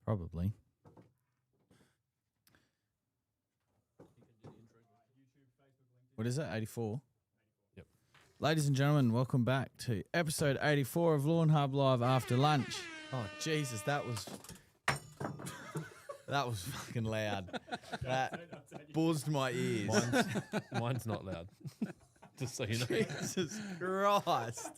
Probably. What is it? 84? Yep. Ladies and gentlemen, welcome back to episode 84 of Lawnhub Live After Lunch. Oh, Jesus, that was fucking loud. That buzzed my ears. Mine's not loud. Just so you know. Jesus Christ.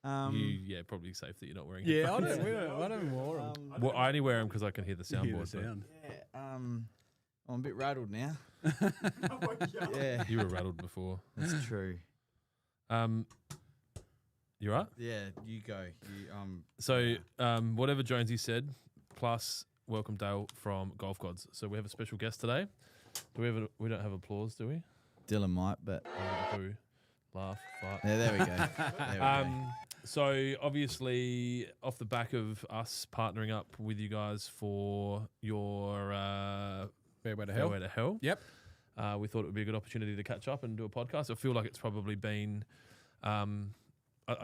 Probably safe that you're not wearing Yeah, I headphones. don't wear them. Well, I only wear them because I can hear the Hear soundboard. the sound. Yeah, I'm a bit rattled now. Oh Yeah, You were rattled before. that's true. You right? Yeah, you go. So, whatever Jonesy said, plus welcome Dale from Golf Gods. So we have a special guest today. We don't have applause, do we? Dylan might, but Boo, laugh, fight. yeah, there we go. There we go. So obviously, off the back of us partnering up with you guys for your Fairway to Fairway to Hell, Yep. we thought it would be a good opportunity to catch up and do a podcast. I feel like it's probably been, I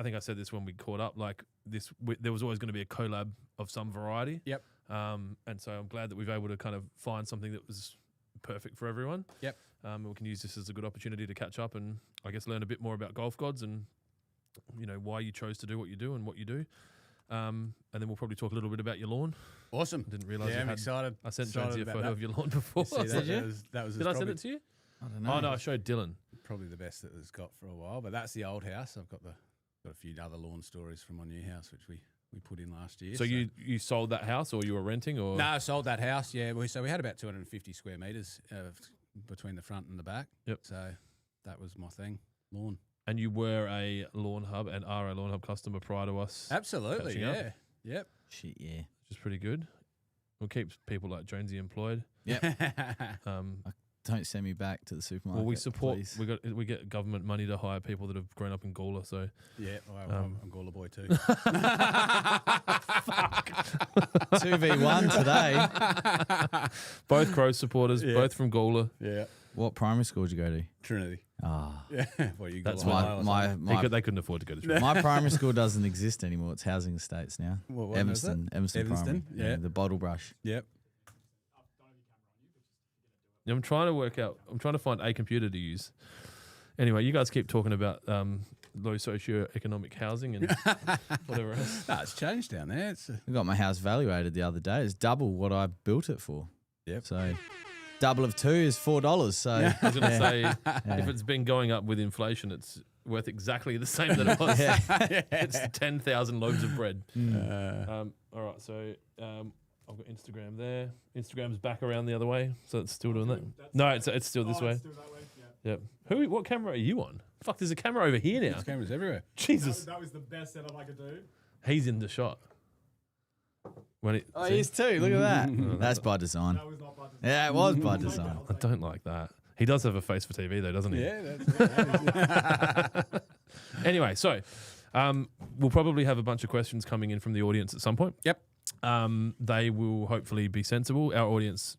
think I said this when we caught up, like this, there was always going to be a collab of some variety. Yep. And so I'm glad that we've able to kind of find something that was perfect for everyone. Yep. We can use this as a good opportunity to catch up and I guess learn a bit more about Golf Gods and, you know, why you chose to do what you do and what you do. And then we'll probably talk a little bit about your lawn. Awesome. I didn't realise Yeah, you I'm had. excited. I sent Excited Jonesy a about photo that. of your lawn before. See, that, Did you? that was Did I send it to you? I don't know. Oh no, I showed Dylan. Probably the best that it's got for a while. But that's the old house. I've got a few other lawn stories from my new house, which we put in last year. So you sold that house or you were renting or? No, I sold that house. Yeah, so we had about 250 square meters between the front and the back. Yep. So that was my thing, lawn. And you were a Lawnhub and are a Lawnhub customer prior to us. Absolutely. Catching up. Yeah. Yep. Shit, yeah. Which is pretty good. We'll keep people like Jonesy employed. Don't send me back to the supermarket. Well, we support. please. We get government money to hire people that have grown up in Gawler. So Yeah. Well, I'm Gawler boy too. 2v1 today. both Crows supporters, Yeah. both from Gawler. Yeah. What primary school did you go to? Trinity. Ah, Yeah. Well, you That's got They couldn't afford to go to Trinity. my primary school doesn't exist anymore. It's housing estates now. What Emerson Evanston, Primary. yeah. The bottle brush. Yep. I'm trying to find a computer to use. Anyway, you guys keep talking about low socioeconomic housing and whatever else. No, it's changed down there. It's I got my house valuated the other day. It's double what I built it for. Yep. So double of two is $4. So I was going to say, Yeah. if it's been going up with inflation, it's worth exactly the same that it was. Yeah. It's 10,000 loaves of bread. Mm. All right, so I've got Instagram there. Instagram's back around the other way, so it's still doing that. No, it's still this way. It's still that way, yeah. Yep. What camera are you on? Fuck, there's a camera over here now. there's cameras everywhere. Jesus, That was the best setup I could do. he's in the shot. When it, Oh, see? he's too. Look at that. That's by design. That was not by design. Yeah, it was by I'll take that, design. I'll I take don't like that. He does have a face for TV though, doesn't he? Yeah, that's it. Anyway, so we'll probably have a bunch of questions coming in from the audience at some point. Yep. They will hopefully be sensible. Our audience,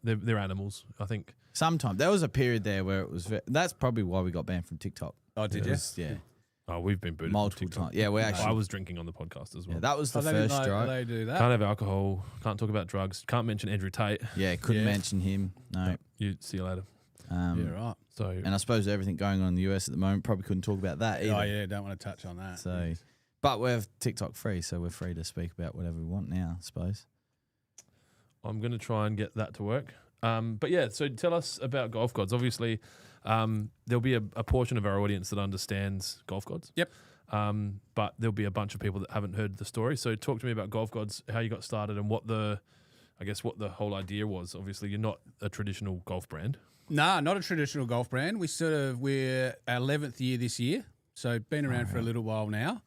they're animals, I think. Sometime there was a period there where it was. That's probably why we got banned from TikTok. Oh, did It you? was- Yeah, Oh, we've been booted from multiple TikTok. times. Yeah, we I actually. was drinking on the podcast as well. Yeah, that was the Oh, they first didn't strike. They do that. Can't have alcohol. Can't talk about drugs. Can't mention Andrew Tate. Yeah, couldn't Yeah. mention him. No. You see you later. Yeah, right. So And I suppose everything going on in the US at the moment probably couldn't talk about that either. Oh, yeah, don't want to touch on that. So, but we're TikTok free, so we're free to speak about whatever we want now, I suppose. I'm going to try and get that to work. But yeah, so tell us about Golf Gods. Obviously, there'll be a portion of our audience that understands Golf Gods. Yep. But there'll be a bunch of people that haven't heard the story. So talk to me about Golf Gods, how you got started, and what the whole idea was. Obviously, you're not a traditional golf brand. Nah, not a traditional golf brand. We're our 11th year this year, so been around for a little while now.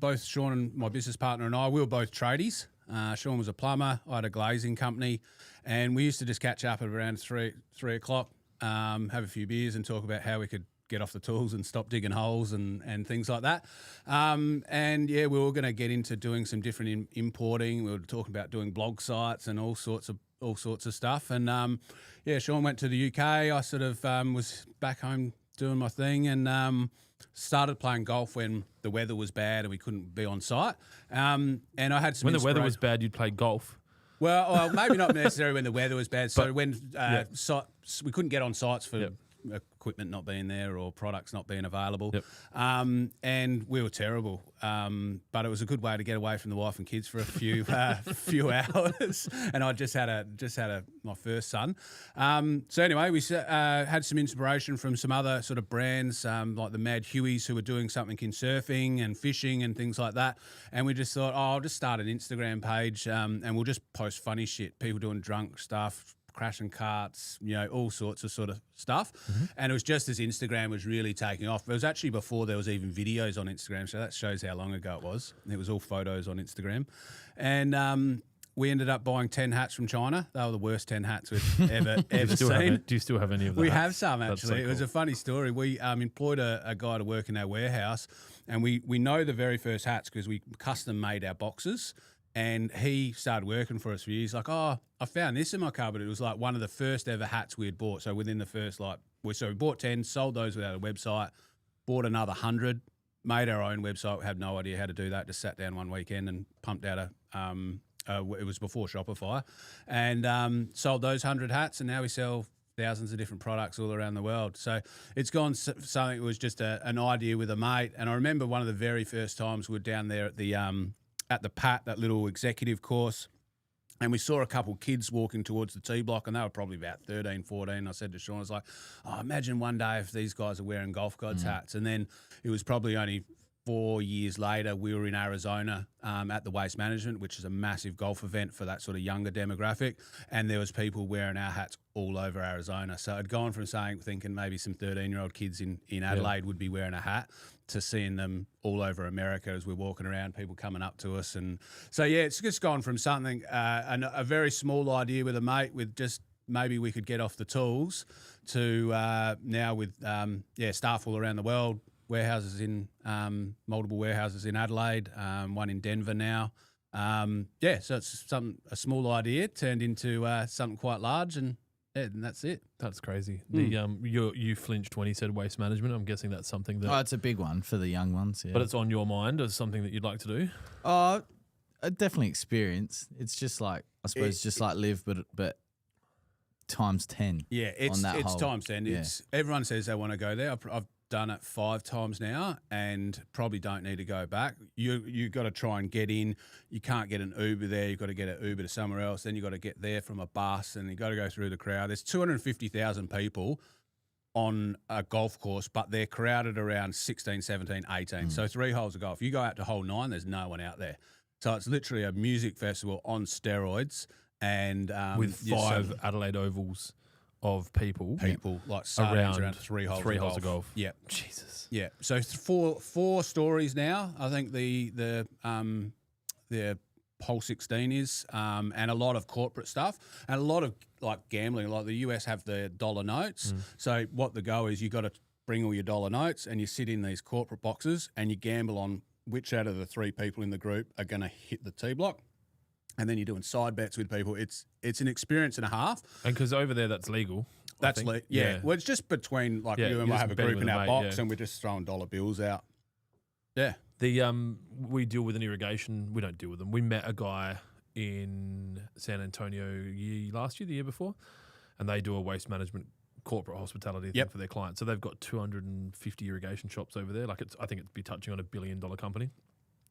Both Sean and my business partner and I, we were both tradies. Sean was a plumber. I had a glazing company, and we used to just catch up at around 3 o'clock, have a few beers, and talk about how we could get off the tools and stop digging holes and things like that. We were going to get into doing some different importing. We were talking about doing blog sites and all sorts of stuff. And Sean went to the UK. I sort of was back home doing my thing, and started playing golf when the weather was bad and we couldn't be on site. And I had some When the weather inspira- was bad, you'd play golf. well, maybe not necessarily when the weather was bad. So But- when yeah. we couldn't get on sites for Yep. equipment not being there or products not being available, Yep. and we were terrible. But it was a good way to get away from the wife and kids for a few few hours. And I just had my first son. So anyway, we had some inspiration from some other sort of brands like the Mad Hueys, who were doing something in surfing and fishing and things like that. And we just thought, I'll just start an Instagram page and we'll just post funny shit, people doing drunk stuff, crashing carts, all sorts of sort of stuff. And it was just as Instagram was really taking off. It was actually before there was even videos on Instagram, so that shows how long ago it was. It was all photos on Instagram. And we ended up buying 10 hats from China. They were the worst 10 hats we've ever seen. Do you still have any of that? We have some, That's actually. so It was cool. a funny story. We employed a guy to work in our warehouse, and we know the very first hats because we custom made our boxes. And he started working for us for years. Like, I found this in my cupboard. It was like one of the first ever hats we had bought. So within the first, we bought 10, sold those without a website, bought another 100, made our own website. We had no idea how to do that. Just sat down one weekend and pumped out it was before Shopify, and sold those 100 hats. And now we sell thousands of different products all around the world. So it's gone something that was just an idea with a mate. And I remember one of the very first times we were down there at the PAT, that little executive course, and we saw a couple kids walking towards the tee block, and they were probably about 13, 14. I said to Sean, I was like, imagine one day if these guys are wearing Golf Gods hats. And then it was probably only 4 years later, we were in Arizona at the Waste Management, which is a massive golf event for that sort of younger demographic, and there was people wearing our hats all over Arizona. So I'd gone from thinking maybe some 13-year-old kids in Adelaide would be wearing a hat, to seeing them all over America as we're walking around, people coming up to us. And so, it's just gone from something, a very small idea with a mate with just maybe we could get off the tools, to now with, staff all around the world, warehouses multiple warehouses in Adelaide, one in Denver now. So it's a small idea turned into something quite large, and that's it. That's crazy. You flinched when he said waste management. I'm guessing that's something that. Oh, it's a big one for the young ones. Yeah. But it's on your mind as something that you'd like to do. Oh, definitely experience. It's just like, I suppose, just like live, but times 10. Yeah, it's times 10. Yeah. Everyone says they want to go there. I've done it 5 times now and probably don't need to go back. You got to try and get in. You can't get an Uber there. You've got to get an Uber to somewhere else. Then you've got to get there from a bus, and you've got to go through the crowd. There's 250,000 people on a golf course, but they're crowded around 16, 17, 18. So 3 holes of golf. You go out to hole 9, there's no one out there. So it's literally a music festival on steroids, and With 5 Adelaide ovals of people like sardines around 3 holes. 3 holes of golf. Yeah. Jesus. Yeah. So four stories now. I think the hole 16 is, and a lot of corporate stuff, and a lot of like gambling. Like the US have the dollar notes. So what the go is, you got to bring all your dollar notes, and you sit in these corporate boxes, and you gamble on which out of the 3 people in the group are going to hit the tee block. And then you're doing side bets with people. It's an experience and a half. And because over there that's legal. That's yeah. Well, it's just between you and you're I just have a betting group with in a our mate, box, yeah. and we're just throwing dollar bills out. Yeah. We deal with an irrigation. We don't deal with them. We met a guy in San Antonio the year before, and they do a waste management corporate hospitality thing for their clients. So they've got 250 irrigation shops over there. I think it'd be touching on $1 billion company,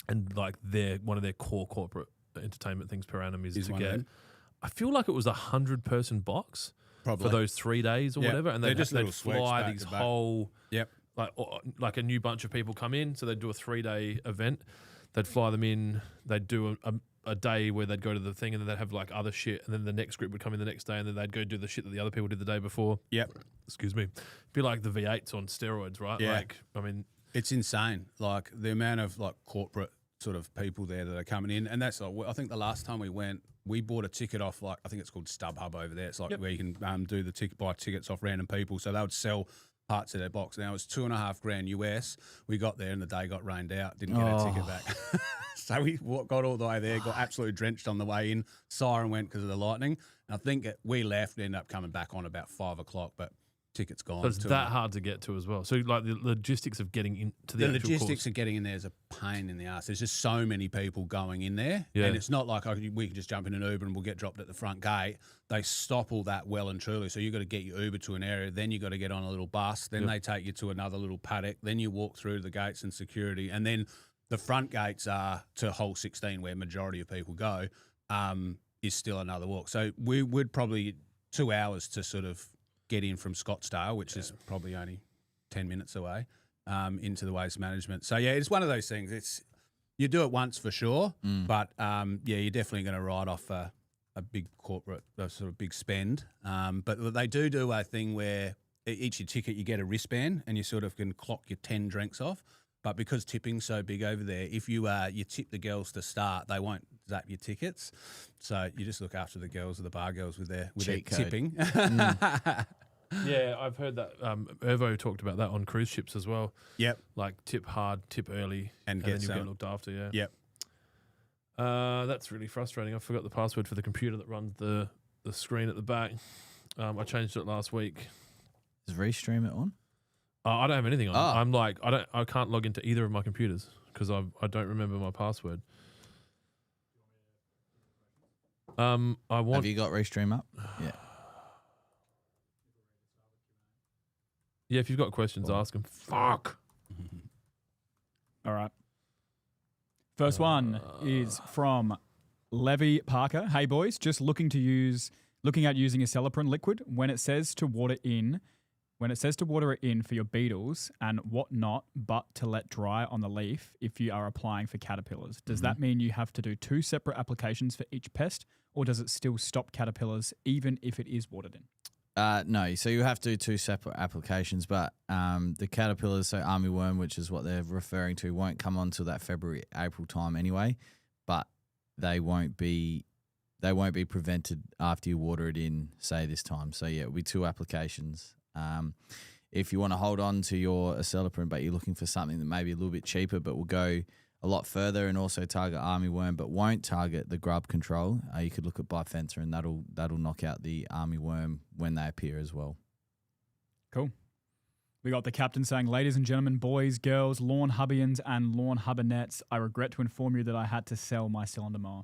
and like one of their core corporate entertainment things per annum is to get. I feel like it was 100-person box Probably. for those 3 days or whatever, and they'd little sweeps fly back these to back. whole Yep. like a new bunch of people come in, so they'd do a 3-day event. They'd fly them in. They'd do a day where they'd go to the thing, and then they'd have like other shit, and then the next group would come in the next day, and then they'd go do the shit that the other people did the day before. Yep. Excuse me. Be like the V8s on steroids, right? Yeah. Like, I mean, It's insane. Like the amount of like corporate sort of people there that are coming in, and that's like, I think the last time we went, we bought a ticket off I think it's called StubHub over there. It's like where you can buy tickets off random people. So they would sell parts of their box. Now it was $2,500 US. We got there and the day got rained out. Didn't get our ticket back. So we got all the way there, got absolutely drenched on the way in. Siren went because of the lightning. And I think we left, ended up coming back on about 5 o'clock. But tickets gone. So it's to that them. hard to get to as well. So like the logistics of getting into the actual logistics course. of getting in there is a pain in the ass. There's just so many people going in there, Yeah. and it's not like we can just jump in an Uber and we'll get dropped at the front gate. They stop all that well and truly. So you've got to get your Uber to an area, then you've got to get on a little bus, then they take you to another little paddock, then you walk through the gates and security, and then the front gates are to hole 16 where majority of people go, is still another walk. So we would probably 2 hours to sort of get in from Scottsdale, which is probably only 10 minutes away, into the waste management. So, yeah, it's one of those things. It's you do it once for sure, but, you're definitely going to write off a big corporate, a sort of big spend. But they do a thing where each your ticket you get a wristband and you sort of can clock your 10 drinks off. But because tipping's so big over there, if you tip the girls to start, they won't zap your tickets. So you just look after the girls or the bar girls with their tipping. Yeah, I've heard that. Ervo talked about that on cruise ships as well. Yep. Like tip hard, tip early, and then you'll get looked after. Yeah. Yep. That's really frustrating. I forgot the password for the computer that runs the screen at the back. I changed it last week. Is Restream it on? I don't have anything on. I'm like I can't log into either of my computers because I don't remember my password. Have you got Restream up? Yeah. Yeah, if you've got questions, ask them. Fuck. All right. First one is from Levy Parker. Hey boys, just looking at using a Celiprin liquid when it says to water it in for your beetles and whatnot, but to let dry on the leaf if you are applying for caterpillars. Does that mean you have to do 2 separate applications for each pest, or does it still stop caterpillars even if it is watered in? No, so you have to do 2 separate applications, but the caterpillars, so armyworm, which is what they're referring to, won't come on till that February, April time anyway, but they won't be prevented after you water it in, say, this time. So, yeah, it'll be 2 applications. If you want to hold on to your Acelyprin, but you're looking for something that may be a little bit cheaper but will go a lot further and also target armyworm but won't target the grub control, you could look at bifenthrin, and that'll knock out the armyworm when they appear as well. Cool. We got the captain saying, ladies and gentlemen, boys, girls, lawn hubbians and lawn hubbernettes, I regret to inform you that I had to sell my cylinder mower.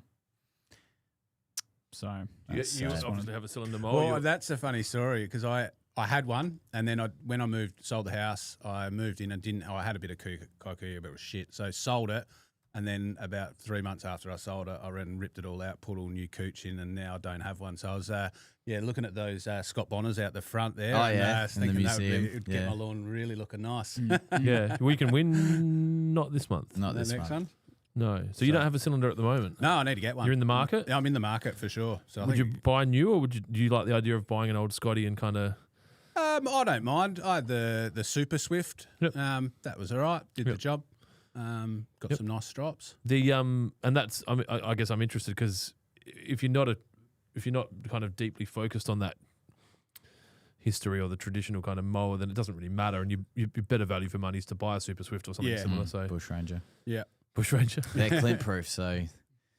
So You obviously have a cylinder Well, mower. that's a funny story because I had one, and then when I sold the house, I moved in and I had a bit of kikuyu, but it was shit. So sold it, and then about 3 months after I sold it, I ran and ripped it all out, put all new cooch in, and now I don't have one. So I was looking at those Scott Bonners out the front there. Oh, and, yeah, was in the thinking that museum. would get my lawn really looking nice. Yeah, we can win. Not this month. Not The this next one. one? No. So you don't have a cylinder at the moment. No, I need to get one. You're in the market. Yeah, I'm in the market for sure. So Would you buy new, or do you like the idea of buying an old Scotty and kind of? I don't mind. I had the Super Swift. Yep. That was all right. Did the job. Got some nice stripes. And that's I guess I'm interested because if you're not kind of deeply focused on that history or the traditional kind of mower, then it doesn't really matter, and you better value for money is to buy a Super Swift or something similar. So Bush Ranger. Yeah, Bush Ranger. They're Clint proof, so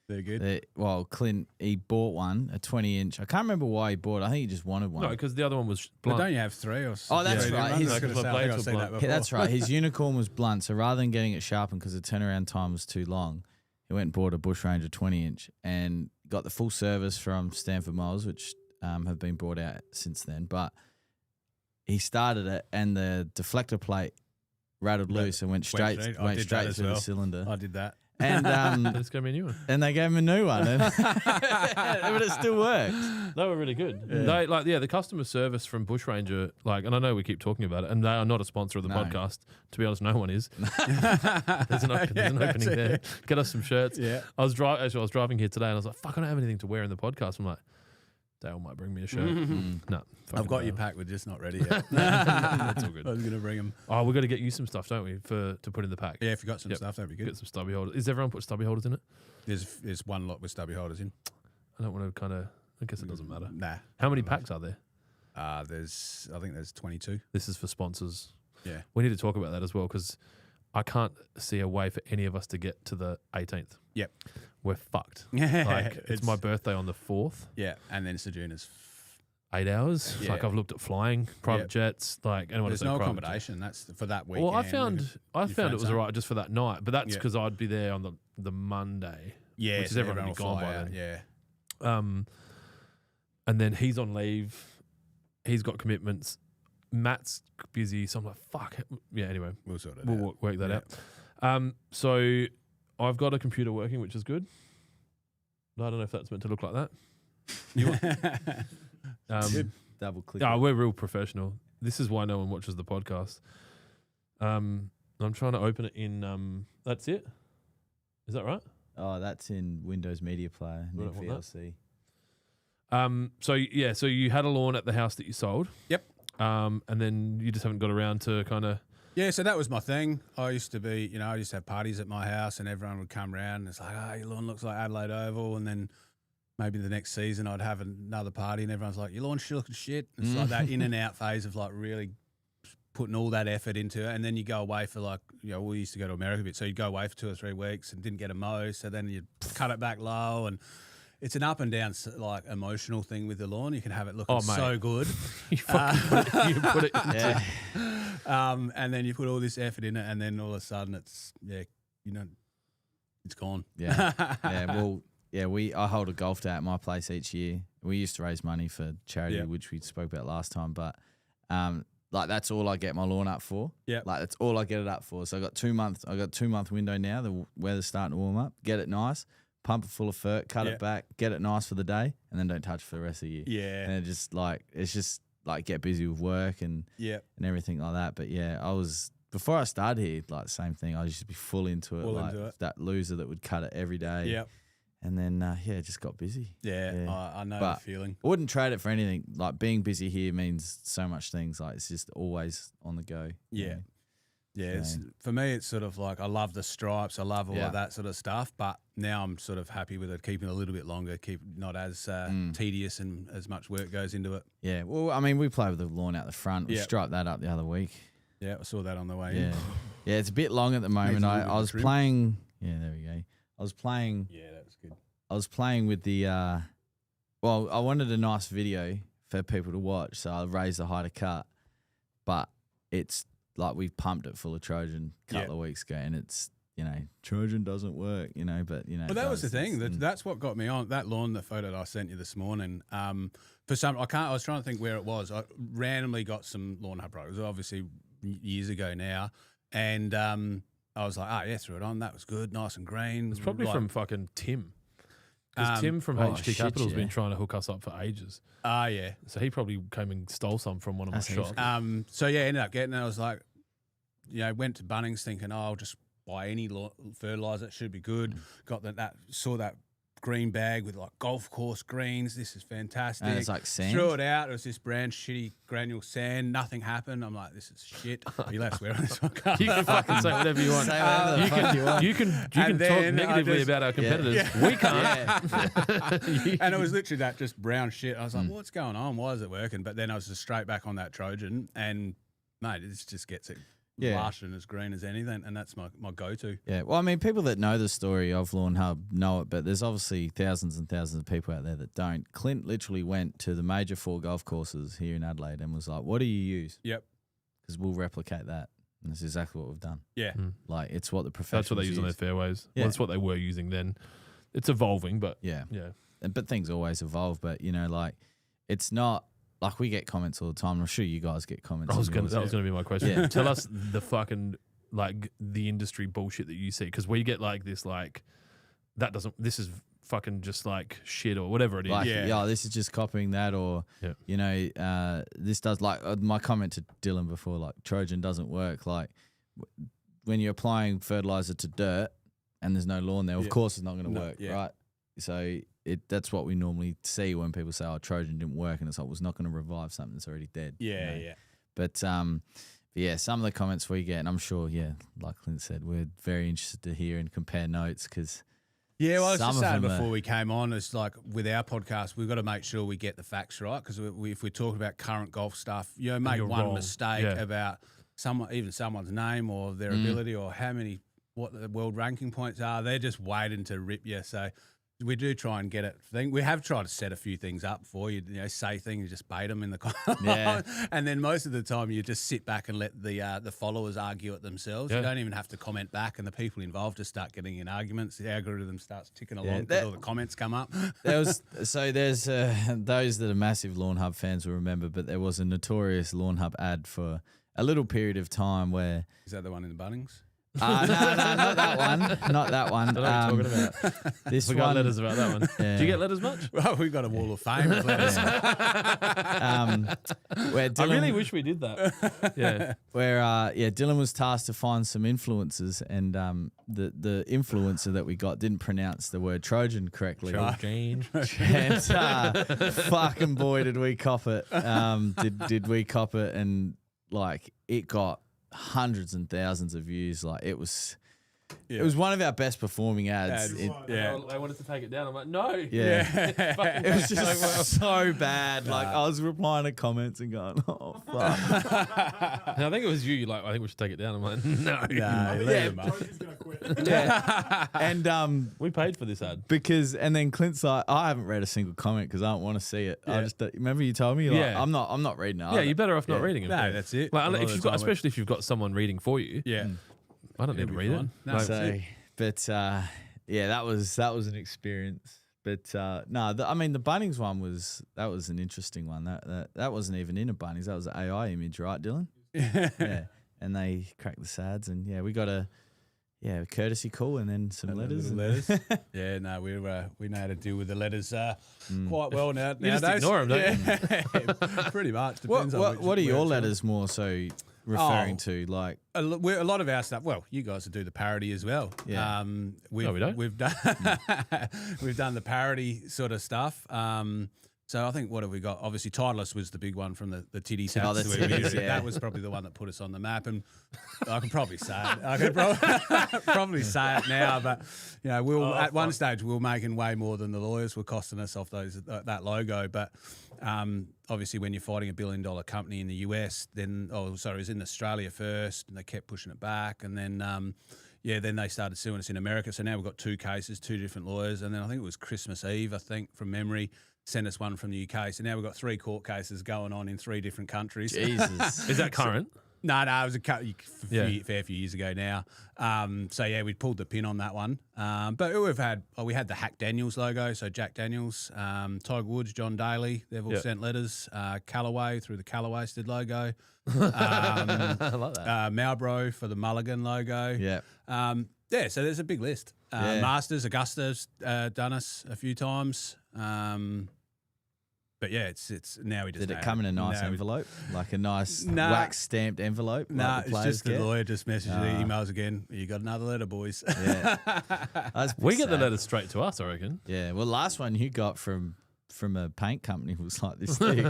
they're good. Clint, he bought one, a 20-inch. I can't remember why he bought it. I think he just wanted one. No, because the other one was But blunt. don't you have 3 or? Oh, that's three right. different His- ones? I was gonna say, I think I've seen that Yeah, before. That's right. His unicorn was blunt, so rather than getting it sharpened because the turnaround time was too long, he went and bought a Bush Ranger 20-inch and got the full service from Stanford Mowers, which have been brought out since then. But he started it and the deflector plate rattled loose and went straight I went did straight that as through well. the cylinder. I did that. And Let's go me a new one. and they gave him a new one, but it still worked. They were really good. The customer service from Bush Ranger, and I know we keep talking about it, and they are not a sponsor of the No. podcast. To be honest, no one is. There's an opening there. Get us some shirts. Yeah. I was driving here today, and I was like, "Fuck, I don't have anything to wear in the podcast." I'm like, Dale might bring me a shirt. No, I've got your pack. We're just not ready yet. That's all good. I was going to bring them. Oh, we've got to get you some stuff, don't we, to put in the pack? Yeah, if you got some Yep. stuff, that'd be Get good. some stubby holders. Is everyone put stubby holders in it? There's one lot with stubby holders in. I don't want to kind of. I guess it doesn't matter. Nah. How many packs are there? I think there's 22. This is for sponsors. Yeah. We need to talk about that as well because I can't see a way for any of us to get to the 18th. Yep. We're fucked. Yeah. Like, it's my birthday on the 4th. Yeah, and then Sejuna's 8 hours. Yeah. Like I've looked at flying private Yep. jets. Like anyone There's does no private jet. accommodation. That's for that weekend. Well, I found Your it friends was home. all right just for that night, but that's Yeah. because I'd be there on the Monday. Yeah, which is so everyone will be will gone fly by out, then. Yeah. And then he's on leave. He's got commitments. Matt's busy, so I'm like, fuck. Yeah. Anyway, We'll sort it we'll out. work that Yeah. out. So I've got a computer working, which is good. I don't know if that's meant to look like that. Double click. Yeah, we're real professional. This is why no one watches the podcast. I'm trying to open it in. That's it. Is that right? Oh, that's in Windows Media Player, We new don't want VLC. So you had a lawn at the house that you sold. Yep. And then you just haven't got around to kind of. Yeah, so that was my thing. I used to have parties at my house and everyone would come around and it's like, oh, your lawn looks like Adelaide Oval. And then maybe the next season I'd have another party and everyone's like, your lawn's looking shit. It's like that in and out phase of like really putting all that effort into it. And then you go away for we used to go to America a bit. So you'd go away for 2 or 3 weeks and didn't get a mow. So then you'd cut it back low and it's an up and down like emotional thing with the lawn. You can have it looking so good. you put it into, and then you put all this effort in it, and then all of a sudden it's gone. Yeah. I hold a golf day at my place each year. We used to raise money for charity, which we spoke about last time, but that's all I get my lawn up for. Yeah. Like that's all I get it up for. So I got 2 month window now. The weather's starting to warm up. Get it nice. Pump it full of fert, cut it back, get it nice for the day, and then don't touch it for the rest of the year. Yeah. And it's just get busy with work and everything like that. But yeah, before I started here, like same thing. I used to be full into it, that loser that would cut it every day. Yep. And then it just got busy. Yeah. I know the feeling. I wouldn't trade it for anything. Like being busy here means so much things. Like it's just always on the go. Yeah. You know? Yeah, for me, it's sort of like I love the stripes, I love all of that sort of stuff, but now I'm sort of happy with it, keeping it a little bit longer, keep not as tedious and as much work goes into it. Yeah, well, I mean, we play with the lawn out the front. We striped that up the other week. Yeah, I saw that on the way in. Yeah, it's a bit long at the moment. I was playing. Yeah, there we go. I was playing. Yeah, that was good. I was playing with the. I wanted a nice video for people to watch, so I raised the height of cut, but it's. Like we pumped it full of Trojan a couple of weeks ago, and it's Trojan doesn't work, but Well, that was the thing. That's what got me on that lawn. The photo that I sent you this morning. For some, I was trying to think where it was. I randomly got some Lawnhub products, obviously years ago now, and I was like, threw it on. That was good, nice and green. It's probably from fucking Tim. Because Tim from HT Capital's been trying to hook us up for ages. Yeah. So he probably came and stole some from one of my shops. Ended up getting it. I was like, went to Bunnings thinking, I'll just buy any fertilizer. It should be good. Got saw that green bag with like golf course greens. This is fantastic. And it's like sand. Threw it out. It was this brand shitty granule sand. Nothing happened. I'm like, this is shit. Are you allowed to swear on this one? You can fucking say whatever you want. You can talk negatively about our competitors. Yeah. We can't. And it was literally that just brown shit. I was like, what's going on? Why is it working? But then I was just straight back on that Trojan, and mate, it just gets it. Lush and as green as anything, and that's my go-to. Yeah, well, I mean, people that know the story of Lawnhub know it, but there's obviously thousands and thousands of people out there that don't. Clint literally went to the major 4 golf courses here in Adelaide and was like, what do you use? Yep. Because we'll replicate that. And that's exactly what we've done. Yeah. Like, it's what the professionals That's what they use on their fairways. Yeah. Well, that's what they were using then. It's evolving, but yeah. Yeah. But things always evolve, but, it's not... Like, we get comments all the time. I'm sure you guys get comments. That was going to be my question. Yeah. Tell us the fucking, the industry bullshit that you see. Because we get, this, this is fucking just, shit or whatever it is. Like, this is just copying that or, this does, my comment to Dylan before, Trojan doesn't work. Like, when you're applying fertilizer to dirt and there's no lawn there, of course it's not going to work, right? So... that's what we normally see when people say, Trojan didn't work, and it's like, well, it's not going to revive something that's already dead. Yeah. But some of the comments we get, and I'm sure, like Clint said, we're very interested to hear and compare notes because I was just saying before we came on, it's like with our podcast, we've got to make sure we get the facts right because if we talk about current golf stuff, make one wrong mistake about someone's name or their ability or what the world ranking points are, they're just waiting to rip you. So We do try and get it. We have tried to set a few things up for you. You know, say things, just bait them in the Yeah. and then most of the time you just sit back and let the followers argue it themselves. Yeah. You don't even have to comment back, and the people involved just start getting in arguments. The algorithm starts ticking along Yeah, because all the comments come up. There's those that are massive Lawnhub fans will remember, but there was a notorious Lawnhub ad for a little period of time where Is that the one in the Bunnings? no, not that one, not that one. I don't know what you're talking about. This We one, got letters about that one. Yeah. Do you get letters much? Well, we've got a wall of fame of letters. where I Dylan, really wish we did that. Yeah. where Dylan was tasked to find some influencers, and the influencer that we got didn't pronounce the word Trojan correctly. Change. And fucking boy, did we cop it. Did we cop it? And like it got hundreds and thousands of views. Like it was one of our best performing ads. Yeah. They wanted to take it down. I'm like, no. Yeah. Fucking It was just going well. so bad. Like I was replying to comments and going, "Oh fuck!" And I think it was you. Like, I think we should take it down. I'm like, no. Trojan's gonna quit. And We paid for this ad. and then Clint's like, "I haven't read a single comment because I don't want to see it." I Yeah. just remember you told me, like, Yeah. I'm not reading it. Yeah, you're better off not reading it. No, that's it. Like, A lot if of you've the got, time especially if you've got someone reading for you, Yeah. I don't need to It'll read be it. fine. No, Like, so- But yeah, that was an experience. But no, I mean the Bunnings one was an interesting one. That wasn't even in a Bunnings. That was an AI image, right, Dylan? Yeah. And they cracked the sads, and yeah, we got a courtesy call and then some letters. Yeah, no, we know how to deal with the letters quite well now. You just nowadays. ignore 'em, don't you? Pretty much. Depends on What are which your where it's letters more so referring to? Like, a lot of our stuff. Well, you guys do the parody as well. Yeah. We don't. We've done we've done the parody sort of stuff. So I think what have we got? Obviously, Titleist was the big one from the Titty Sats. Oh, the titties, yeah. That was probably the one that put us on the map, and I can probably say it. I can probably say it now, but you know, at one stage we were making way more than the lawyers were costing us off that logo. But obviously, when you're fighting $1 billion company in the US, then it was in Australia first, and they kept pushing it back, and then. Then they started suing us in America. So now we've got 2 cases, 2 different lawyers. And then I think it was Christmas Eve, from memory, sent us one from the UK. So now we've got 3 court cases going on in 3 different countries. Jesus. Is that current? No, it was a fair few years ago now. We pulled the pin on that one. But we had the Hack Daniels logo, so Jack Daniels, Tiger Woods, John Daly, they've all sent letters. Callaway through the Callaway Stead logo. I like that. Marlboro for the Mulligan logo. Yeah. So there's a big list. Masters, Augusta's done us a few times. But yeah, it's now we just. Did it come in a nice envelope, like a nice wax stamped envelope? No, like it's just the lawyer just messages the emails again. You got another letter, boys. Yeah. We get the letters straight to us, I reckon. Yeah. Well, last one you got from a paint company was like this thing.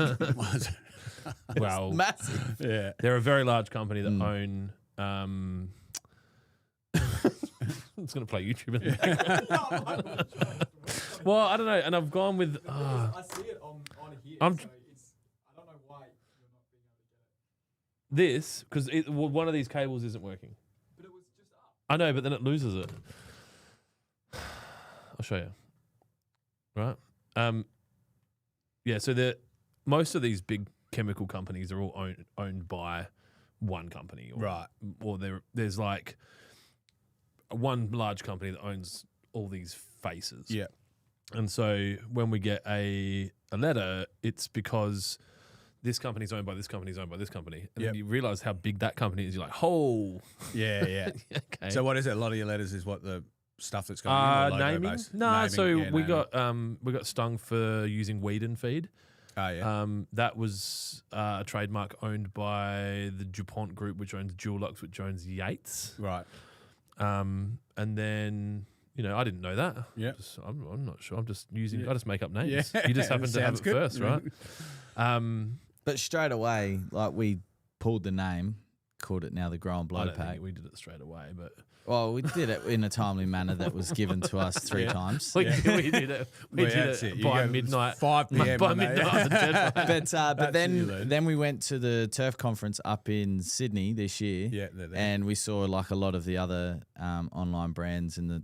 Well, massive. Yeah. they're a very large company that own. It's going to play YouTube in the background. Well, I don't know. And I've gone with. I see it on here. I'm- So I don't know why you're not being able to get it. This, because one of these cables isn't working. But it was just up. I know, but then it loses it. I'll show you. Right. So most of these big chemical companies are all owned by one company. Right. Or there's like one large company that owns all these faces. Yeah. And so when we get a letter, it's because this company's owned by this company's owned by this company. And then you realize how big that company is. You're like, oh. Yeah. Okay. So what is it? A lot of your letters is what the stuff that's going in? Naming? No, we got stung for using weed and feed. Oh, yeah. That was a trademark owned by the DuPont Group, which owns Dulux, which owns Yates. Right. And then, I didn't know that. Yeah. I'm not sure. I'm just using. I just make up names. Yeah. You just happen to have Sounds it good. first, right? But straight away, like we pulled the name, called it now the Grow and I Blow don't Pack. think we did it straight away, but Well, we did it in a timely manner that was given to us 3 times. we did it. We did that's it You by go midnight. 5 p.m. By on that. midnight, the deadline. But Absolutely. then we went to the Turf Conference up in Sydney this year. Yeah, they're there. And we saw like a lot of the other online brands in the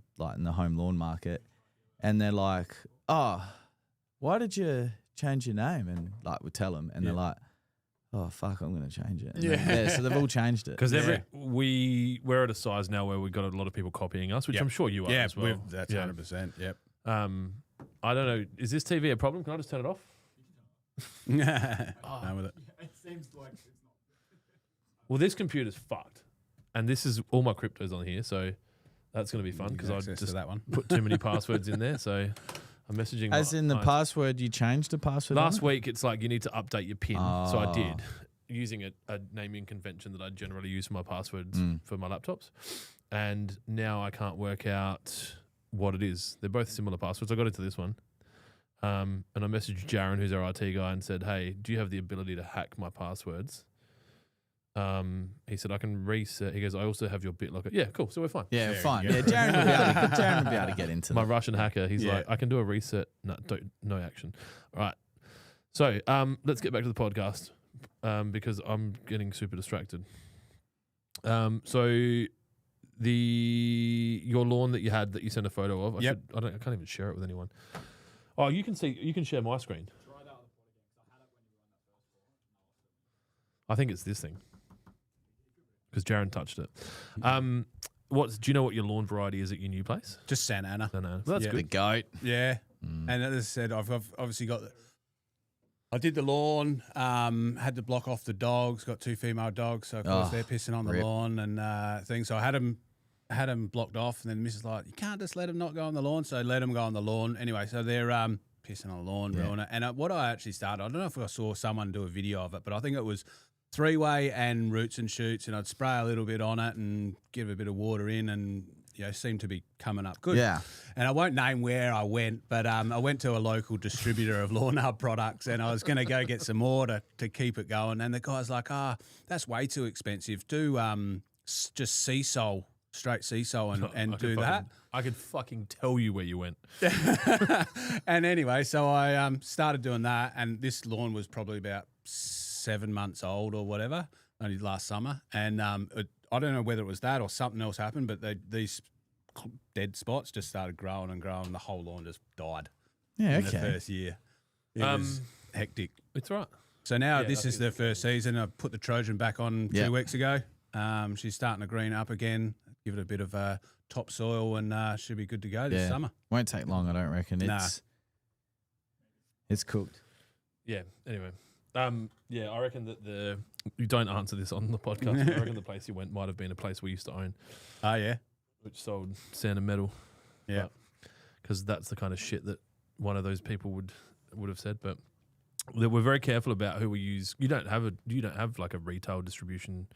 home lawn market, and they're like, "Oh, why did you change your name?" And like we tell them, and they're like, "Oh fuck, I'm gonna change it." And so they've all changed it. Because we're at a size now where we've got a lot of people copying us, which I'm sure you are as well. That's 100%. Yep. I don't know. Is this TV a problem? Can I just turn it off? No, with it. It seems like it's not. Well, this computer's fucked, and this is all my cryptos on here, so that's going to be fun because I Access to just that one. put too many passwords in there. So I'm messaging. As in the clients. password, you changed the password. Last week, it's like you need to update your PIN, so I Oh. did using a naming convention that I generally use for my passwords for my laptops, and now I can't work out what it is. They're both similar passwords. I got into this one. And I messaged Jaron, who's our IT guy, and said, "Hey, do you have the ability to hack my passwords?" He said, "I can reset." He goes, "I also have your BitLocker." Yeah, cool. So we're fine. Yeah, There fine. you go. Yeah, Jaron will be able to get into My that. Russian hacker, he's Yeah. like, "I can do a reset." No action. All right. So let's get back to the podcast because I'm getting super distracted. So your lawn that you had that you sent a photo of, I can't even share it with anyone. Oh, you can share my screen. Try that on the pod again, 'cause I had it when you were on that first call. I think it's this thing because Jaron touched it. Do you know what your lawn variety is at your new place? Just Santa Ana. No. That's Yeah. The good. goat. Yeah. And as I said, I've obviously got. I did the lawn. Had to block off the dogs. Got 2 female dogs, so of course they're pissing on the rip. lawn and things. So I had them blocked off, and then Mrs. like, you can't just let them not go on the lawn. So let them go on the lawn anyway. So they're pissing on the lawn, ruining it. And what I actually started, I don't know if I saw someone do a video of it, but I think it was 3-way and roots and shoots, and I'd spray a little bit on it and give a bit of water in, and seemed to be coming up good. Yeah. And I won't name where I went, but I went to a local distributor of Lawnhub products, and I was going to go get some more to keep it going. And the guy's like, that's way too expensive. Do just sea sole, straight sea sole, and do that. I could fucking tell you where you went. And anyway, so I started doing that, and this lawn was probably about 7 months old or whatever, only last summer. And I don't know whether it was that or something else happened, but these dead spots just started growing and growing. The whole lawn just died Yeah, in the okay. first year. It was hectic. It's all right. So now Yeah, this I is think the first season. I put the Trojan back on 2 weeks ago. She's starting to green up again. Give it a bit of topsoil, and she'll be good to go this summer. Won't take long, I don't reckon. It's cooked. Yeah. Anyway. I reckon that you don't answer this on the podcast. But I reckon the place you went might have been a place we used to own, Oh, yeah. which sold sand and metal. Yeah. Because that's the kind of shit that one of those people would have said. But we're very careful about who we use. You don't have like a retail distribution.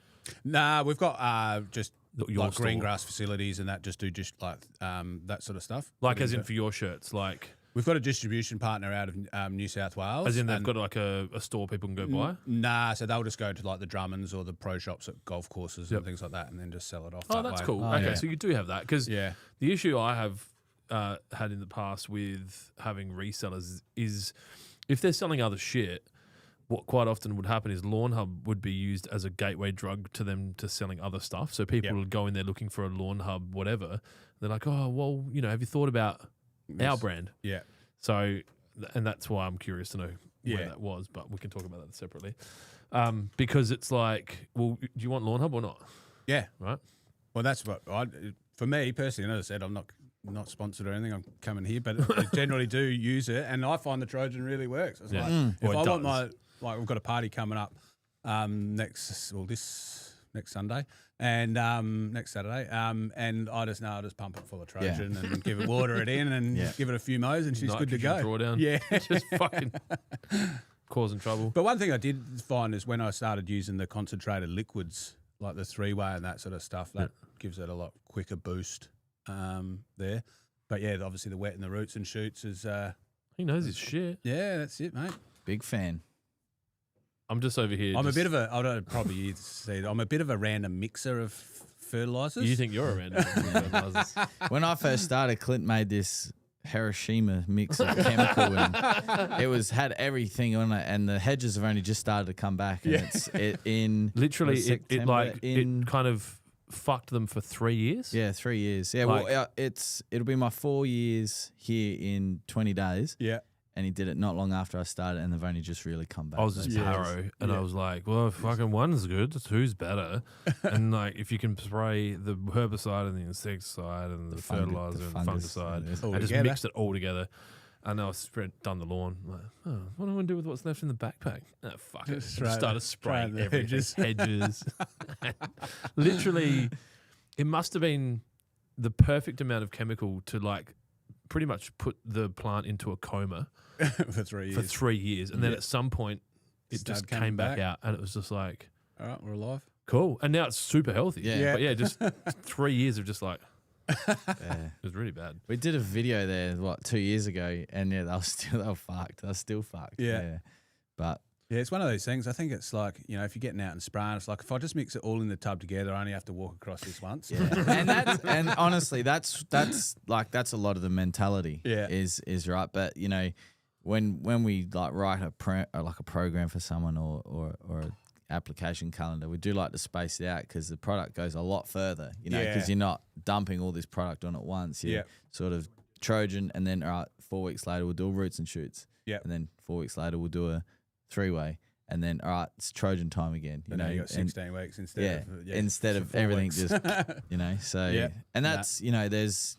Nah, we've got just Your like store. green grass facilities and that do just like that sort of stuff. Like as in for your shirts, like We've got a distribution partner out of New South Wales. as in they've got like a store people can go buy. Nah, so they'll just go to like the Drummonds or the pro shops at golf courses and things like that, and then just sell it off. Oh, that that's way. cool. Oh, Okay, yeah. so you do have that because Yeah, the issue I have had in the past with having resellers is if they're selling other shit, what quite often would happen is Lawnhub would be used as a gateway drug to them to selling other stuff. So people would go in there looking for a Lawnhub, whatever. They're like, oh, well, have you thought about our brand? yeah. So, and that's why I'm curious to know where Yeah. that was, but we can talk about that separately. Because it's like, well, do you want Lawnhub or not? Yeah. Right? Well, that's what for me personally. As I said, I'm not sponsored or anything. I'm coming here, but I generally do use it, and I find the Trojan really works. It's Yeah. like, if Well, I it want does. we've got a party coming up this next Sunday and next Saturday, and I just know I'll just pump it full of Trojan and give it water in and give it a few mows, and she's good to Nitrogen go. Drawdown. Yeah. Just fucking causing trouble. But one thing I did find is when I started using the concentrated liquids, like the 3-way and that sort of stuff, that gives it a lot quicker boost there. But yeah, obviously the wet and the roots and shoots is He knows his shit. yeah, that's it, mate. Big fan. I'm just over here. I'm a bit of a I don't probably you see it, I'm a bit of a random mixer of fertilizers. You think you're a random fertilizers. When I first started, Clint made this Hiroshima mix of chemical, and it had everything on it, and the hedges have only just started to come back. And it's in Literally, it September, kind of fucked them for 3 years. Yeah, 3 years. Yeah, Like- well, it'll be my 4 years here in 20 days. Yeah. And he did it not long after I started, and they've only just really come back. I was just those years. paro, and I Yeah. was like, well, if fucking one's good, two's better. And like, if you can spray the herbicide and the insecticide and the, fertilizer and the fungicide, All I just together. mixed it all together. And I done the lawn. I'm like, oh, what do I do with what's left in the backpack? Oh, fuck it. Just Just started spraying spraying the everything. Hedges. Literally, it must have been the perfect amount of chemical to like pretty much put the plant into a coma for 3 years. for 3 years. And then Yeah. at some point, it Started just coming came back back. out. And it was just like, All right, we're alive. cool. And now it's super healthy. Yeah. But yeah, just 3 years of just like, Yeah. it was really bad. We did a video there, 2 years ago, and yeah, they were fucked. They were still fucked. Yeah. But Yeah, it's one of those things. I think it's like, if you're getting out and spraying, it's like if I just mix it all in the tub together, I only have to walk across this once. yeah, and honestly, that's a lot of the mentality. Yeah. is right. But when we like write a program for someone or an application calendar, we do like to space it out because the product goes a lot further. Yeah. Because you're not dumping all this product on at once. You're Yeah. sort of Trojan, and then 4 weeks later we'll do a roots and shoots. Yeah. And then 4 weeks later we'll do a 3-way, and then it's Trojan time again. But now you got 16 weeks instead instead for of 4 everything weeks. just so Yeah. and that's there's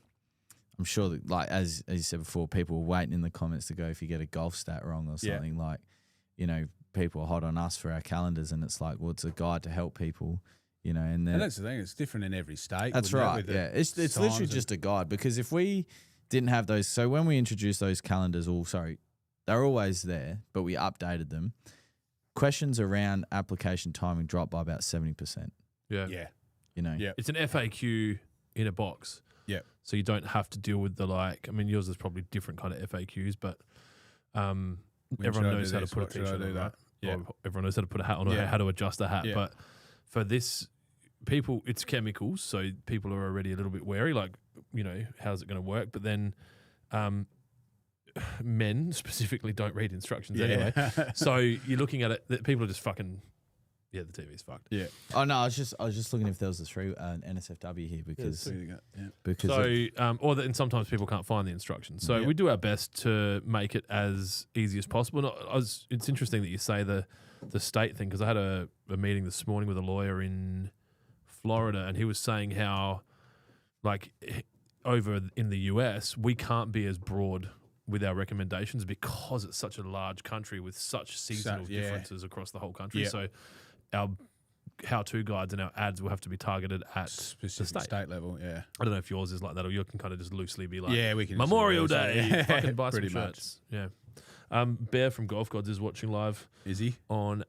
I'm sure that like as you said before, people were waiting in the comments to go if you get a golf stat wrong or Yeah. something people are hot on us for our calendars, and it's like, well, it's a guide to help people, and And then that's the thing. It's different in every state. that's wouldn't it, right. with the Yeah, it's literally times just a guide, because if we didn't have those, so when we introduced those calendars, they're always there, but we updated them. Questions around application timing dropped by about 70%. Yeah. Yeah. Yeah. It's an FAQ in a box. Yeah. So you don't have to deal with yours is probably different kind of FAQs, but When should everyone I knows do how to this? put a What should I t-shirt do on, that? right? Yeah. Or everyone knows how to put a hat on or Yeah. how to adjust a hat. Yeah. But for this, it's chemicals, so people are already a little bit wary, like, how's it going to work? But then men specifically don't read instructions anyway. So you're looking at it, that people are just fucking, the TV's fucked. Yeah. Oh no, I was just looking if there was an NSFW here because So you got- yeah. because So, and sometimes people can't find the instructions. So Yep. we do our best to make it as easy as possible. And it's interesting that you say the state thing, because I had a meeting this morning with a lawyer in Florida, and he was saying how, like, over in the US, we can't be as broad with our recommendations because it's such a large country with such seasonal yeah. differences across the whole country. Yep. So our how-to guides and our ads will have to be targeted at Specific the state level, yeah. I don't know if yours is like that, or you can kind of just loosely be like, Yeah, we can. Memorial just- Day, Yeah, fucking buy some pretty much. shirts. Yeah. Bear from Golf Gods is watching live Is he? on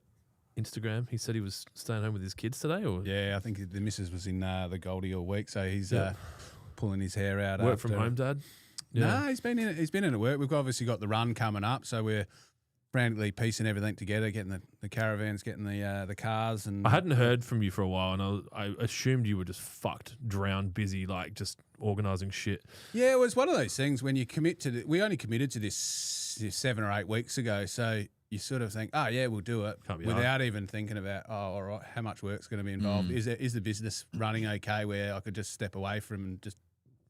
Instagram. He said he was staying home with his kids today, or Yeah, I think the missus was in the Goldie all week, so he's Yeah. pulling his hair out. work after. from home, Dad. No, he's been in. He's been in at work. We've obviously got the run coming up, so we're frantically piecing everything together, getting the caravans, getting the cars, and I hadn't heard from you for a while, and I assumed you were just fucked, drowned, busy, like just organising shit. Yeah, it was one of those things when you commit to. We only committed to this 7 or 8 weeks ago, so you sort of think, oh yeah, we'll do it, Can't be without even thinking about, all right, how much work's going to be involved? Is the business running okay? Where I could just step away from and just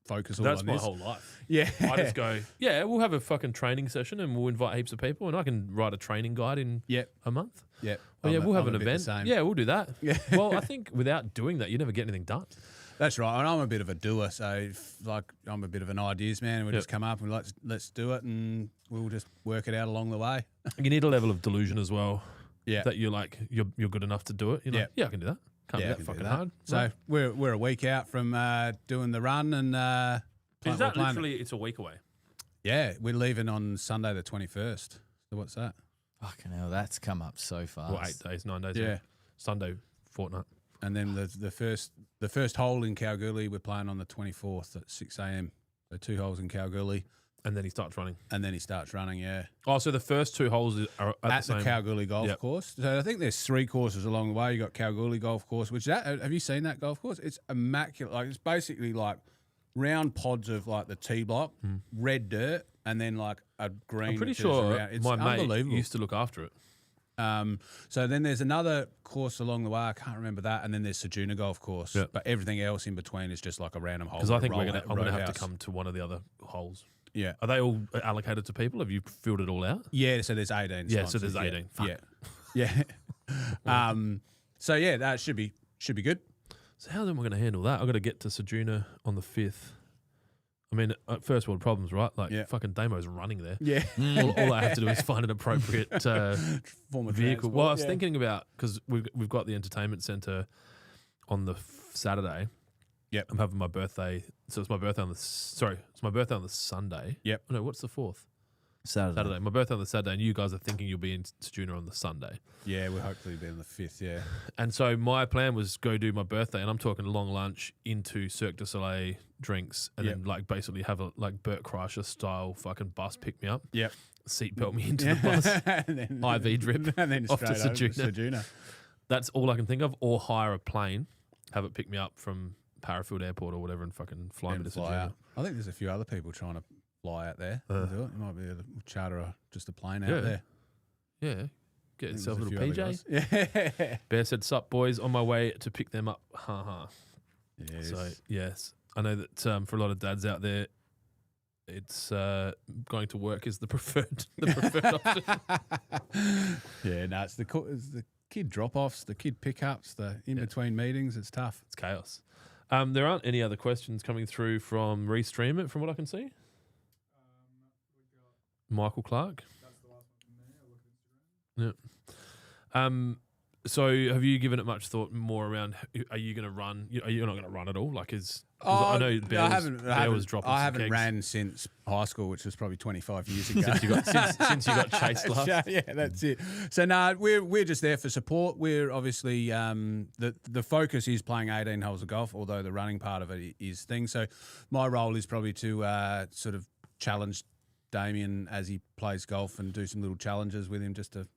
focus all That's on my this. whole life. Yeah, I just go, yeah, we'll have a fucking training session and we'll invite heaps of people, and I can write a training guide in Yep. a month. Yep. Oh, yeah, we'll have I'm an a bit the event. same. Yeah, we'll do that. Yeah. Well, I think without doing that, you never get anything done. That's right. And I'm a bit of a doer, so I'm a bit of an ideas man. And we Yep. just come up and let's do it, and we'll just work it out along the way. You need a level of delusion as well. Yeah. That you're like, you're good enough to do it. You're like, yeah, I can do that. Can't Yeah, I be can that do fucking that. hard. So Right. we're a week out from doing the run, and Is that literally, it's a week away? Yeah, we're leaving on Sunday the 21st. So what's that? fucking hell, that's come up so fast. Well, 8 days, 9 days. Yeah. Sunday fortnight. And then the first hole in Kalgoorlie, we're playing on the 24th at 6 a.m. So 2 holes in Kalgoorlie, And then he starts running. and then he starts running. Yeah, Oh, so the first 2 holes are at at the the same. Kalgoorlie Golf Yep. Course. So I think there's 3 courses along the way. You got Kalgoorlie Golf Course, which have you seen that golf course? It's immaculate. Like it's basically like round pods of like the tee block, red dirt, and then like a green. I'm pretty that goes sure around. It's my mate unbelievable. used to look after it. So then there's another course along the way. I can't remember that. And then there's Sejuna Golf Course. Yeah. But everything else in between is just like a random hole. Because I think roll- I'm going to have to roadhouse. come to one of the other holes. Yeah. Are they all allocated to people? Have you filled it all out? Yeah, so there's 18. Yeah, so sponsors, there's 18. Fuck. Yeah. Yeah. So yeah, that should be good. So how am I going to handle that? I've got to get to Sejuna on the 5th. I mean, first world problems, right? Like, Yeah. fucking Damo's running there. Yeah. All I have to do is find an appropriate Form of vehicle. Well, I was transport, yeah. thinking about, because we've got the entertainment centre on the Saturday. Yep. I'm having my birthday. So it's my birthday on the it's my birthday on the Sunday. Yep. Oh, no, what's the 4th? Saturday. My birthday on the Saturday, and you guys are thinking you'll be in Sejuna on the Sunday. Yeah, we'll hopefully be on the 5th, yeah. And so my plan was go do my birthday, and I'm talking long lunch into Cirque du Soleil drinks, and then like basically have a like Burt Kreischer style fucking bus pick me up, Yep. seatbelt me into the bus, and then, IV drip, and then off to straight over to Sejuna. Sejuna. That's all I can think of. Or hire a plane, have it pick me up from Parafield Airport or whatever, and fucking fly me And to fly Sejuna. out. I think there's a few other people trying to fly out there. Uh. and do it. It might be a charter just a plane Yeah. out there. Yeah, get I think yourself a there's little few other PJ. guys. Yeah. Bear said, "Sup, boys, on my way to pick them up." Ha Yes. So yes, I know that for a lot of dads out there, it's going to work is the preferred option. Yeah, no, it's the kid drop-offs, the kid pickups, the in-between meetings. It's tough. It's chaos. There aren't any other questions coming through from Restream It, from what I can see. Michael Clark. That's the last one from me. I look at Instagram. Yeah. So have you given it much thought more around? Are you going to run? Are you not going to run at all? Like, I know Bear was dropping. I some haven't kegs ran since high school, which was probably 25 years ago. since you got chased last. Yeah, that's it. So no, we're just there for support. We're obviously the focus is playing 18 holes of golf, although the running part of it is thing. So my role is probably to sort of challenge Damien as he plays golf and do some little challenges with him just to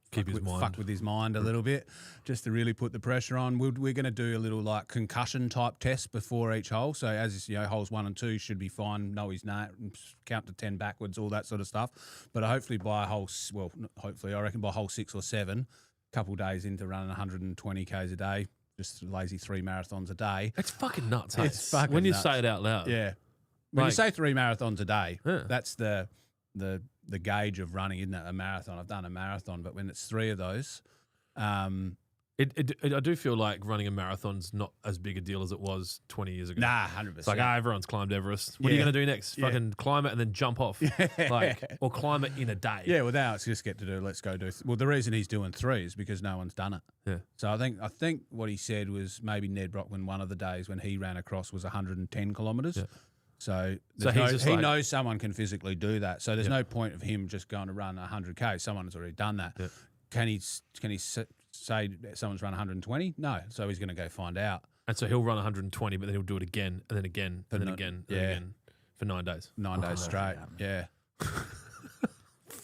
fuck with his mind a little bit, just to really put the pressure on. We're going to do a little like concussion type test before each hole. So as you know, holes 1 and 2 should be fine. Know his name, count to 10 backwards, all that sort of stuff. But hopefully by I reckon by hole 6 or 7, a couple of days into running 120 k's a day, just lazy 3 marathons a day. It's fucking nuts. Hey? It's fucking when you nuts. say it out loud. Yeah. When you Like- say 3 marathons a day, Yeah. that's the gauge of running, isn't it? A marathon. I've done a marathon, but when it's 3 of those, I do feel like running a marathon's not as big a deal as it was 20 years ago. nah, 100%. It's like, everyone's climbed Everest. What are you Yeah. going to do next? Yeah. Fucking climb it and then jump off. Or climb it in a day. Yeah, well, now it's just get to do. Let's go do. Well, the reason he's doing 3 is because no one's done it. Yeah. So I think what he said was maybe Ned Brockman, one of the days when he ran across was 110 kilometres. Yeah. So, So he's just he like- knows someone can physically do that. So there's Yeah. no point of him just going to run 100k. Someone's already done that. Yeah. Can he say someone's run 120? No. So he's going to go find out. And so he'll run 120, but then he'll do it again, and then again, and then no- again, and yeah. again for 9 days. 9 days straight. yeah. Yeah.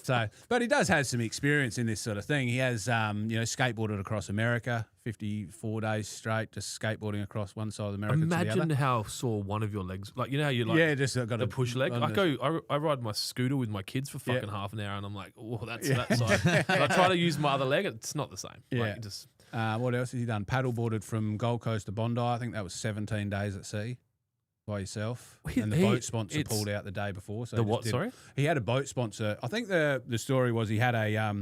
So, but he does have some experience in this sort of thing. He has, skateboarded across America, 54 days straight, just skateboarding across one side of America to the Imagine other. how sore one of your legs, like, you know how you like Yeah, just got the a push leg. on I the- I ride my scooter with my kids for Yeah. fucking half an hour, and I'm like, oh, that's that side. And I try to use my other leg, it's not the same. Yeah. Like, just What else has he done? Paddleboarded from Gold Coast to Bondi. I think that was 17 days at sea by yourself. And the boat sponsor pulled out the day before. So the he just what? did- Sorry. He had a boat sponsor. I think the story was he had a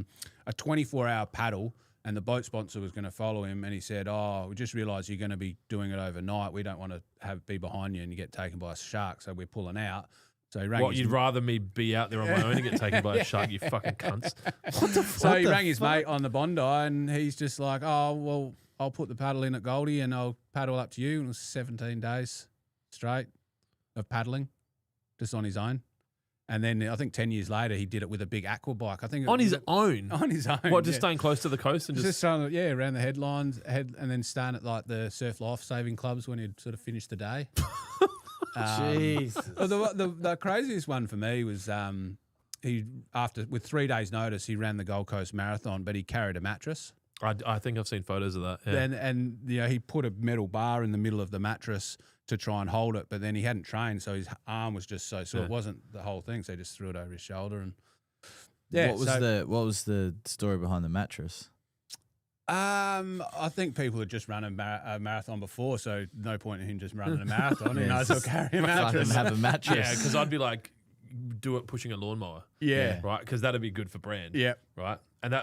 24-hour paddle, and the boat sponsor was going to follow him, and he said, "Oh, we just realised you're going to be doing it overnight. We don't want to be behind you and you get taken by a shark, so we're pulling out." So he rang. What, his, you'd rather me be out there on my own and get taken by a shark, you fucking cunts? What the fuck? so he rang his mate on the Bondi, and he's just like, "Oh, well, I'll put the paddle in at Goldie, and I'll paddle up to you." And it was 17 days straight of paddling, just on his own. And then I think 10 years later, he did it with a big aqua bike. I think On his own? On his own. What, just yeah. staying close to the coast and just trying to, around the headlines, and then staying at like the surf life saving clubs when he'd sort of finished the day. Jesus. Well, the craziest one for me was with 3 days' notice, he ran the Gold Coast Marathon, but he carried a mattress. I think I've seen photos of that. Yeah. And he put a metal bar in the middle of the mattress to try and hold it, but then he hadn't trained, so his arm was just so sore. Yeah. It wasn't the whole thing, so he just threw it over his shoulder. And What was the story behind the mattress? I think people had just run a marathon before, so no point in him just running a marathon. He might as well carry a mattress. Have a mattress. Yeah, because I'd be like, do it pushing a lawnmower. Yeah. Right? Because that'd be good for brand. Yeah. Right? And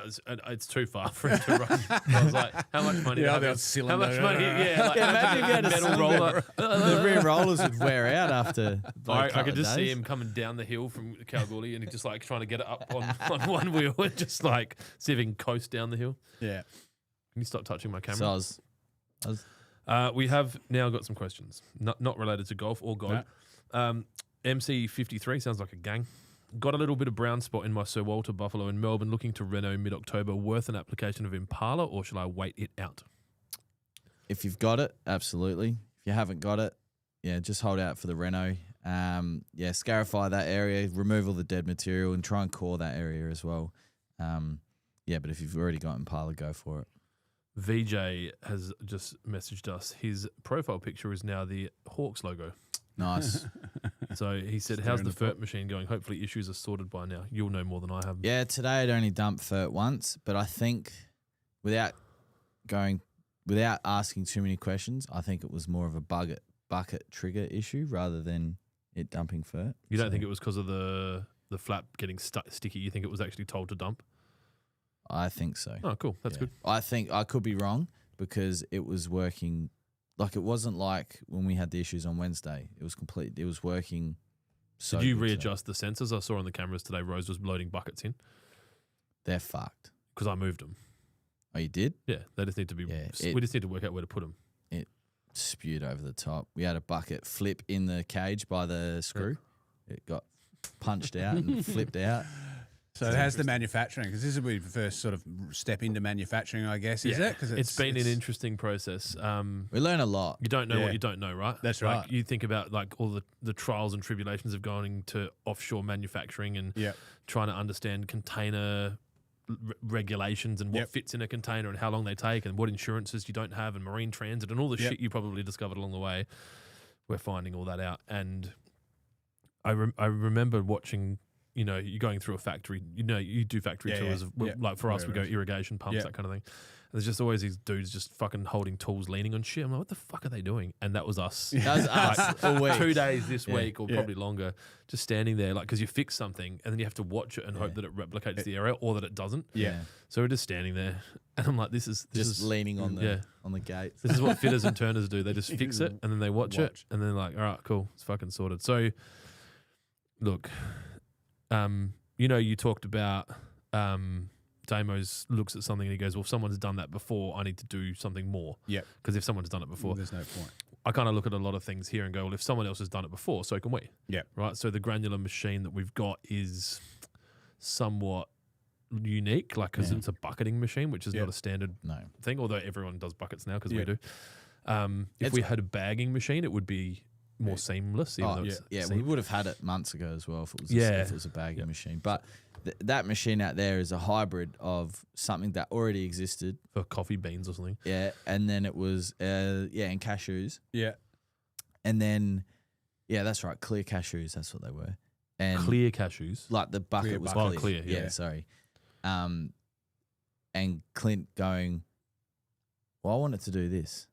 it's too far for him to run. I was like, how much money? Yeah, do I the have? old cylinder. How much money? Yeah, like, imagine if you had a metal roller. The rear rollers would wear out after. I could just see him coming down the hill from Kalgoorlie and he just like trying to get it up on one wheel and just like see if he can coast down the hill. Yeah. Can you stop touching my camera? So I was We have now got some questions, not related to golf or God. No. MC53 sounds like a gang. Got a little bit of brown spot in my Sir Walter Buffalo in Melbourne, looking to reno mid-October. Worth an application of Impala, or shall I wait it out? if you've got it, absolutely. If you haven't got it, yeah, just hold out for the reno. Scarify that area, remove all the dead material, and try and core that area as well. But if you've already got Impala, go for it. VJ has just messaged us. His profile picture is now the Hawks logo. Nice. So he said, how's the FERT machine going? Hopefully issues are sorted by now. You'll know more than I have. Yeah, today I'd only dumped FERT once, but I think without asking too many questions, I think it was more of a bucket trigger issue rather than it dumping FERT. You don't think it was because of the flap getting sticky? You think it was actually told to dump? I think so. Oh, cool. That's good. I think I could be wrong because it was working. Like, it wasn't like when we had the issues on Wednesday. It was complete. It was working. So Did you good, readjust the sensors? I saw on the cameras today Rose was loading buckets in They're fucked. because I moved them. Oh, you did? Yeah, they just need to be. Yeah, We just need to work out where to put them. Spewed over the top. We had a bucket flip in the cage by the screw. It got punched out and flipped out. So how's the manufacturing? Because this will be the first sort of step into manufacturing, I guess, is it? Because it's been an interesting process. We learn a lot. You don't know what you don't know, right? That's like, right. You think about like all the trials and tribulations of going to offshore manufacturing and trying to understand container regulations and what fits in a container and how long they take and what insurances you don't have and marine transit and all the shit you probably discovered along the way. We're finding all that out. And I remember watching, you know, you're going through a factory, you know, you do factory tours. Like for us, we go irrigation pumps, that kind of thing. And there's just always these dudes just fucking holding tools, leaning on shit. I'm like, what the fuck are they doing? And that was us. That was us. A week. 2 days this week or probably longer, just standing there, like, because you fix something and then you have to watch it and hope that it replicates the area or that it doesn't. Yeah. So we're just standing there, and I'm like, this is leaning on the gate. This is what fitters and turners do. They just fix it and then they watch it and then like, all right, cool, it's fucking sorted. So, look, you know, you talked about Damo's looks at something and he goes, well, if someone's done that before, I need to do something more. Yeah. Because if someone's done it before, there's no point. I kind of look at a lot of things here and go, well, if someone else has done it before, so can we. Yeah. Right. So the granular machine that we've got is somewhat unique, like because it's a bucketing machine, which is not a standard thing, although everyone does buckets now because we do. If we had a bagging machine, it would be more seamless. Even though it's we would have had it months ago as well if it was a bagging machine. But that machine out there is a hybrid of something that already existed for coffee beans or something. Yeah, and then it was and cashews. Yeah, and then that's right, clear cashews. That's what they were. And clear cashews, like the bucket was clear. Clear. Yeah, sorry. And Clint going, well, I want it to do this.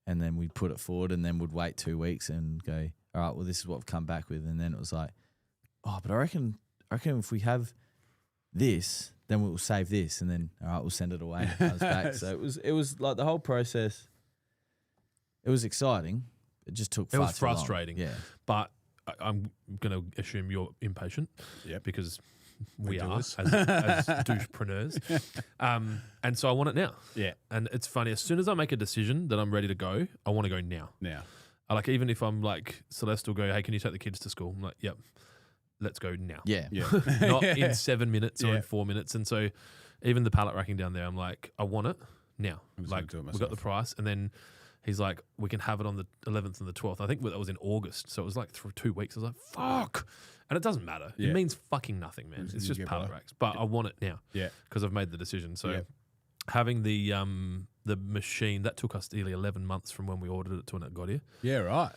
And then we'd put it forward and then would wait 2 weeks and go, all right, well, this is what we've come back with. And then it was like, oh, but I reckon if we have this, then we'll save this. And then, all right, we'll send it away. And I was back. So it was like the whole process. It was exciting. It just took far too long. It was frustrating. Yeah. But I'm going to assume you're impatient. Yeah. Because we are as douchepreneurs. And so I want it now. Yeah. And it's funny, as soon as I make a decision that I'm ready to go, I want to go now. I like, even if I'm like, Celeste will go, hey, can you take the kids to school? I'm like, yep, let's go now. Yeah. Not in 7 minutes or in 4 minutes. And so even the pallet racking down there, I'm like, I want it now. Like, we got the price. And then he's like, we can have it on the 11th and the 12th. I think that was in August. So it was like 2 weeks. I was like, fuck. And it doesn't matter. It means fucking nothing, man. It's just pallet racks. But I want it now. Yeah. Because I've made the decision. So having the machine, that took us nearly 11 months from when we ordered it to when it got here. Yeah, right.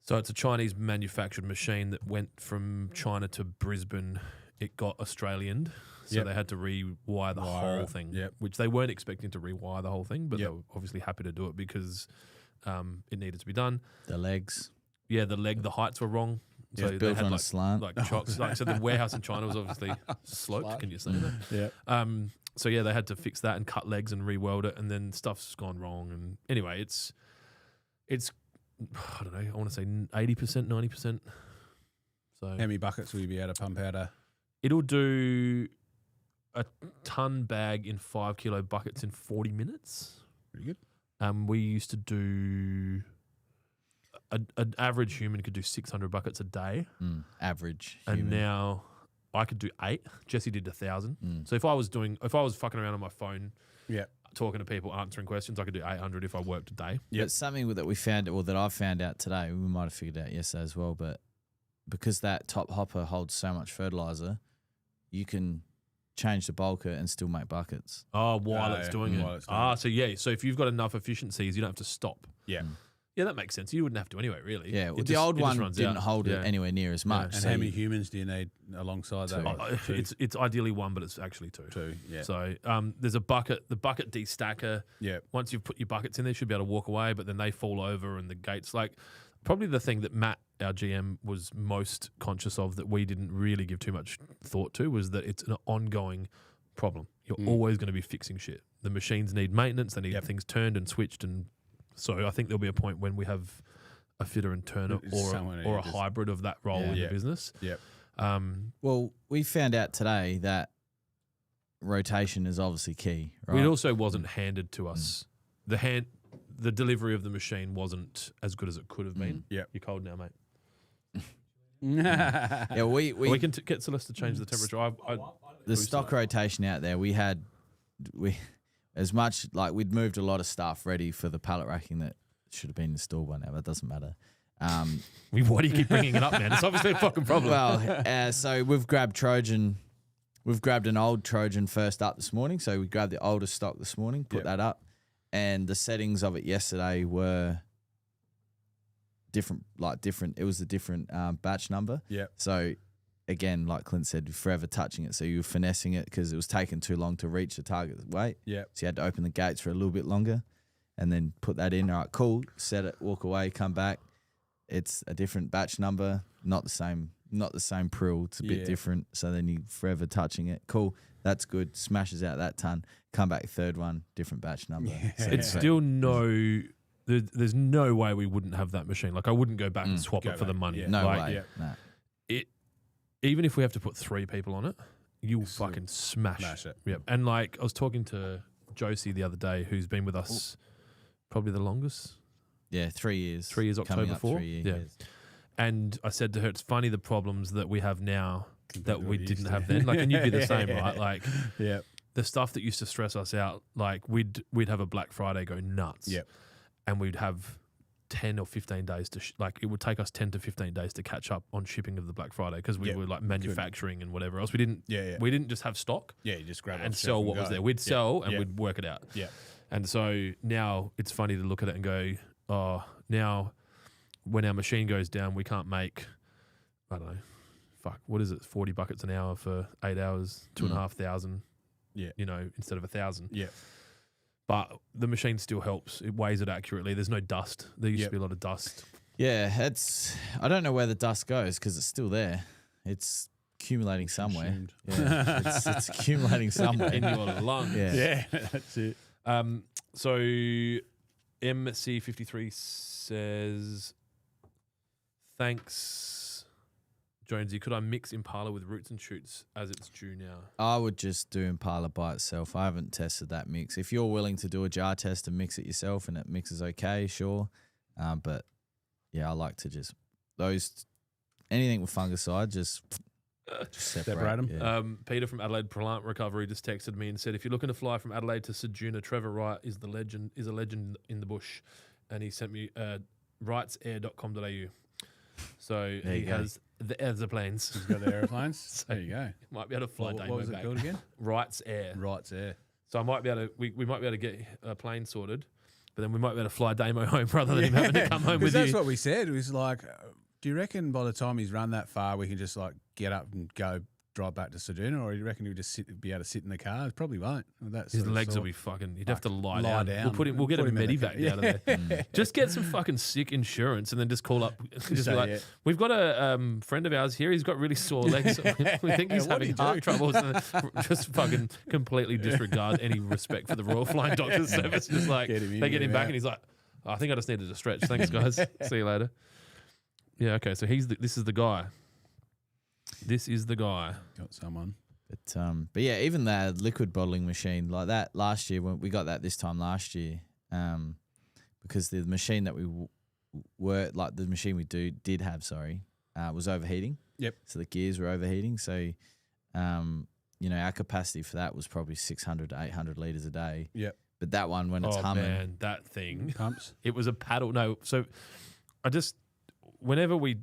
So it's a Chinese manufactured machine that went from China to Brisbane it got Australianed, so Yep. they had to rewire the Wire whole it. thing, Yep. which they weren't expecting to rewire the whole thing, but Yep. they were obviously happy to do it because it needed to be done. The legs. Yeah, the heights were wrong. So they built had on a like, slant. like chocks. Like, so the warehouse in China was obviously sloped. Can you say that? Yeah. So yeah, they had to fix that and cut legs and re-weld it, and then stuff's gone wrong. And anyway, it's I don't know. I want to say 80%, 90%. So How many buckets will you be able to pump out? it'll do a ton bag in 5 kilo buckets in 40 minutes. Pretty good. We used to do an average human could do 600 buckets a day, Average. and human. now I could do 8. Jesse did 1,000. So if I was fucking around on my phone, Yeah. talking to people, answering questions, I could do 800 if I worked a day. Yep. But something that we found, or that I found out today, we might have figured out yesterday as well, but because that top hopper holds so much fertilizer, you can change the bulker and still make buckets. Oh, while it's yeah. doing While it. it's doing it. So if you've got enough efficiencies, you don't have to stop. Yeah. Yeah, that makes sense. You wouldn't have to anyway, really. Yeah, well, It the just- old it just one runs didn't out. hold Yeah. it anywhere near as much. And so how many humans do you need alongside that? Oh, it's ideally 1, but it's actually 2. 2. Yeah. So there's a bucket, the bucket destacker. Yeah. Once you've put your buckets in there, you should be able to walk away, but then they fall over and the gates. Like, probably the thing that Matt, our GM, was most conscious of that we didn't really give too much thought to was that it's an ongoing problem. You're always going to be fixing shit. The machines need maintenance. They need things turned and switched. And so I think there'll be a point when we have a fitter and turner or a hybrid of that role in the business. Yep. Well, we found out today that rotation is obviously key, right? It also wasn't handed to us. The delivery of the machine wasn't as good as it could have been. Yep. You're cold now, mate. Yeah, We can get Celeste to change the temperature. the stock rotation out there, we as much like we'd moved a lot of stuff ready for the pallet racking that should have been installed by now, but it doesn't matter. Why do you keep bringing it up, man? It's obviously a fucking problem. Well, so we've grabbed Trojan. We've grabbed an old Trojan first up this morning. So we grabbed the oldest stock this morning, put that up, and the settings of it yesterday were different. It was a different batch number. Yeah. So again, like Clint said, you're forever touching it. So you were finessing it because it was taking too long to reach the target weight. Yeah. So you had to open the gates for a little bit longer and then put that in. All right, cool. Set it, walk away, come back. It's a different batch number, not the same prill. It's a bit different. So then you forever touching it. Cool. That's good. Smashes out that ton. Come back, third one, different batch number. So It's still there's no way we wouldn't have that machine. Like, I wouldn't go back and swap it for the money. Yeah. no Like, way. yeah. No. Even if we have to put 3 people on it, you'll fucking smash it. Yep. And like, I was talking to Josie the other day, who's been with us probably the longest. Yeah, 3 years. 3 years, Coming October up 4. 3 years. Yeah. And I said to her, it's funny the problems that we have now that we didn't have then. Like, and you'd be the same, right? Like, the stuff that used to stress us out, like we'd have a Black Friday go nuts. Yep. And we'd have 10 or 15 days to it would take us 10 to 15 days to catch up on shipping of the Black Friday because we were like manufacturing and whatever else. We didn't just have stock. Yeah, you just grab it and off the sell shelf what was go. there. We'd sell and we'd work it out. Yeah. And so now it's funny to look at it and go, oh, now when our machine goes down, we can't make, I don't know, what is it, 40 buckets an hour for 8 hours, 2,500, instead of 1,000. Yeah. But the machine still helps. It weighs it accurately. There's no dust. There used to be a lot of dust. Yeah, I don't know where the dust goes because it's still there. It's accumulating somewhere. Consumed. Yeah, it's accumulating somewhere. In your lungs. Yeah. That's it. So MC53 says, thanks, Jonesy. Could I mix Impala with Roots and Shoots as it's due now? I would just do Impala by itself. I haven't tested that mix. If you're willing to do a jar test and mix it yourself and it mixes okay, sure. But yeah, I like to just anything with fungicide, just separate them. Yeah. Peter from Adelaide Plant Recovery just texted me and said, if you're looking to fly from Adelaide to Ceduna, Trevor Wright is a legend in the bush. And he sent me wrightsair.com.au. So he has the airplanes. He's got the aeroplanes. So there you go. Might be able to fly What was it back. called again? Wright's Air. Wright's Air. So I might be able to. We might be able to get a plane sorted, but then we might be able to fly Damo home rather than him having to come home with that's you. what we said. It was like, do you reckon by the time he's run that far, we can just like get up and go drive back to Ceduna, or you reckon he'll just be able to sit in the car? He probably won't. His legs will be fucking. You'd have to lie lie down. down. We'll get a Put him in the medivac car. out of there. Just get some fucking sick insurance, and then just call up. Just So, be like, yeah. we've got a friend of ours here. He's got really sore legs. We think he's What do having you do? heart troubles. And just fucking completely disregard any respect for the Royal Flying Doctor Service. Just like Get him in, they get get him him back, out. and he's like, I think I just needed a stretch. Thanks, guys. See you later. Yeah. Okay. So this is the guy. This is the guy. Got someone. But yeah, even the liquid bottling machine like that last year, when we got that this time last year, because the machine that we the machine we did have, was overheating. Yep. So the gears were overheating. So, our capacity for that was probably 600 to 800 litres a day. Yep. But that one, when it's humming, Man, that thing. Pumps. It was a paddle. No, so whenever we,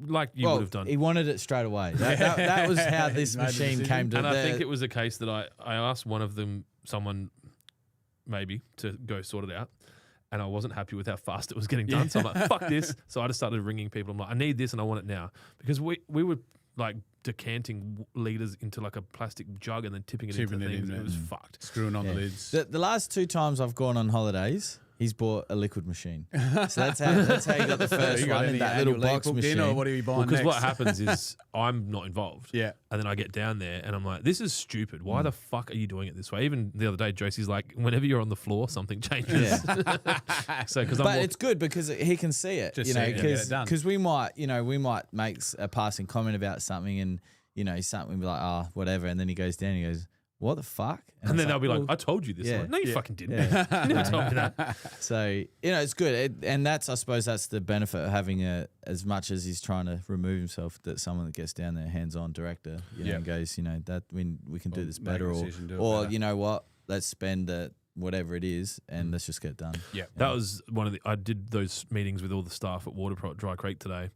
like you would have done. he wanted it straight away. That was how this Made the machine decision. came to. And I think it was a case that I asked one of them, someone maybe, to go sort it out. And I wasn't happy with how fast it was getting done. So I'm like, fuck this. So I just started ringing people. I'm like, I need this and I want it now. Because we were like decanting litres into like a plastic jug and then tipping it into things. It was fucked. Screwing on the lids. The last 2 times I've gone on holidays, he's bought a liquid machine. So that's how you got the first You got one in any that little annual leave box booked machine. in, or what are you buying Because next? what happens is I'm not involved. Yeah. And then I get down there and I'm like, this is stupid. Why the fuck are you doing it this way? Even the other day, Josie's like, whenever you're on the floor, something changes. So, But it's good because he can see it, Just see it and get it done. because we might make a passing comment about something and, something will be like, oh, whatever. And then he goes down and he goes, what the fuck? And it's then they'll be like, well, I told you this. Yeah. I'm like, no, you fucking didn't. Yeah. You never told me that. So, it's good. And I suppose that's the benefit of having as much as he's trying to remove himself, that someone that gets down there, hands-on director, and goes, that we can do this make a better, decision, do it or better. you know what, let's spend whatever it is and let's just get it done. Yeah. That was one of I did those meetings with all the staff at Dry Creek today.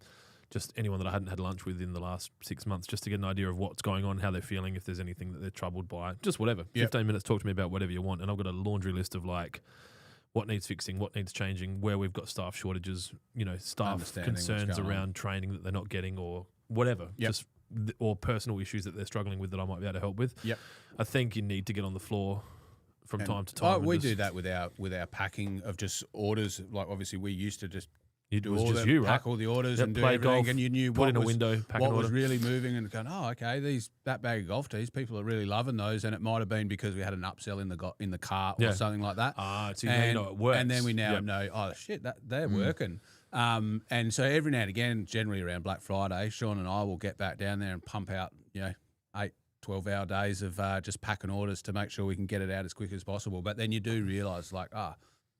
Just anyone that I hadn't had lunch with in the last 6 months, just to get an idea of what's going on, how they're feeling, if there's anything that they're troubled by, just whatever. Yep. 15 minutes, talk to me about whatever you want. And I've got a laundry list of like what needs fixing, what needs changing, where we've got staff shortages, staff Understanding what's concerns going on. around training that they're not getting or whatever. Yep. Just or personal issues that they're struggling with that I might be able to help with. Yep. I think you need to get on the floor from And- time to time. and we just- do that with our packing of just orders. Like obviously we used to just It was all just the, you, right? pack all the orders Yep, and do play everything, golf, and you knew put what in a was, window, pack what an was order. really moving, and going, oh, okay, that bag of golf tees, people are really loving those, and it might have been because we had an upsell in the cart or Yeah. something like that. So you know it works. And then we now Yep. know, oh shit, that they're working. And so every now and again, generally around Black Friday, Sean and I will get back down there and pump out, 8, 12-hour days of just packing orders to make sure we can get it out as quick as possible. But then you do realise, like,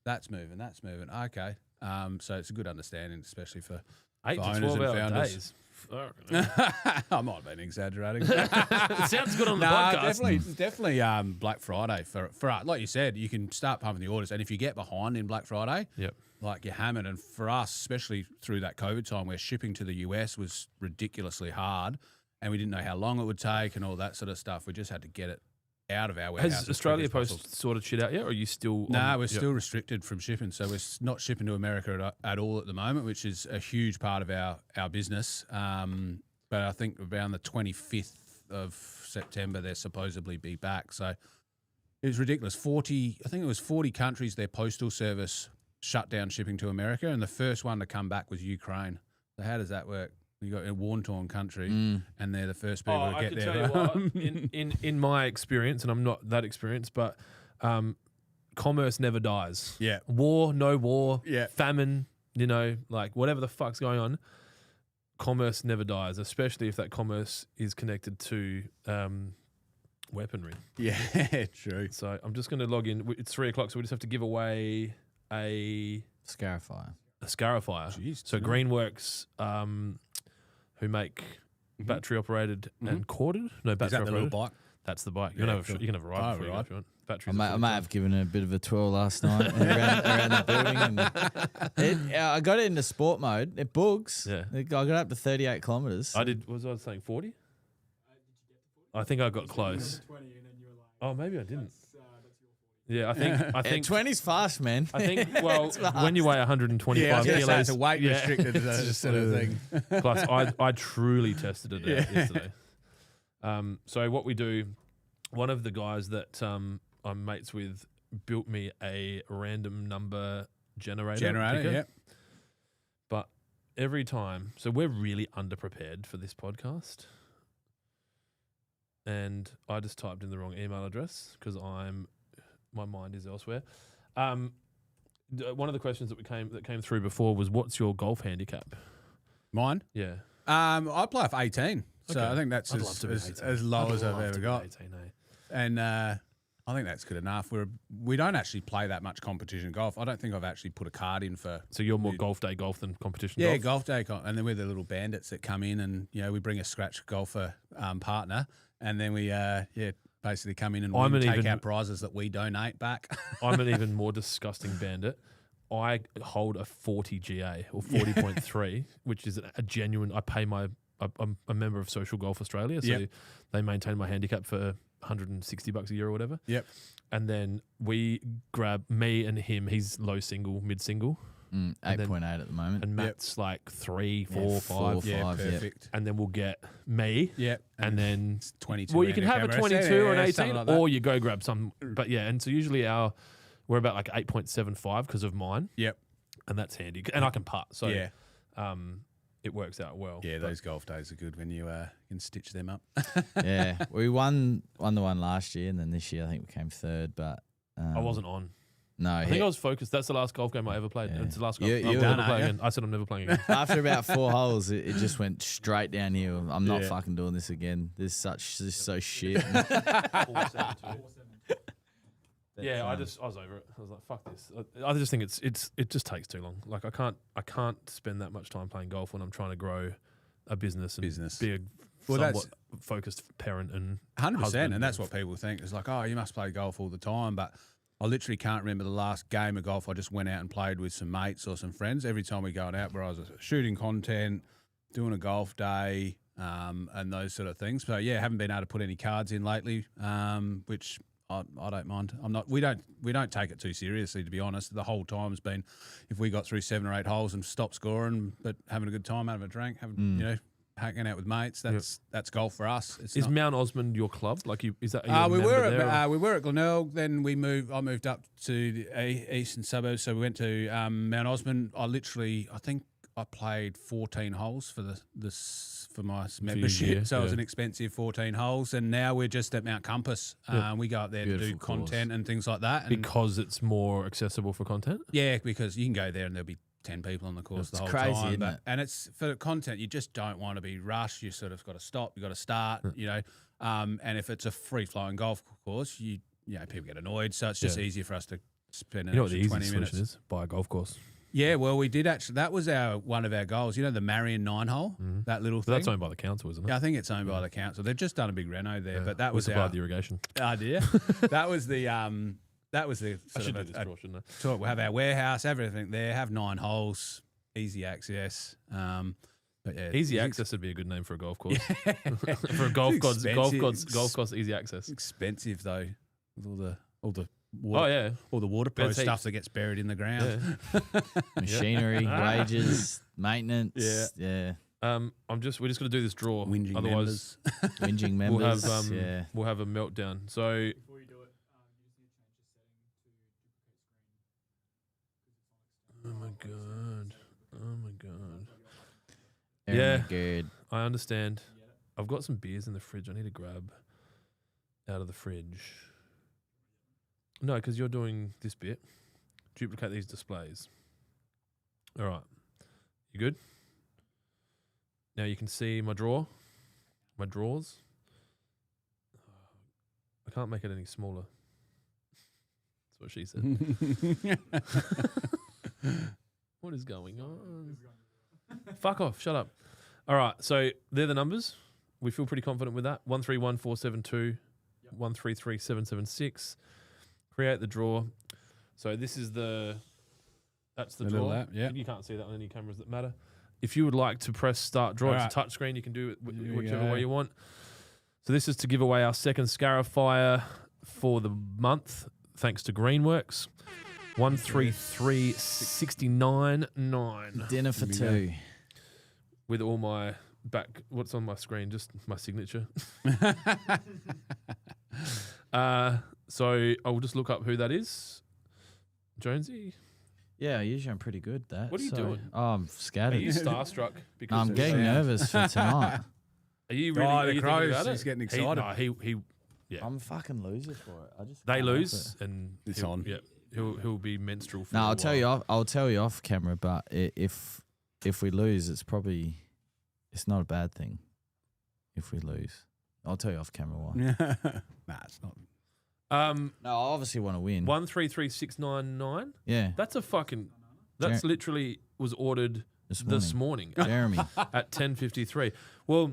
that's moving. Okay. So it's a good understanding, especially for 8 to owners 12 and hour founders. days. Fuck. I might have been exaggerating. It sounds good on the Nah, podcast. definitely Black Friday for us. Like you said, you can start pumping the orders, and if you get behind in Black Friday, Yep. like you're hammered. And for us, especially through that COVID time where shipping to the US was ridiculously hard, and we didn't know how long it would take and all that sort of stuff, we just had to get it out of our warehouse. Has Australia Post sorted shit out yet, or are you still? No, we're still restricted from shipping, so we're not shipping to America at all at the moment, which is a huge part of our business. But I think around the 25th of September, they'll supposedly be back. So it was ridiculous. I think it was 40 countries, their postal service shut down shipping to America, and the first one to come back was Ukraine. So how does that work? You got a war-torn country, and they're the first people to I get can there. tell you what, in my experience, and I'm not that experienced, but commerce never dies. Yeah. War, no war, Yeah. famine, like whatever the fuck's going on, commerce never dies, especially if that commerce is connected to weaponry. Yeah, true. So I'm just going to log in. It's 3:00, so we just have to give away a Scarifier. Scarifier. Jeez, So no. Greenworks, who make battery operated and corded. No, Is battery that the little operated. bike? That's the bike. Yeah, You can have a ride Oh, before you go right. if you want. Batteries. I may have given it a bit of a twirl last night around the building. And I got it into sport mode. It boogs. Yeah. I got up to 38 kilometres. I did. Was I saying 40? I think I got close. 20 and then you were like, Oh, maybe I didn't. that's your 40. Yeah, I think. 20's fast, man. I think. Well, It's fast. when you weigh 125 Yeah, I was gonna say kilos, it's a weight restricted sort of thing. Plus, I truly tested it out yesterday. So what we do, one of the guys that I'm mates with built me a random number generator. picker. Yep. But every time, so we're really underprepared for this podcast. And I just typed in the wrong email address because my mind is elsewhere. One of the questions that came through before was, what's your golf handicap? Mine? Yeah. I play off 18. So Okay. I think that's I'd love to be 18. as low I'd as I've love ever to be got. 18, eh? And I think that's good enough. We don't actually play that much competition golf. I don't think I've actually put a card in for. So you're more golf day golf than competition Yeah, golf? golf day, and then we're the little bandits that come in, and we bring a scratch golfer partner, and then we basically come in and take out prizes that we donate back. I'm an even more disgusting bandit. I hold a 40 GA or 40.3, which is a genuine. I'm a member of Social Golf Australia, so they maintain my handicap for $160 a year or whatever. Yep. And then we grab me and him. He's low single, mid single, 8.8 at the moment. and Matt's like 3, 4, 5. 4, Yeah, 5, perfect. And then we'll get me. Yep. And then 22. well, you can have a 22 or an 18, something like that. or you go grab some. But yeah, and so usually we're about like 8.75 because of mine. Yep. And that's handy. And I can putt, so Yeah. It works out well. Yeah, But those golf days are good when you can stitch them up. Yeah, we won the one last year, and then this year I think we came third. But I wasn't on. No, I think I was focused. That's the last golf game I ever played. Yeah. It's the last golf You I'm were never done, playing eh? again. I said I'm never playing again. after about 4 holes, it just went straight downhill. I'm not Yeah. fucking doing this again. This is so shit. Yeah, I was over it. I was like, fuck this. I just think it just takes too long. Like I can't spend that much time playing golf when I'm trying to grow a business and be a somewhat focused parent and 100%, husband and that's what people think. It's like, oh, you must play golf all the time, but I literally can't remember the last game of golf I just went out and played with some mates or some friends. Every time we go out where I was shooting content, doing a golf day, and those sort of things. So yeah, haven't been able to put any cards in lately, which I don't mind. We don't take it too seriously, to be honest. The whole time's been, if we got through 7 or 8 holes and stopped scoring, but having a good time, having a drink, hanging out with mates. That's golf for us. Is Mount Osmond your club? Like is that? We were at Glenelg. Then I moved up to the eastern suburbs. So we went to Mount Osmond. I think I played 14 holes for my membership. So it was an expensive 14 holes. And now we're just at Mount Compass. We go up there to do content and things like that. And because it's more accessible for content. Yeah, because you can go there and there'll be 10 people on the course the whole crazy, time. isn't it? And it's for content, you just don't want to be rushed. You sort of got to stop, you got to start, and if it's a free flowing golf course, people get annoyed. So it's just easier for us to spend an extra 20 minutes. Is? Buy a golf course. Yeah, well, we did actually. That was one of our goals. The Marion 9-hole, that little thing. That's owned by the council, isn't it? Yeah, I think it's owned by the council. They've just done a big reno there, but that was supplied the irrigation. idea. That was the I should do this draw, shouldn't I? talk. We'll have our warehouse, everything there. Have 9 holes, easy access. But yeah, Easy access would be a good name for a golf course. For a golf course, easy access. Expensive though, with all the water, Oh yeah, all the waterproof Beds stuff heaps. that gets buried in the ground. Machinery, wages, maintenance. Yeah. we're just going to do this draw. Whinging Otherwise, Whinging we'll members. have we'll have a meltdown. So Before you do it, you just need to change the setting to duplicate screen. oh my god. Aaron Yeah. McGurd. I understand. I've got some beers in the fridge. I need to grab out of the fridge. No, because you're doing this bit. Duplicate these displays. All right. You good? Now you can see my drawer, my drawers. I can't make it any smaller. That's what she said. What is going on? Fuck off. Shut up. All right. So they're the numbers. We feel pretty confident with that. 131472, 133776. Create the draw. So this is that's the draw. app, yeah. You can't see that on any cameras that matter. If you would like to press start draw, it's a touch screen. You can do it whichever way you want. So this is to give away our second Scarifier for the month, thanks to Greenworks. 133699 Dinner for 2. with all my back. What's on my screen? Just my signature. So I'll just look up who that is. Jonesy? Yeah, usually I'm pretty good at that. What are you doing? Oh, I'm Are scattered. you starstruck? Because I'm of getting the sound? nervous for tonight. Are you really? Oh, are the you thinking Crows, about it? he's getting excited. He yeah. I'm a fucking loser for it. I just They can't help lose, it. and It's he'll, on. Yeah, he'll be menstrual. For No, a I'll tell while. you. I'll tell you off camera. But if we lose, it's not a bad thing. If we lose, I'll tell you off camera why. Nah, it's not. No, I obviously want to win. 133699. Yeah, That's a fucking. That's literally was ordered this morning at, Jeremy. at 10:53. Well,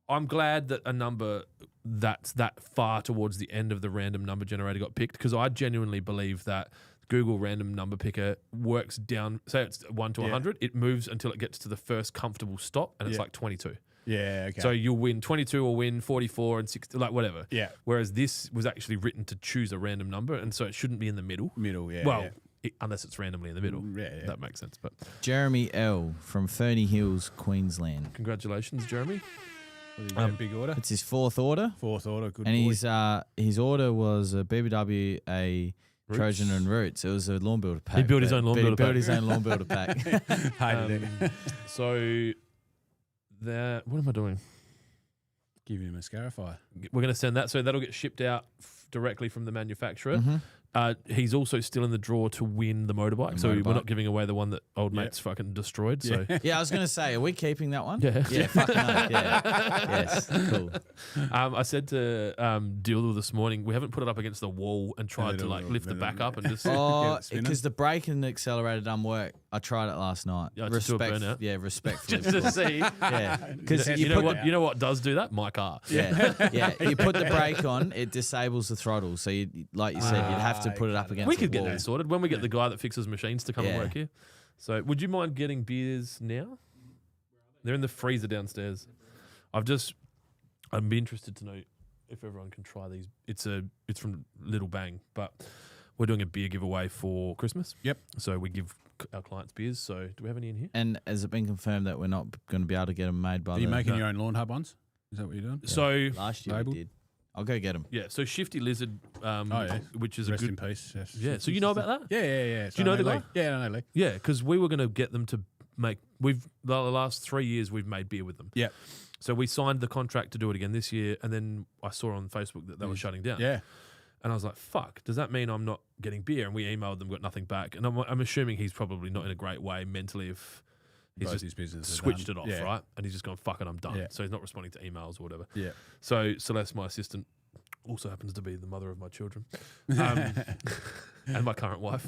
I'm glad that a number that's that far towards the end of the random number generator got picked, because I genuinely believe that Google random number picker works down. Say it's 1 to 100, it moves until it gets to the first comfortable stop, and it's like 22. Yeah, okay. So you'll win 22 or win 44 and 60, like whatever. yeah, Whereas this was actually written to choose a random number, and so it shouldn't be in the middle. middle, yeah. Well, yeah. Unless it's randomly in the middle. Yeah. That makes sense. But Jeremy L from Ferny Hills, Queensland. congratulations, Jeremy. Big order. It's his fourth order, Fourth order, good and boy. his order was a BBW, a Roots. Trojan and Roots. It was a lawn builder pack. He built his own lawn but builder he built pack. his own lawn builder pack. Hated it. So that, what am I doing? Giving him a scarifier. We're going to send that. So that'll get shipped out directly from the manufacturer. Mhm. He's also still in the draw to win the motorbike. The So we're motorbike. not giving away the one that old Yep. mate's fucking destroyed. So Yeah, I was going to say, are we keeping that one? Yeah. Yeah, fuck no. Yeah. Yes, cool. I said to Dildal this morning, we haven't put it up against the wall and tried to like lift the back up and just. Oh, it spinning. because the brake and the accelerator done work. I tried it last night. Yeah, just do a burnout. Yeah, respectfully. Just to see. Yeah, because You know what? You know what does do that? My car. Yeah, you put the brake on, it disables the throttle. So, like you said, you'd have to put it up against We the could get wall. that sorted when we get the guy that fixes machines to come and Yeah. work here. So, would you mind getting beers now? They're in the freezer downstairs. I'd be interested to know if everyone can try these. It's from Little Bang, but we're doing a beer giveaway for Christmas. Yep. So we give our clients beers. So do we have any in here? And has it been confirmed that we're not going to be able to get them made by Are you the making your own Lawnhub ones? Is that what you're doing? So last year? Label? We did. I'll go get them. yeah, so Shifty Lizard, yeah. which is Rest a in good. peace. Yes. Yeah, so you know about that? Yeah. Do you know the guy? Yeah, I know Lee. Yeah, because we were going to get them to make. The last 3 years we've made beer with them. Yeah. So we signed the contract to do it again this year, and then I saw on Facebook that they were shutting down. Yeah. And I was like, "Fuck! Does that mean I'm not getting beer?" And we emailed them, got nothing back. And I'm assuming he's probably not in a great way mentally if he's Both just his business are switched done. it off, Yeah. right? And he's just gone, "Fuck it, I'm done." Yeah. So he's not responding to emails or whatever. Yeah. So Celeste, my assistant, also happens to be the mother of my children, and my current wife.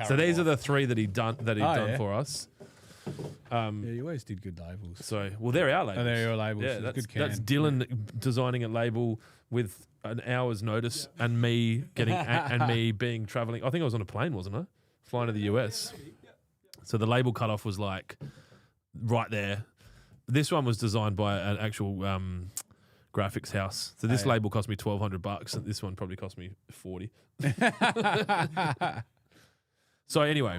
So these are the three that he'd done yeah. for us. Yeah, you always did good labels. So, well, they're our labels. Oh, they're your labels. Yeah, It's a that's, good can. that's Dylan designing a label with an hour's notice, and me getting and me being traveling. I think I was on a plane, wasn't I? Flying to the US. So the label cutoff was like right there. This one was designed by an actual graphics house. So this label cost me $1,200, and this one probably cost me $40. So anyway,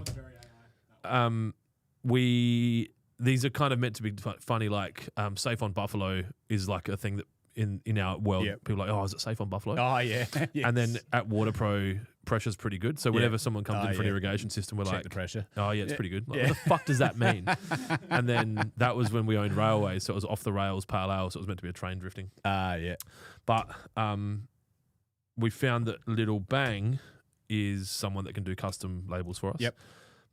these are kind of meant to be funny. Like Safe on Buffalo is like a thing that in our world, people are like, oh, is it safe on Buffalo? Oh, yeah. Yes. And then at Water Pro, pressure's pretty good. So whenever someone comes in for an irrigation system, we're Check like, the pressure. oh, yeah, it's pretty good. Like, what the fuck does that mean? And then that was when we owned railways. So it was off the rails, pale ale. So it was meant to be a train drifting. Yeah. But we found that Little Bang is someone that can do custom labels for us. Yep.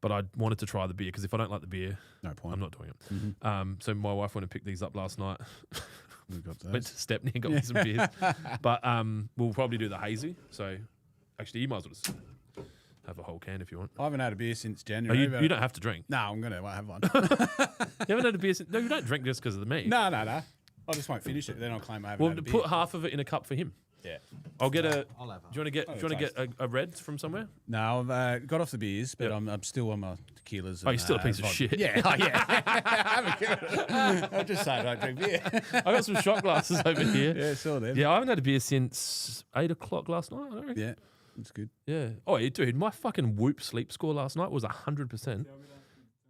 But I wanted to try the beer because if I don't like the beer, No point. I'm not doing it. Mhm. So my wife went and picked these up last night. We've got Went those. to Stepney and got me some beers. But we'll probably do the hazy. So actually, you might as well just have a whole can if you want. I haven't had a beer since Oh, January. you don't have to drink. No, I'm going to have one. You haven't had a beer since... No, you don't drink just because of the meat. No. I just won't finish it. Then I'll claim I haven't Well, had a beer. put half of it in a cup for him. Yeah. I'll get a... I'll have Do you want to get a red from somewhere? No, I've got off the beers, but Yep. I'm still on my tequilas. Oh, you're still a piece of vodka. shit. Yeah, I'm just saying I don't drink beer. I got some shot glasses over here. Yeah, saw them. Yeah, I haven't had a beer since 8 o'clock last night. I don't reckon. Yeah, it's good. Yeah. Oh, yeah, dude, my fucking Whoop sleep score last night was 100%.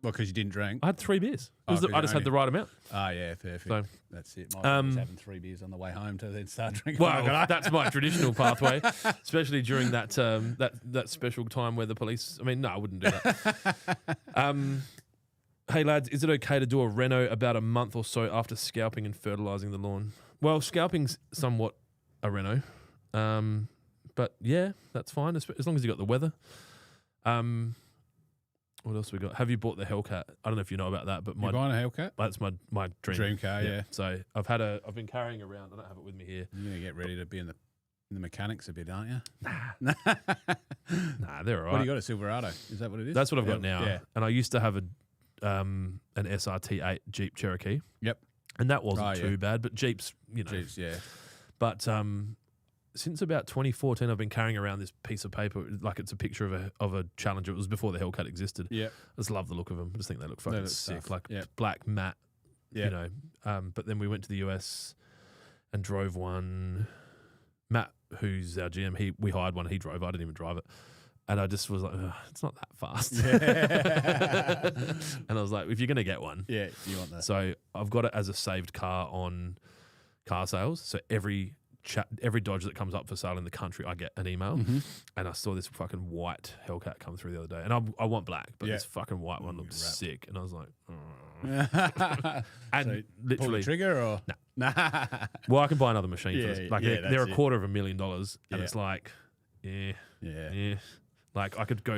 Well, because you didn't drink. I had 3 beers. Oh, I just had the right amount. Oh, yeah, perfect. So, that's it. My was having 3 beers on the way home to then start drinking. well, that's my traditional pathway, especially during that that special time where the police. I mean, no, I wouldn't do that. Hey lads, is it okay to do a reno about a month or so after scalping and fertilising the lawn? Well, scalping's somewhat a reno, but yeah, that's fine as long as you got the weather. What else we got? Have you bought the Hellcat? I don't know if you know about that, but You buying a Hellcat? that's my Dream car, yeah. So I've been carrying around. I don't have it with me here. You're going to get ready to be in the mechanics a bit, aren't you? Nah, they're all right. What do you got, a Silverado? Is that what it is? That's what I've got now. Yeah. And I used to have an SRT8 Jeep Cherokee. Yep. And that wasn't too bad, but Jeeps, Jeeps, yeah. But since about 2014, I've been carrying around this piece of paper, like it's a picture of a Challenger. It was before the Hellcat existed. Yeah. I just love the look of them. I just think they look fucking sick, tough. like Yep. black matte, But then we went to the US and drove one. Matt, who's our GM, we hired one. He drove. I didn't even drive it. And I just was like, it's not that fast. Yeah. And I was like, if you're going to get one. Yeah, you want that. So I've got it as a saved car on car sales. So every Dodge that comes up for sale in the country, I get an email. Mm-hmm. And I saw this fucking white Hellcat come through the other day. And I want black, but this fucking white one looked sick. And I was like, and So literally pull the trigger or? Nah. Nah. Well, I can buy another machine for Yeah, this. Like yeah, they're that's it. $250,000, and Yeah. it's like, Yeah. yeah. Like I could go,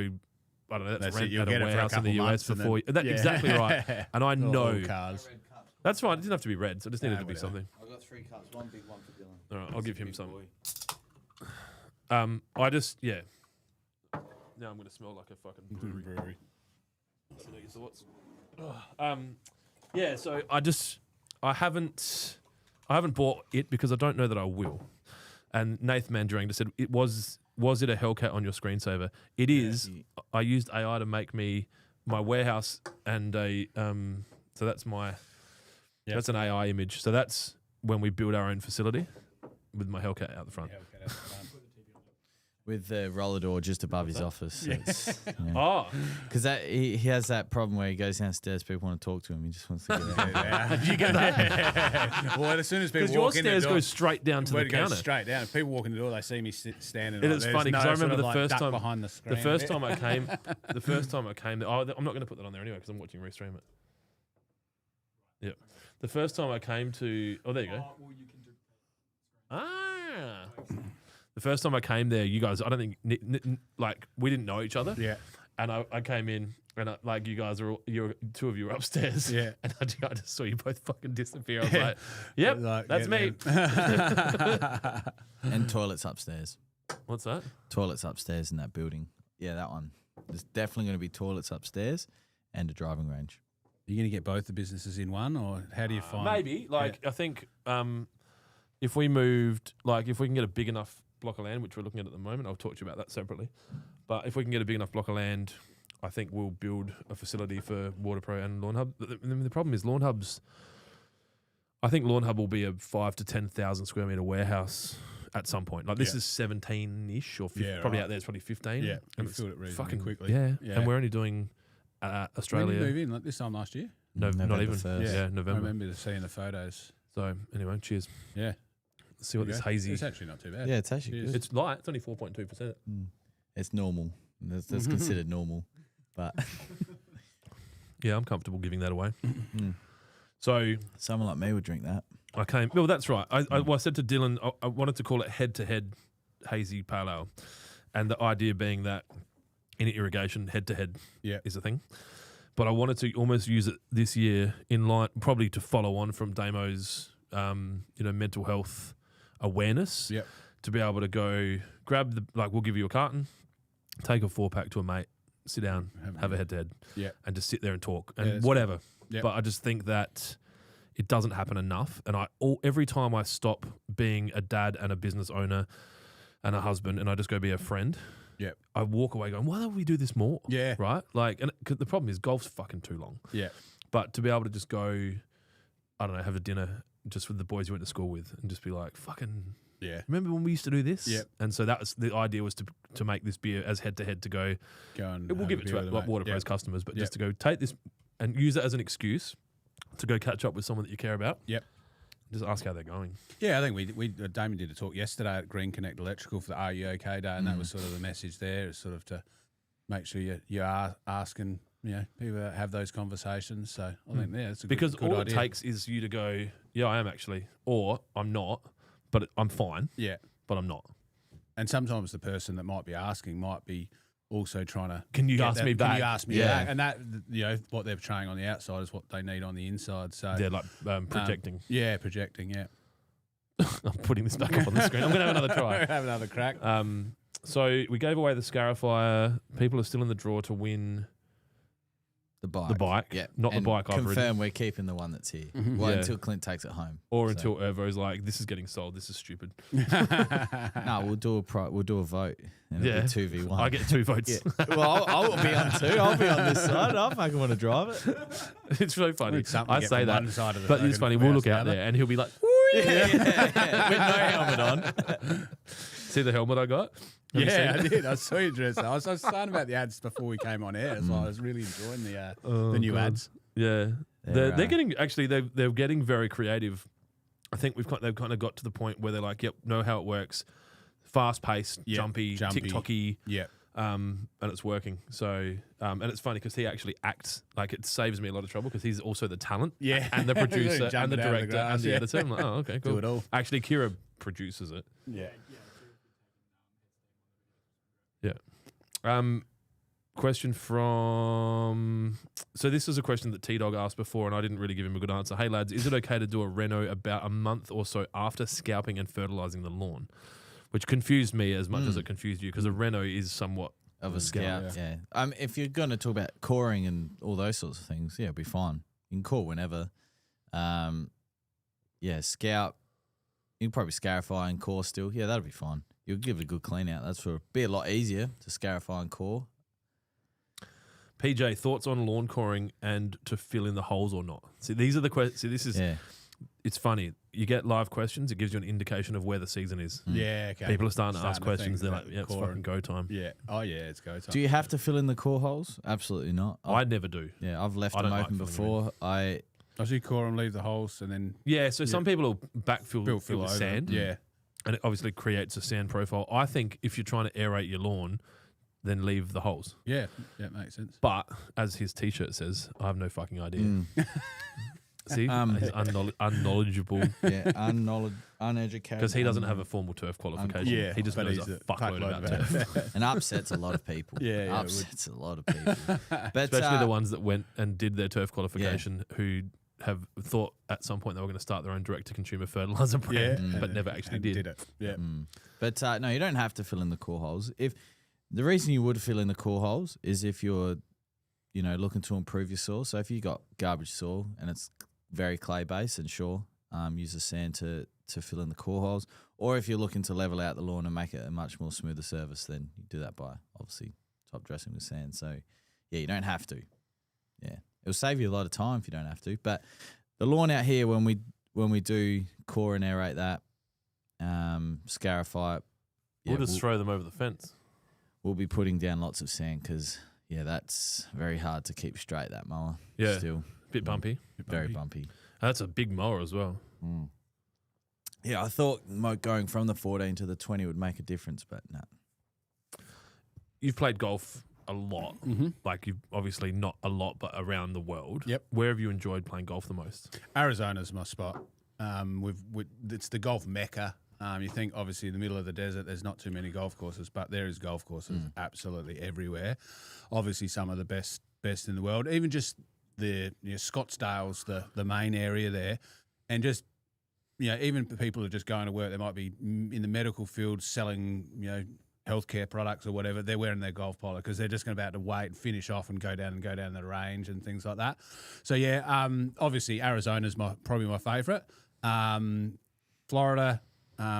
I don't know, That's rent it. You'll at get a it for a warehouse in the couple US months for and 4 years. then- Exactly right. And I All know cars. that's fine. It didn't have to be red, so it just needed to be whatever. something. I've got 3 cups, one big one for Dylan. All right, I'll give him some. Boy. I just Now I'm gonna smell like a fucking brewery. So your thoughts? Yeah. So I haven't bought it because I don't know that I will. And Nath Mandurang just said, was it a Hellcat on your screensaver? It is. I used AI to make me my warehouse and a so that's that's an AI image. So that's when we build our own facility with my Hellcat out the front. With the roller door just above his office. So Oh, because he has that problem where he goes downstairs, people want to talk to him. He just wants to get out. did you get that? Well, as soon as people Because your walk in the stairs door, go straight down to well, the it goes counter. straight down. If people walk in the door, they see me standing. It like, is there's funny because no I remember sort of the like first duck time behind the screen. The first time I came, I'm not going to put that on there anyway because I'm watching Restream it. Yep. The first time I came to, there you go. The first time I came there, you guys, I don't think like we didn't know each other. Yeah. And I came in and like you guys two of you were upstairs. Yeah. And I just saw you both fucking disappear. I was like, yep, Like, that's me. And toilets upstairs. What's that? Toilets upstairs in that building. Yeah, that one. There's definitely going to be toilets upstairs and a driving range. You're going to get both the businesses in one, or how do you find? Maybe. Like, I think if we moved, like, if we can get a big enough block of land, which we're looking at the moment, I'll talk to you about that separately. But if we can get a big enough block of land, I think we'll build a facility for WaterPro and Lawnhub. The problem is Lawnhub's, I think Lawnhub will be a 5,000 to 10,000 square meter warehouse at some point. Like, this is 17-ish or 15, probably out there it's probably 15. Yeah, and you filled it reasonably fucking quickly. Yeah. Yeah. And we're only doing Australia. When did you move in? Like this time last year? No, not November even. 1st. Yeah, I November. remember seeing the photos. So anyway, cheers. Yeah. Let's see what this hazy. It's actually not too bad. Yeah, it's actually Cheers. good. It's light. It's only 4.2%. It's normal. That's considered normal. But Yeah, I'm comfortable giving that away. Mm. So someone like me would drink that. I came. Well, that's right. I said to Dylan, I wanted to call it head-to-head hazy pale ale, and the idea being that in irrigation, head-to-head is a thing. But I wanted to almost use it this year in line, probably to follow on from Damo's, mental health awareness. Yep. To be able to go grab we'll give you a carton, take a 4-pack to a mate, sit down, have a head-to-head, and just sit there and talk and whatever. Yep. But I just think that it doesn't happen enough. And every time I stop being a dad and a business owner and a husband and I just go be a friend, I walk away going, why don't we do this more? Yeah. Right? Like, and 'cause the problem is golf's fucking too long. Yeah. But to be able to just go, I don't know, have a dinner just with the boys you went to school with and just be like, fucking, Yeah. Remember when we used to do this? Yep. And so that was the idea was to make this beer as head to head to go. Go and We'll have give a it to beer our with like them, mate. Waterpros Yep. customers, but Yep. just to go take this and use it as an excuse to go catch up with someone that you care about. Yep. Just ask how they're going. Yeah, I think we Damien did a talk yesterday at Green Connect Electrical for the Are You OK Day, and that was sort of the message there, is sort of to make sure you are asking, people that have those conversations. So I think it's a Because good all idea. it takes is you to go, yeah, I am actually, or I'm not, but I'm fine, Yeah, but I'm not. and sometimes the person that might be asking might be also trying to. Can you get ask that- me Can back? you ask me Yeah. back? And that what they're portraying on the outside is what they need on the inside. So They're like projecting. yeah, projecting. Yeah, I'm putting this back up on the screen. I'm going to have another try. have another crack. So we gave away the Scarifier. People are still in the draw to win The bike. the bike. Yeah. Not the And bike I've ridden. confirm we're keeping the one that's here. Well, Yeah. until Clint takes it home. Or So- until Ervo's like, this is getting sold. This is stupid. No, we'll do a vote. And it'll Yeah. be 2v1. I get 2 votes. Yeah. Well, I'll be on 2. I'll be on this side. I fucking want to drive it. It's really funny. It's something to I get say from that. one side of the But it's fucking funny. We'll warehouse look out to the there and he'll be like, Yeah. With no helmet on. see the helmet I got? Have you Yeah, I seen it? did. I saw you dress. I was saying about the ads before we came on air, so I was really enjoying the new God. ads. Yeah. They're, They're getting, actually, they're getting very creative. I think they've kind of got to the point where they're like, yep, know how it works. Fast paced, Yep, jumpy, jumpy. TikToky. Yeah, And it's working. So, and it's funny because he actually acts like it saves me a lot of trouble because he's also the talent, Yeah. and the producer, and Jumping the out of the director, grass, and the yeah. editor. I'm like, oh, okay, cool. do it all. Actually, Kira produces it. Yeah. Yeah. Question from. So this is a question that T Dog asked before, and I didn't really give him a good answer. Hey lads, is it okay to do a reno about a month or so after scalping and fertilizing the lawn? Which confused me as much as it confused you, because a reno is somewhat Of a scout, yeah. If you're going to talk about coring and all those sorts of things, yeah, it'll be fine. You can core whenever. Scout. You can probably scarify and core still. Yeah, that'll be fine. You'll give it a good clean out. That's for be a lot easier to scarify and core. PJ, thoughts on lawn coring and to fill in the holes or not? See, these are the questions. See, this is it's funny. You get live questions. It gives you an indication of where the season is. Yeah, okay. People are starting to ask Starting to questions. think They're like, about yeah, it's core fucking go time. Yeah. Oh, yeah, it's go time. Do you have to fill in the core holes? Absolutely not. I never do. Yeah, I've left I them don't like open filling them before. I you core them, leave the holes, and then Yeah, so some people will backfill fill with over. sand. Yeah. And it obviously creates a sand profile. I think if you're trying to aerate your lawn, then leave the holes. Yeah. Yeah, makes sense. But as his T-shirt says, I have no fucking idea. See, he's unknowledgeable uneducated. because he doesn't have a formal turf qualification. Yeah, he just but knows he's a a fuckload fuckload about about turf. and upsets a lot of people. Yeah, yeah, it upsets a lot of people. But Especially the ones that went and did their turf qualification who have thought at some point they were going to start their own direct-to-consumer fertilizer brand, Yeah. but never actually and did. it. Yeah. But no, you don't have to fill in the core holes. If the reason you would fill in the core holes is if you're, looking to improve your soil. So if you got garbage soil and it's very clay based, and sure, use the sand to fill in the core holes. Or if you're looking to level out the lawn and make it a much more smoother surface, then you do that by obviously top dressing with sand. So yeah, you don't have to. Yeah, it'll save you a lot of time if you don't have to. But the lawn out here, when we do core and aerate that, scarify it, We'll just throw them over the fence. we'll be putting down lots of sand because that's very hard to keep straight, that mower. Yeah. Still Bit bumpy. very bumpy. That's a big mower as well. Yeah, I thought going from the 14 to the 20 would make a difference, but no. You've played golf a lot. Like you've obviously not a lot, but around the world. Yep. Where have you enjoyed playing golf the most? Arizona's my spot. It's the golf mecca. You think obviously in the middle of the desert, there's not too many golf courses, but there is golf courses absolutely everywhere. Obviously, some of the best in the world. Even just the Scottsdale's the main area there, and just even for people who are just going to work, they might be in the medical field selling healthcare products or whatever. They're wearing their golf polo because they're just about to wait and finish off and go down the range and things like that. So obviously Arizona's probably my favourite. Florida.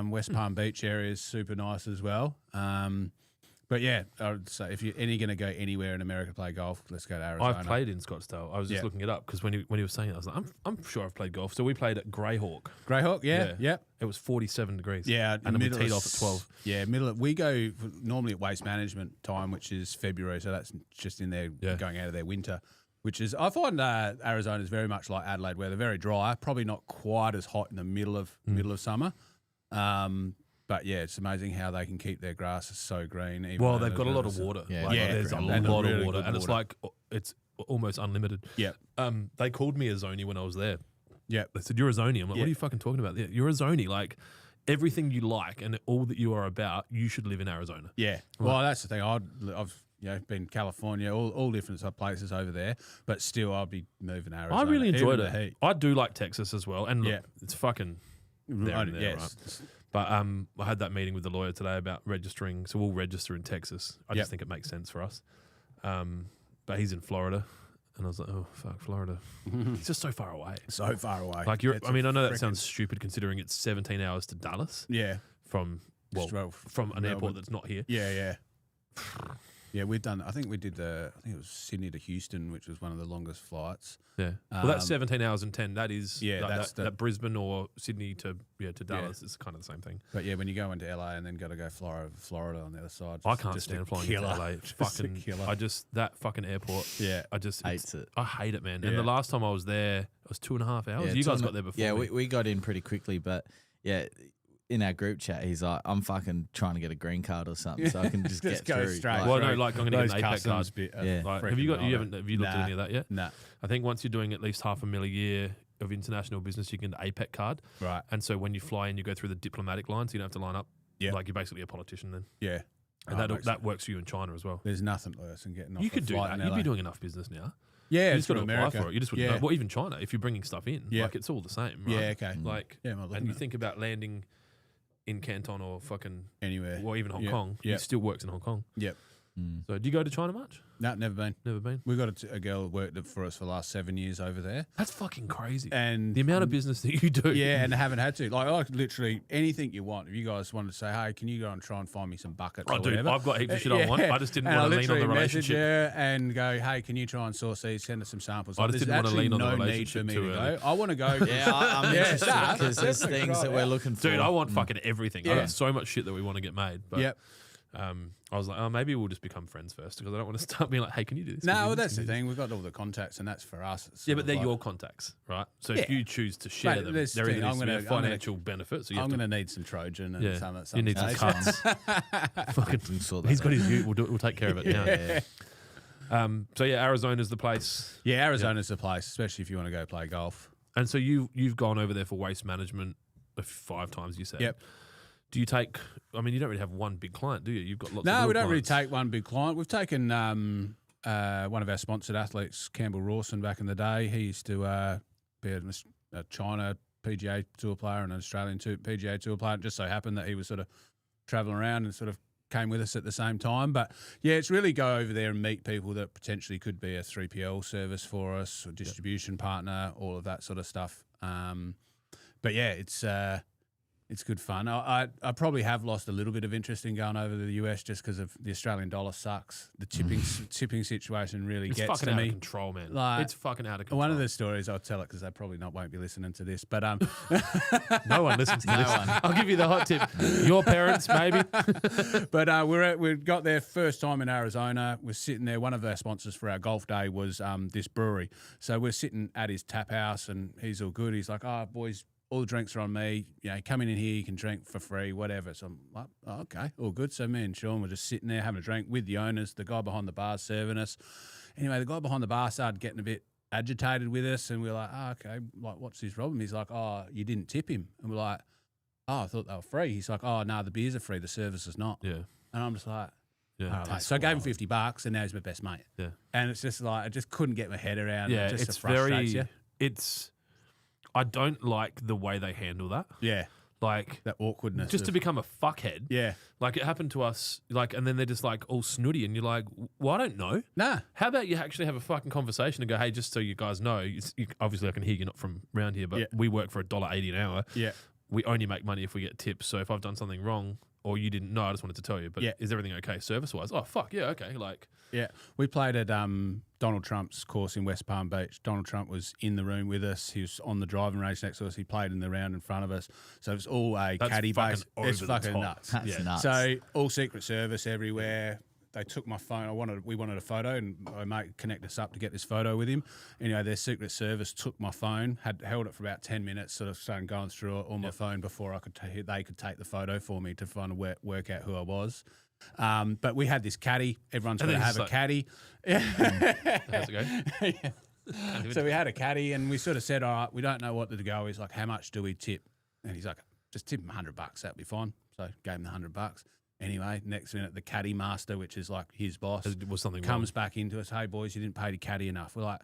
West Palm Beach area is super nice as well. But But yeah, I would say if you're going to go anywhere in America to play golf, let's go to Arizona. I've played in Scottsdale. I was just looking it up because when he was saying it, I was like, I'm sure I've played golf. So we played at Greyhawk. Greyhawk, yeah. It was 47 degrees. Yeah, and then we teed off at 12. Yeah, we go normally at waste management time, which is February, so that's just in there going out of their winter. Which is, I find Arizona is very much like Adelaide, where they're very dry, probably not quite as hot in the middle of summer. But yeah, it's amazing how they can keep their grass so green. Even Well, they've got a lot of water. Yeah, There's a and lot really of water, good and it's water. like it's almost unlimited. Yeah, They called me a zonie when I was there. yeah, They said, "You're a zonie." I'm like, "What are you fucking talking about?" Yeah, you're a zonie. Like everything you like and all that you are about, you should live in Arizona. yeah. Well, that's the thing. I've been California, all different places over there, but still, I'll be moving to Arizona. I really enjoyed even the it. heat. I do like Texas as well, and look, it's fucking there and there, Yeah, right? But I had that meeting with the lawyer today about registering. So we'll register in Texas. I just think it makes sense for us. But he's in Florida. And I was like, oh, fuck, Florida. It's just so far away. so far away. Like I know that sounds stupid considering it's 17 hours to Dallas Yeah, from an airport that's not here. yeah. Yeah, we've done. I think it was Sydney to Houston, which was one of the longest flights. Yeah. Well, that's 17 hours and 10. That is that Brisbane or Sydney to Dallas is kind of the same thing. But yeah, when you go into LA and then got to go Florida on the other side, I can't stand flying into LA. It's fucking killer. That fucking airport. Yeah, I just Hates it. I hate it, man. Yeah. And the last time I was there, it was 2.5 hours. You guys got there before. Yeah, me. we got in pretty quickly, but yeah. In our group chat, he's like, I'm fucking trying to get a green card or something so I can just get go through. straight. Well, no, like I'm going to get an APEC card. Yeah. Like, have you looked at any of that yet? Nah. I think once you're doing at least $500,000 a year of international business, you can get an APEC card. Right. And so when you fly in, you go through the diplomatic line, so you don't have to line up. Yeah. Like you're basically a politician then. Yeah. And that works for you in China as well. There's nothing worse than getting off You could a do flight that. in You'd LA. be doing enough business now. Yeah, You it's just got to from apply America. for it. You just wouldn't know. Well, even China, if you're bringing stuff in, Yeah. like it's all the same, right? Yeah, okay. Like, Yeah, I'm not looking and you at think about landing in Canton or fucking, anywhere. or even Hong Yeah. Kong, Yeah. it still works in Hong Kong. Yep. So do you go to China much? No, never been. Never been. We've got a girl who worked for us for the last 7 years over there. That's fucking crazy. And The amount of business that you do. yeah, and I haven't had to. Like, I could literally anything you want. If you guys wanted to say, hey, can you go and try and find me some buckets Oh, or dude, whatever? I've got heaps of shit I want. I just didn't And want to I lean on the literally message relationship. her and go, hey, can you try and source these? Send us some samples. I just There's didn't want to actually lean on the no need relationship for me too to early. go. I want to go. Yeah, I'm interested because there's definitely things try that it we're out. looking for. Dude, I want fucking everything. I Yeah. got so much shit that we want to get made. But Yep. I was like, oh, maybe we'll just become friends first because I don't want to start being like, hey, can you do this? Can you No, do well, this? that's Can the you do thing. We've got all the contacts, and that's for us. It's this? Yeah, sort but of they're like- your contacts, right? So if Yeah. you choose to share Mate, them, there's there the either thing, needs to be a I'm gonna- financial benefit. So you I'm have going to need some Trojan and yeah, some at you need some stage. cuts. Fucking, We saw that. he's got his ute. We'll take care of it now. Yeah. So yeah, Arizona's the place. Yeah, Arizona's the place, especially if you want to go play golf. And so you've gone over there for waste management 5 times. You said. Yep. Do you take? I mean, you don't really have one big client, do you? You've got lots. No, of we don't little really clients. take one big client. We've taken one of our sponsored athletes, Campbell Rawson, back in the day. He used to be a China PGA Tour player and an Australian PGA Tour player. It just so happened that he was sort of travelling around and sort of came with us at the same time. But yeah, it's really go over there and meet people that potentially could be a 3PL service for us, or distribution partner, all of that sort of stuff. But yeah, it's good fun. I probably have lost a little bit of interest in going over to the US just because of the Australian dollar sucks. The tipping situation really It's gets fucking to out me. of control, man. Like, it's fucking out of control. One of the stories, I'll tell it because they probably won't be listening to this. But No one listens to No this. one. I'll give you the hot tip. Your parents, maybe. but we got there first time in Arizona. We're sitting there. One of our sponsors for our golf day was this brewery. So we're sitting at his tap house, and he's all good. He's like, "Oh, boys, all the drinks are on me. You know, come in here, you can drink for free, whatever." So I'm like, oh, okay, all good. So me and Sean were just sitting there having a drink with the owners, the guy behind the bar serving us. Anyway, the guy behind the bar started getting a bit agitated with us, and we're like, oh, okay, like, what's his problem? He's like, oh, you didn't tip him. And we're like, oh, I thought they were free. He's like, oh, no, the beers are free, the service is not. Yeah. And I'm just like, Yeah. all right, mate. So I gave him $50, and now he's my best mate. Yeah. And it's just like, I just couldn't get my head around Yeah. it. Just It's frustrates very. you. It's. I don't like the way they handle that. Yeah, Like, that awkwardness. just to become a fuckhead. yeah. Like, it happened to us, like, and then they're just like all snooty, and you're like, well, I don't know. Nah. How about you actually have a fucking conversation and go, hey, just so you guys know, obviously I can hear you're not from around here, but Yeah. we work for $1.80 an hour. Yeah. We only make money if we get tips. So if I've done something wrong, or you didn't know, I just wanted to tell you, but Yeah. is everything okay service-wise? Oh, fuck, yeah, okay. Like, Yeah, we played at Donald Trump's course in West Palm Beach. Donald Trump was in the room with us. He was on the driving range next to us. He played in the round in front of us. So it was all a That's caddy fucking base. over It's the fucking top. nuts. That's Yeah. nuts. So all Secret Service everywhere. They took my phone. We wanted a photo, and my mate connected us up to get this photo with him. Anyway, their Secret Service took my phone, held it for about 10 minutes, sort of started going through it on my phone before they could take the photo for me to find work out who I was. But we had this caddy. Everyone's And got to then have he's a like- caddy. how's it go? Yeah. So we had a caddy, and we sort of said, all right, we don't know what to go. He's like, how much do we tip? And he's like, just tip him $100. That'd be fine. So gave him the $100. Anyway, next minute, the caddy master, which is like his boss, Was something comes back into us. Hey, boys, you didn't pay the caddy enough. We're like,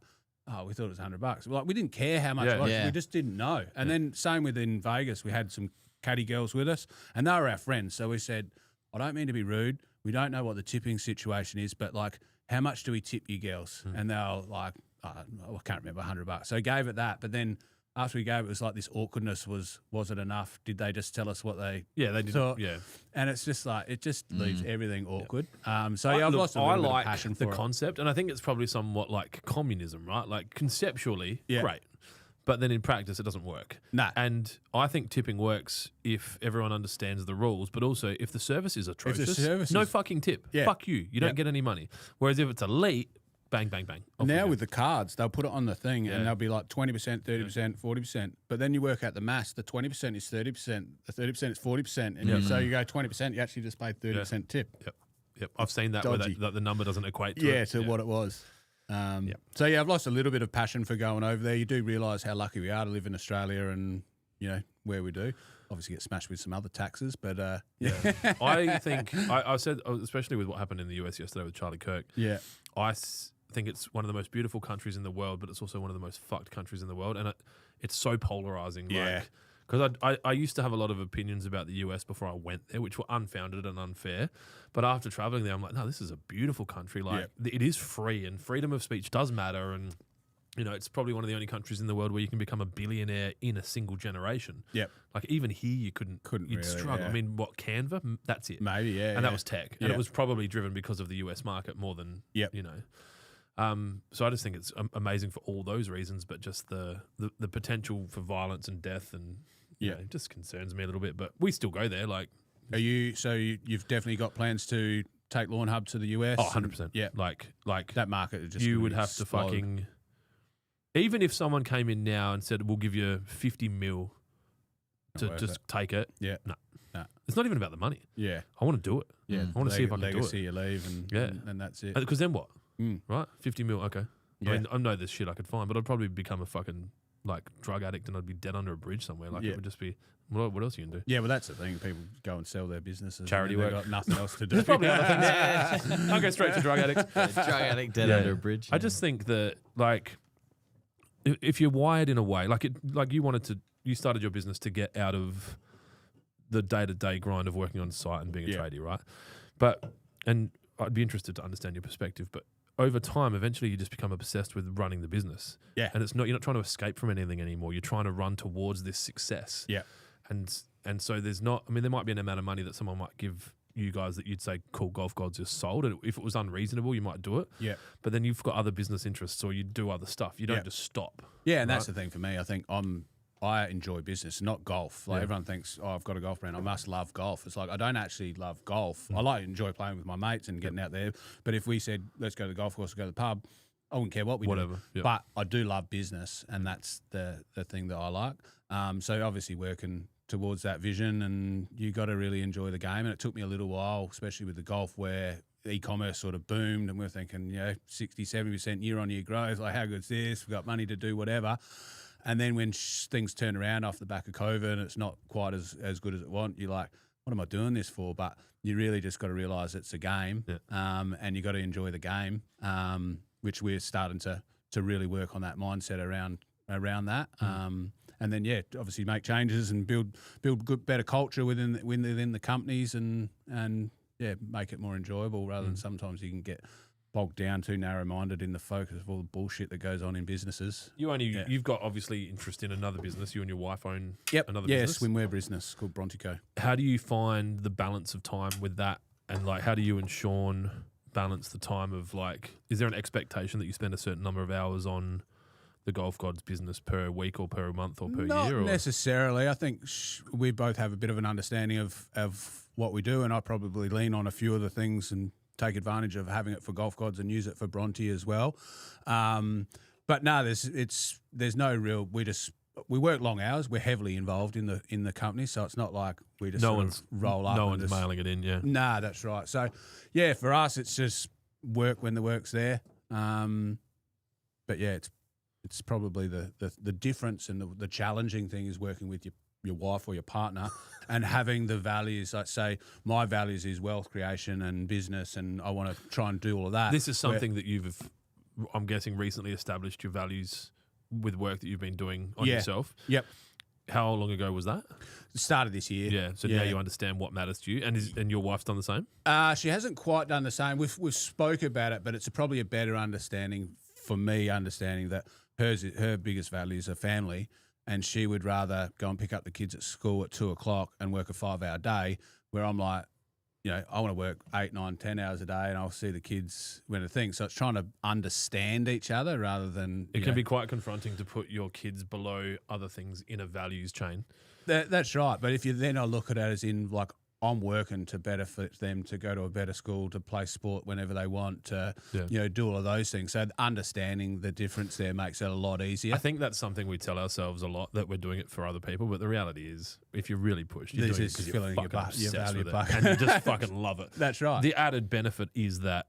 oh, we thought it was $100. We're like, we didn't care how much Yeah. it was. Yeah. We just didn't know. And then same within Vegas, we had some caddy girls with us, and they were our friends. So we said, I don't mean to be rude. We don't know what the tipping situation is, but like, how much do we tip you girls? And they were like, I can't remember, $100. So gave it that. But then after we gave it, it was like this awkwardness was it enough? Did they just tell us what they Yeah, they did. So- Yeah. and it's just like, it just leaves everything awkward. So I I've lost a little bit like of passion the for it. concept, and I think it's probably somewhat like communism, right? Like conceptually, Yeah. great, but then in practice, it doesn't work. No. And I think tipping works if everyone understands the rules, but also if the service is atrocious, service no is- fucking tip. Yeah. Fuck you. You don't Yeah. get any money. Whereas if it's elite, bang, bang, bang. Off we Now go. with the cards, they'll put it on the thing Yeah. and they'll be like 20%, 30%, 40%. But then you work out the maths, the 20% is 30%, the 30% is 40%. And so you go 20%, you actually just pay 30% tip. Yep. I've seen that where Dodgy. that the number doesn't equate to Yeah, it. to what it was. So yeah, I've lost a little bit of passion for going over there. You do realise how lucky we are to live in Australia and, you know, where we do. Obviously get smashed with some other taxes, but yeah. I think I said, especially with what happened in the US yesterday with Charlie Kirk, Yeah. I think it's one of the most beautiful countries in the world, but it's also one of the most fucked countries in the world, and it's so polarizing. Yeah. Because I used to have a lot of opinions about the US before I went there, which were unfounded and unfair. But after traveling there, I'm like, no, this is a beautiful country. Like it is free, and freedom of speech does matter, and you know, it's probably one of the only countries in the world where you can become a billionaire in a single generation. Yep. Like even here, you couldn't you'd really, struggle. yeah. I mean, what, Canva? That's it. Maybe, yeah. And that was tech. And Yeah. it was probably driven because of the US market more than, Yep. you know. So I just think it's amazing for all those reasons, but just the potential for violence and death and, you know, it just concerns me a little bit. But we still go there. Like, You've definitely got plans to take Lawnhub to the US? oh, 100%. Yeah. Like That market is just you gonna would have to explode. fucking, even if someone came in now and said, we'll give you 50 mil to worth just it. take it. Yeah. No. No. It's not even about the money. Yeah. I want to do it. Yeah. I want to see if I can do legacy it. you leave and that's it. Because then what? Mm. Right? 50 mil, okay. Yeah. I mean, I know there's shit I could find, but I'd probably become a fucking like drug addict and I'd be dead under a bridge somewhere. Like Yeah. it would just be, what else you can do? Yeah, well, that's the thing. People go and sell their businesses. Charity and they've work. got nothing else to do. There's probably other things. I'll go straight to drug addict. Drug addict dead Yeah. under a bridge. I just think that like if you're wired in a way, like you started your business to get out of the day-to-day grind of working on site and being a Yeah. tradie, right? And I'd be interested to understand your perspective, but over time, eventually you just become obsessed with running the business. Yeah. And you're not trying to escape from anything anymore. You're trying to run towards this success. Yeah. And so there might be an amount of money that someone might give you guys that you'd say, cool, golf gods just sold. And if it was unreasonable, you might do it. Yeah. But then you've got other business interests or you do other stuff. You don't Yeah. just stop. Yeah, and that's the thing for me. I think I enjoy business, not golf. Like everyone thinks, oh, I've got a golf brand. I must love golf. It's like I don't actually love golf. I enjoy playing with my mates and getting out there. But if we said, let's go to the golf course, go to the pub, I wouldn't care what we Whatever, do. yeah. But I do love business, and that's the thing that I like. So obviously working towards that vision, and you got to really enjoy the game. And it took me a little while, especially with the golf, where e-commerce sort of boomed, and we're thinking, 60, 70% year-on-year growth. Like, how good's this? We've got money to do whatever. And then when things turn around off the back of COVID and it's not quite as good as it was, you're like, what am I doing this for? But you really just got to realise it's a game, and you got to enjoy the game, which we're starting to really work on that mindset around that. And then, obviously make changes and build good, better culture within the companies and make it more enjoyable rather than sometimes you can get bogged down, too narrow-minded in the focus of all the bullshit that goes on in businesses. You've got obviously interest in another business. You and your wife own another Yeah, business. swimwear business called Brontico. How do you find the balance of time with that? And like, how do you and Sean balance the time of like, is there an expectation that you spend a certain number of hours on the Golf Gods business per week or per month or per year? Not necessarily. I think we both have a bit of an understanding of what we do, and I probably lean on a few of the things and take advantage of having it for Golf Gods and use it for Bronte as well. But no, there's no real. We work long hours. We're heavily involved in the company, so it's not like we just roll up. No one's mailing it in. Yeah. Nah, that's right. So yeah, for us, it's just work when the work's there. But yeah, it's probably the difference and the challenging thing is working with your wife or your partner and having the values. Like say, my values is wealth creation and business, and I want to try and do all of that. This is something that you've, I'm guessing, recently established your values with work that you've been doing on yourself. Yep. How long ago was that? Started this year. Yeah. So now you understand what matters to you, and your wife's done the same. She hasn't quite done the same. We've spoke about it, but it's probably a better understanding for me, understanding that her biggest values are family, and she would rather go and pick up the kids at school at 2:00 and work a 5-hour day, where I'm like, I want to work 8, 9, 10 hours a day, and I'll see the kids when a thing. So it's trying to understand each other rather than it can be quite confronting to put your kids below other things in a values chain. That's right. But if you then I look at it as in like I'm working to benefit them to go to a better school, to play sport whenever they want, to do all of those things. So understanding the difference there makes it a lot easier. I think that's something we tell ourselves a lot, that we're doing it for other people. But the reality is, if you're really pushed, you're doing it because you're fucking obsessed with it, and you just fucking love it. That's right. The added benefit is that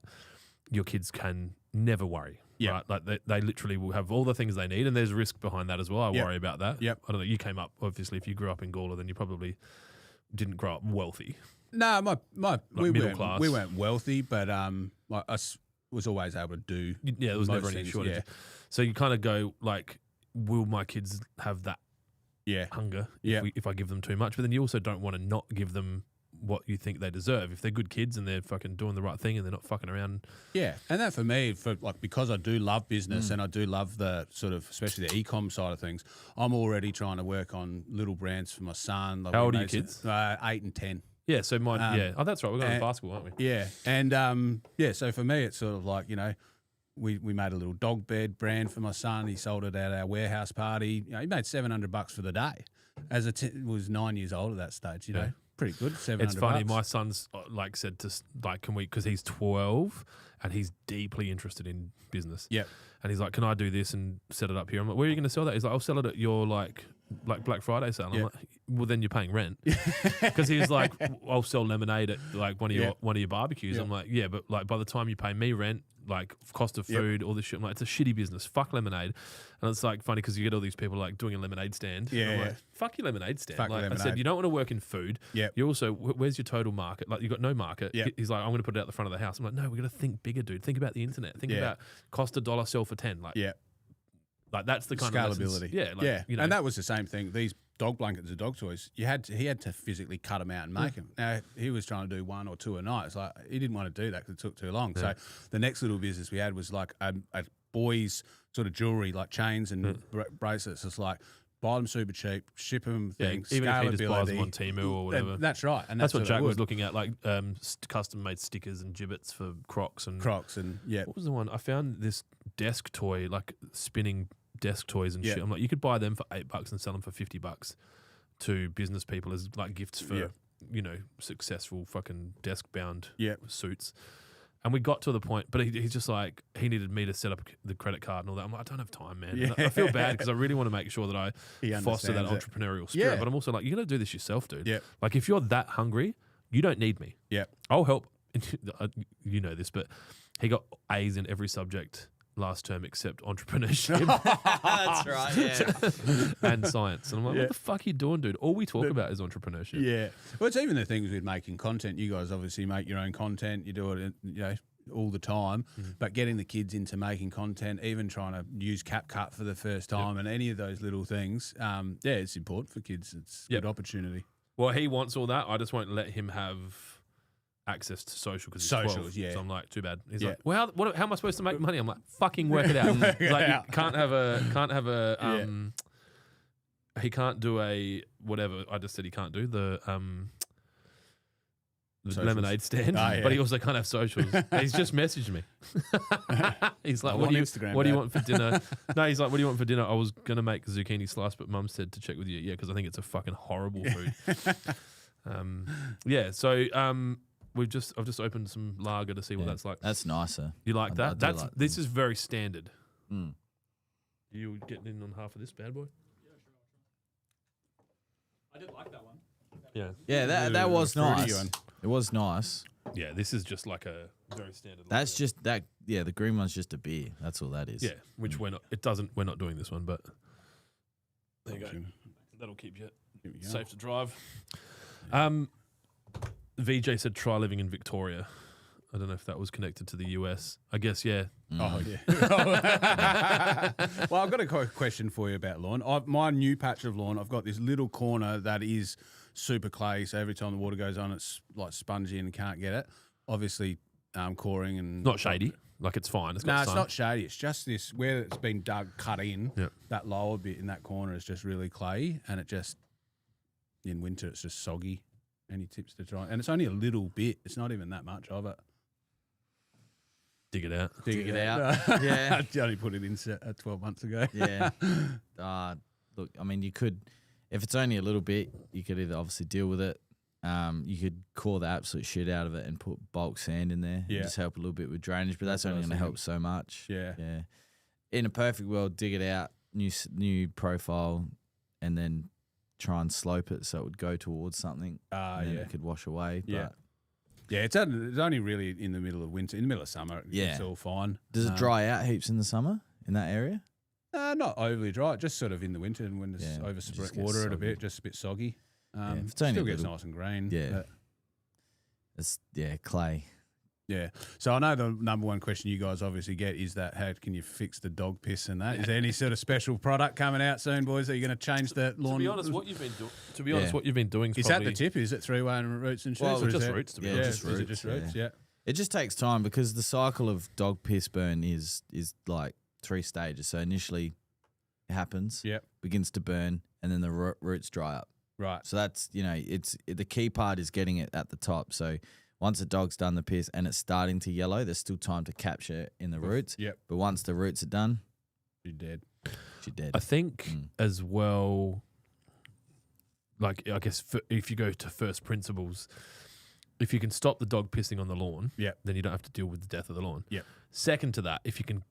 your kids can never worry. Yeah. Right? Like they literally will have all the things they need, and there's risk behind that as well. I worry about that. Yep. I don't know. You came up, obviously, if you grew up in Gawler, then you probably didn't grow up wealthy. No, we middle class. We weren't wealthy, but I was always able to do. Yeah, there was never any things, shortage. yeah. So you kind of go like, will my kids have that Yeah. hunger Yeah. if I give them too much? But then you also don't want to not give them what you think they deserve. If they're good kids and they're fucking doing the right thing and they're not fucking around. Yeah, and that for me, because I do love business and I do love the sort of, especially the e-com side of things, I'm already trying to work on little brands for my son. Like How old are your kids? 8 and 10. Yeah, so mine, yeah. Oh, that's right. We're going to basketball, aren't we? Yeah, and so for me, it's sort of like, we made a little dog bed brand for my son. He sold it at our warehouse party. He made $700 for the day. Was 9 years old at that stage. Yeah. Pretty good. $700. It's funny. My son's said to can we? Because he's 12 and he's deeply interested in business. Yep. And he's like, can I do this and set it up here? I'm like, where are you going to sell that? He's like, I'll sell it at your like Black Friday sale. And I'm like, well, then you're paying rent. Because he was like, I'll sell lemonade at like one of your barbecues. Yep. I'm like, yeah, but like by the time you pay me rent, like cost of food, all this shit, I'm like, it's a shitty business. Fuck lemonade. And it's like funny because you get all these people like doing a lemonade stand. Yeah. I'm like, fuck your lemonade stand. Fuck like lemonade. I said, you don't want to work in food. Yep. You also, where's your total market? Like, you've got no market. Yep. He's like, I'm going to put it out the front of the house. I'm like, no, we got to think bigger, dude. Think about the internet. Think about cost $1, sell for 10. Like, like that's the kind of scalability. Yeah. And that was the same thing. These dog blankets and dog toys, he had to physically cut them out and make them. Now, he was trying to do 1 or 2 a night. It's like he didn't want to do that because it took too long. So the next little business we had was like a boys sort of jewelry, like chains and bracelets. It's like, buy them super cheap, ship them things, even if he just buys scalability. them on Temu or whatever. That's right. And that's what Jack it was looking at, like custom-made stickers and gibbets for Crocs. And what was the one? I found this desk toy, like spinning desk toys and shit. I'm like, you could buy them for $8 and sell them for $50 to business people as like gifts for successful fucking desk-bound suits. And we got to the point, but he's just like, he needed me to set up the credit card and all that. I'm like, I don't have time, man. And I feel bad because I really want to make sure that I foster that entrepreneurial spirit. But I'm also like, you're going to do this yourself, dude. Yep. Like, if you're that hungry, you don't need me. Yeah. I'll help. You know this, but he got A's in every subject last term except entrepreneurship. That's right, yeah. And science. And I'm like, what the fuck are you doing, dude? All we talk about is entrepreneurship. Yeah. Well, it's even the things with making content. You guys obviously make your own content. You do it, all the time. But getting the kids into making content, even trying to use CapCut for the first time and any of those little things, it's important for kids. It's a good opportunity. Well, he wants all that. I just won't let him have access to social because he's Socials, 12. yeah. So I'm like, too bad. He's Yeah. like, well, how am I supposed to make money? I'm like, fucking work it out. Work He's it like, out. you can't have a he can't do a whatever. I just said he can't do the Socials. lemonade stand, Oh, yeah. but he also can't have socials. He's just messaged me. He's like, I'm what on do you Instagram, what do you Dad." want for dinner? No, he's like, what do you want for dinner? I was gonna make zucchini slice, but Mum said to check with you. Yeah, because I think it's a fucking horrible food. So I've just opened some lager to see what Yeah. that's like. That's nicer. You like I that? do That's like this them. is very standard. Mm. You getting in on half of this bad boy? I did like that one. Yeah. Yeah, that Ooh, was fruity nice. one. It was nice. Yeah, this is just like a very standard. That's lager. just that. Yeah, the green one's just a beer. That's all that is. Yeah, which we're not. It doesn't. We're not doing this one, but there you go. That'll keep you Here we go. safe to drive. VJ said try living in Victoria. I don't know if that was connected to the US. I guess yeah. Oh, yeah. Well, I've got a question for you about lawn. My new patch of lawn, I've got this little corner that is super clay. So every time the water goes on, it's like spongy and can't get it. Obviously, coring and Not shady. Like it's fine. It's got No, it's sun. not shady. It's just this where it's been cut in. Yep. That lower bit in that corner is just really clay, and it just in winter it's just soggy. Any tips to try? And it's only a little bit. It's not even that much of it. Dig it out. Dig it out. Yeah. I only put it in 12 months ago. Yeah. Look, I mean, you could, if it's only a little bit, you could either obviously deal with it. You could core the absolute shit out of it and put bulk sand in there. Yeah. And just help a little bit with drainage, but that's That's what only I going was to help so much. Yeah. Yeah. In a perfect world, dig it out, new profile, and then try and slope it so it would go towards something. And then Yeah. it could wash away. Yeah. But Yeah, it's only really in the middle of winter. In the middle of summer, Yeah. it's all fine. does it dry out heaps in the summer in that area? Not overly dry, just sort of in the winter and when Yeah, there's it over just spread gets water a soggy. bit, just a bit soggy. if it's only still a gets little- nice and green. Yeah. but- It's clay. Yeah. So I know the number one question you guys obviously get is that how can you fix the dog piss and that? Is there any sort of special product coming out soon, boys? Are you going to change the lawn? To be honest, what you've been doing. Yeah. What you've been doing is probably, that the tip? Is it 3-way and roots and shoots? Well, or is just that- roots, to be Yeah, honest. just Is it roots, just yeah. roots? Yeah. It just takes time because the cycle of dog piss burn is like 3 stages. So initially it happens, Yep. begins to burn, and then the roots dry up. Right. So that's, it's the key part is getting it at the top. So once a dog's done the piss and it's starting to yellow, there's still time to capture it in the roots. Yep. But once the roots are done, You're dead. she's dead. I think Mm. as well, like I guess if you go to first principles, if you can stop the dog pissing on the lawn, Yep. then you don't have to deal with the death of the lawn. Yep. Second to that, if you can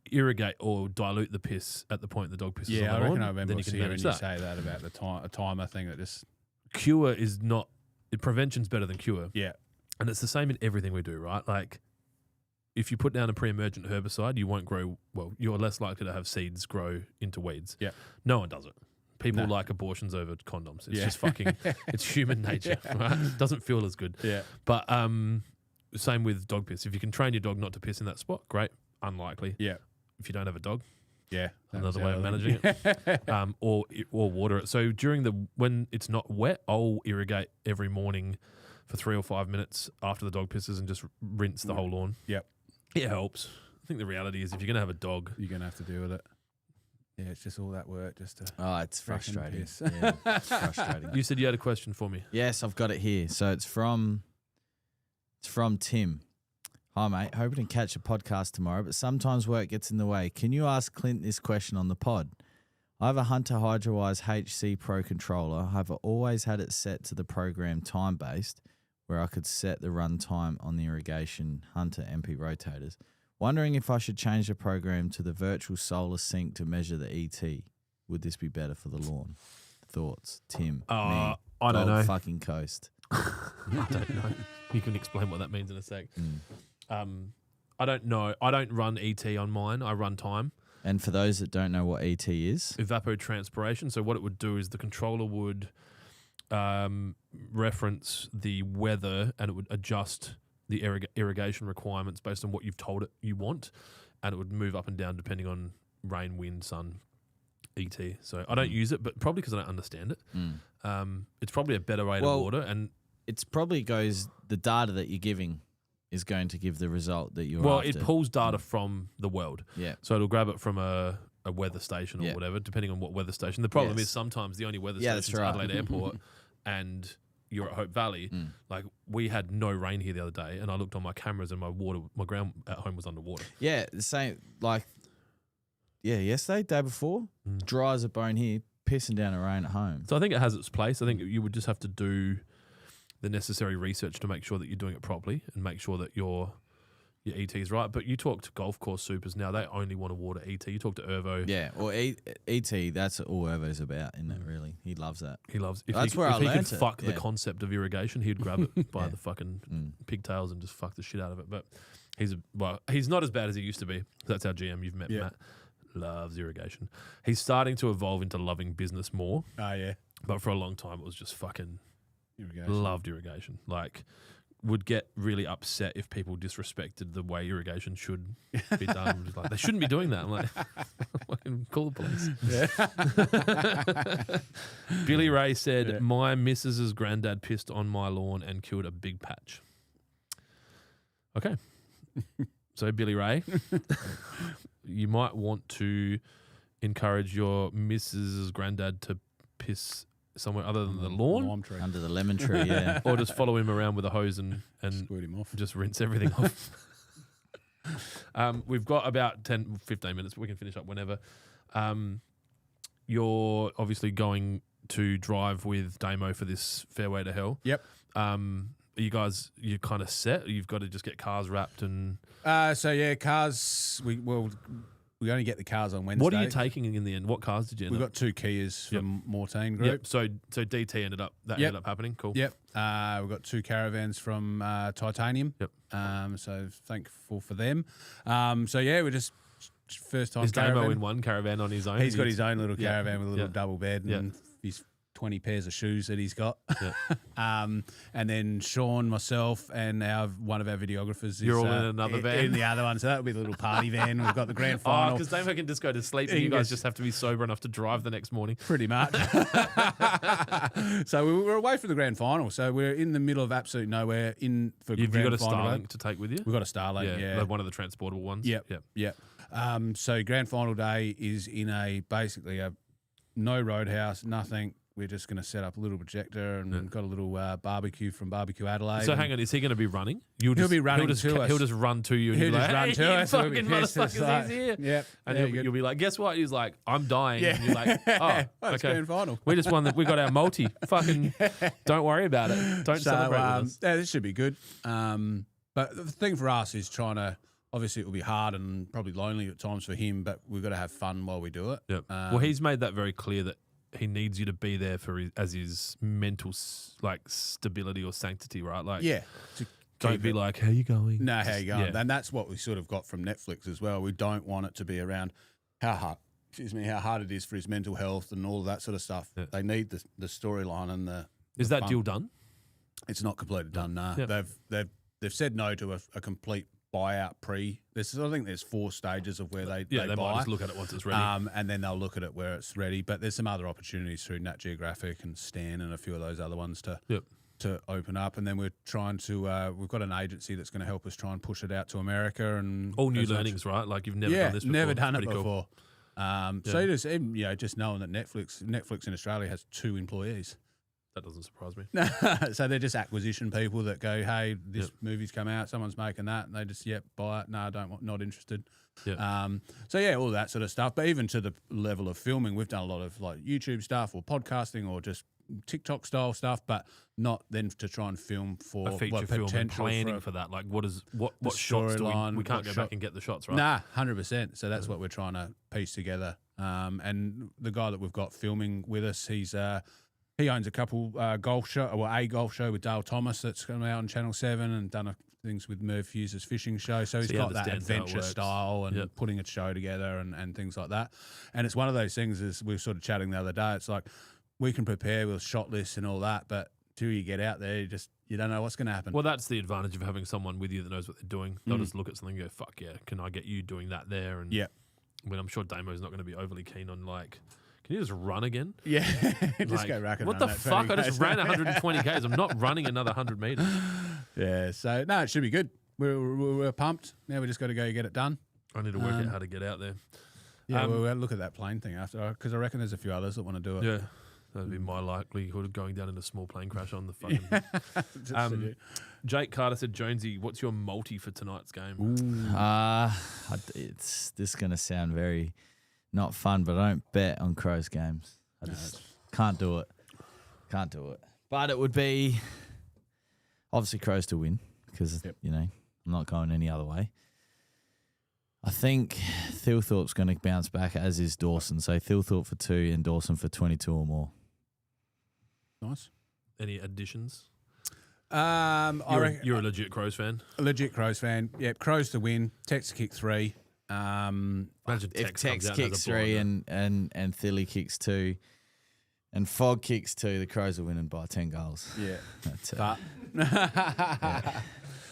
irrigate or dilute the piss at the point the dog pisses Yeah, on I the reckon lawn, I remember then you can hearing manage you that. say that about the a timer thing that just Cure is not prevention's better than cure. yeah. And it's the same in everything we do, right? Like, if you put down a pre-emergent herbicide, you won't grow well. You're less likely to have seeds grow into weeds. Yeah. No one does it. People No. like abortions over condoms. It's Yeah. just fucking. It's human nature. Right? It doesn't feel as good. Yeah. But same with dog piss. If you can train your dog not to piss in that spot, great. Unlikely. Yeah. If you don't have a dog, Yeah. another way of managing it. Or water it. So when it's not wet, I'll irrigate every morning for 3 or 5 minutes after the dog pisses and just rinse the whole lawn. Yep. It helps. I think the reality is if you're going to have a dog, You're going to have to deal with it. Yeah, it's just all that work just to Oh, it's freaking frustrating. piss. Yeah, it's frustrating. you said you had a question for me. Yes, I've got it here. So it's from Tim. Hi, mate. Hoping to catch a podcast tomorrow, but sometimes work gets in the way. Can you ask Clint this question on the pod? I have a Hunter HydroWise HC Pro controller. I've always had it set to the program time-based, where I could set the run time on the irrigation Hunter MP rotators. Wondering if I should change the program to the virtual solar sync to measure the ET. Would this be better for the lawn? Thoughts, Tim? Me, I don't Gold know. Fucking coast. I don't know. You can explain what that means in a sec. Mm. I don't know. I don't run ET on mine. I run time. And for those that don't know what ET is, Evapotranspiration. So what it would do is the controller would reference the weather and it would adjust the irrigation requirements based on what you've told it you want, and it would move up and down depending on rain, wind, sun, ET. So I don't use it, but probably because I don't understand it. It's probably a better way to Well, water, and it's probably goes the data that you're giving is going to give the result that you're Well, after. it pulls data from the world. Yeah. So it'll grab it from a weather station or Yeah. whatever, depending on what weather station. The problem Yes. is sometimes the only weather Yeah, station is that's right. Adelaide Airport and you're at Hope Valley. Like we had no rain here the other day and I looked on my cameras and my ground at home was underwater. Yeah, the same. Like, yesterday, day before, dry as a bone here, pissing down the rain at home. So I think it has its place. I think you would just have to do the necessary research to make sure that you're doing it properly and make sure that your ET is right. But you talk to golf course supers now, they only want to water ET. You talk to Irvo. Yeah, or ET, that's all Irvo's about, isn't it, really? He loves that. He loves if That's he, where if I he could learnt it, fuck the yeah. concept of irrigation, he'd grab it by Yeah. the fucking pigtails and just fuck the shit out of it. But he's not as bad as he used to be. That's our GM. You've met Matt. Loves irrigation. He's starting to evolve into loving business more. Oh, yeah. But for a long time, it was just fucking Irrigation. loved irrigation. Like, would get really upset if people disrespected the way irrigation should be done. Just like, they shouldn't be doing that. I'm like, fucking call the police. Billy Ray said, my missus's granddad pissed on my lawn and killed a big patch. Okay. So, Billy Ray, you might want to encourage your missus's granddad to piss somewhere other than the lawn. Lime tree. Under the lemon tree, yeah. Or just follow him around with a hose and Squirt him off. just rinse everything off. We've got about 10, 15 minutes, but we can finish up whenever. You're obviously going to drive with Damo for this Fairway to Hell. Yep. Are you guys, you're kind of set? You've got to just get cars wrapped and... Cars, we only get the cars on Wednesday. What are you taking in the end? What cars did you end We've up? got 2 Kias from Mortain Group. Yep. So DT ended up happening. Cool. Yep. We've got 2 caravans from Titanium. Yep. So thankful for them. We're just first time Is Damo caravan. in one caravan on his own? He's got his own little caravan with a little Yeah. double bed and his 20 pairs of shoes that he's got. Yeah. And then Sean, myself, and one of our videographers You're is all in another van? In the other one. So that'll be the little party van. We've got the grand Oh, final. because Damo can just go to sleep and He you guys goes- just have to be sober enough to drive the next morning. Pretty much. So we were away for the grand final. So we're in the middle of absolute nowhere for Have you grand got a final. Starlink to take with you? We've got a Starlink, yeah. like one of the transportable ones. Yep. Yep. So grand final day is in basically no roadhouse, nothing. We're just going to set up a little projector and got a little barbecue from Barbecue Adelaide. So hang on, is he going to be running? He'll be running to us. He'll just run to you and He'll you'll be just like, run hey, to you us. We'll be fucking pissed. It's motherfuckers, like, he's here. Yep. And Yeah, you'll be like, guess what? He's like, I'm dying. Yeah. And you're like, oh, It's okay. grand final. We just won we got our multi. Fucking don't worry about it. Don't celebrate with us. Yeah, this should be good. But the thing for us is trying to. Obviously, it will be hard and probably lonely at times for him, but we've got to have fun while we do it. Yep. Well, he's made that very clear that he needs you to be there for his mental stability or sanctity, right? Like, Yeah. don't be like, how you going? No, how you going? Yeah. And that's what we sort of got from Netflix as well. We don't want it to be around how hard it is for his mental health and all of that sort of stuff. Yeah. They need the storyline and Is that fun. deal done? It's not completely done. Nah. Yep. They've said no to a complete buyout pre. I think there's 4 stages of where they They buy. might just look at it once it's ready. And then they'll look at it where it's ready. But there's some other opportunities through Nat Geographic and Stan and a few of those other ones to open up. And then we're trying to we've got an agency that's going to help us try and push it out to America and All new as much- learnings, right? Like you've never yeah, done this before. never It's done it pretty cool. before. So just just knowing that Netflix in Australia has 2 employees. That doesn't surprise me. So they're just acquisition people that go, hey, this movie's come out, someone's making that, and they just buy it. No, I don't want, not interested. Yep. All that sort of stuff. But even to the level of filming, we've done a lot of like YouTube stuff or podcasting or just TikTok style stuff, but not then to try and film for A feature film and potential planning for that. Like what shots do storyline, we can't what go shot- back and get the shots, right? Nah, 100%. So that's what we're trying to piece together. And the guy that we've got filming with us, he owns a couple a golf show with Dale Thomas that's come out on Channel 7 and done things with Merv Hughes' fishing show. So he's he got that understands how it adventure works. style and putting a show together and things like that. And it's one of those things, as we were sort of chatting the other day, it's like we can prepare with shot lists and all that, but till you get out there, you don't know what's going to happen. Well, that's the advantage of having someone with you that knows what they're doing. They'll just look at something and go, fuck yeah, can I get you doing that there? And Yeah. I mean, I'm sure Damo's not going to be overly keen on like, Can you just run again? Yeah, just Like, go rack and what run the that fuck? 20 I just Ks. ran 120 Ks. I'm not running another 100 meters. Yeah, so no, it should be good. We're pumped. Now we just got to go get it done. I need to work out how to get out there. Yeah, we'll look at that plane thing after, because I reckon there's a few others that want to do it. Yeah. That'd be my likelihood of going down in a small plane crash on the fucking. Jake Carter said, Jonesy, what's your multi for tonight's game? It's this going to sound very not fun, but I don't bet on Crows games. I just can't do it. Can't do it. But it would be obviously Crows to win because, you know, I'm not going any other way. I think Thilthorpe's going to bounce back, as is Dawson. So Thilthorpe for 2 and Dawson for 22 or more. Nice. Any additions? You're You're a legit Crows fan. a legit Crows fan. Yeah, Crows to win. Tex to kick 3. Imagine If Tex Tex comes out kicks 3 and Thilly kicks 2 and Fogg kicks 2, the Crows are winning by 10 goals. Yeah. That's it. But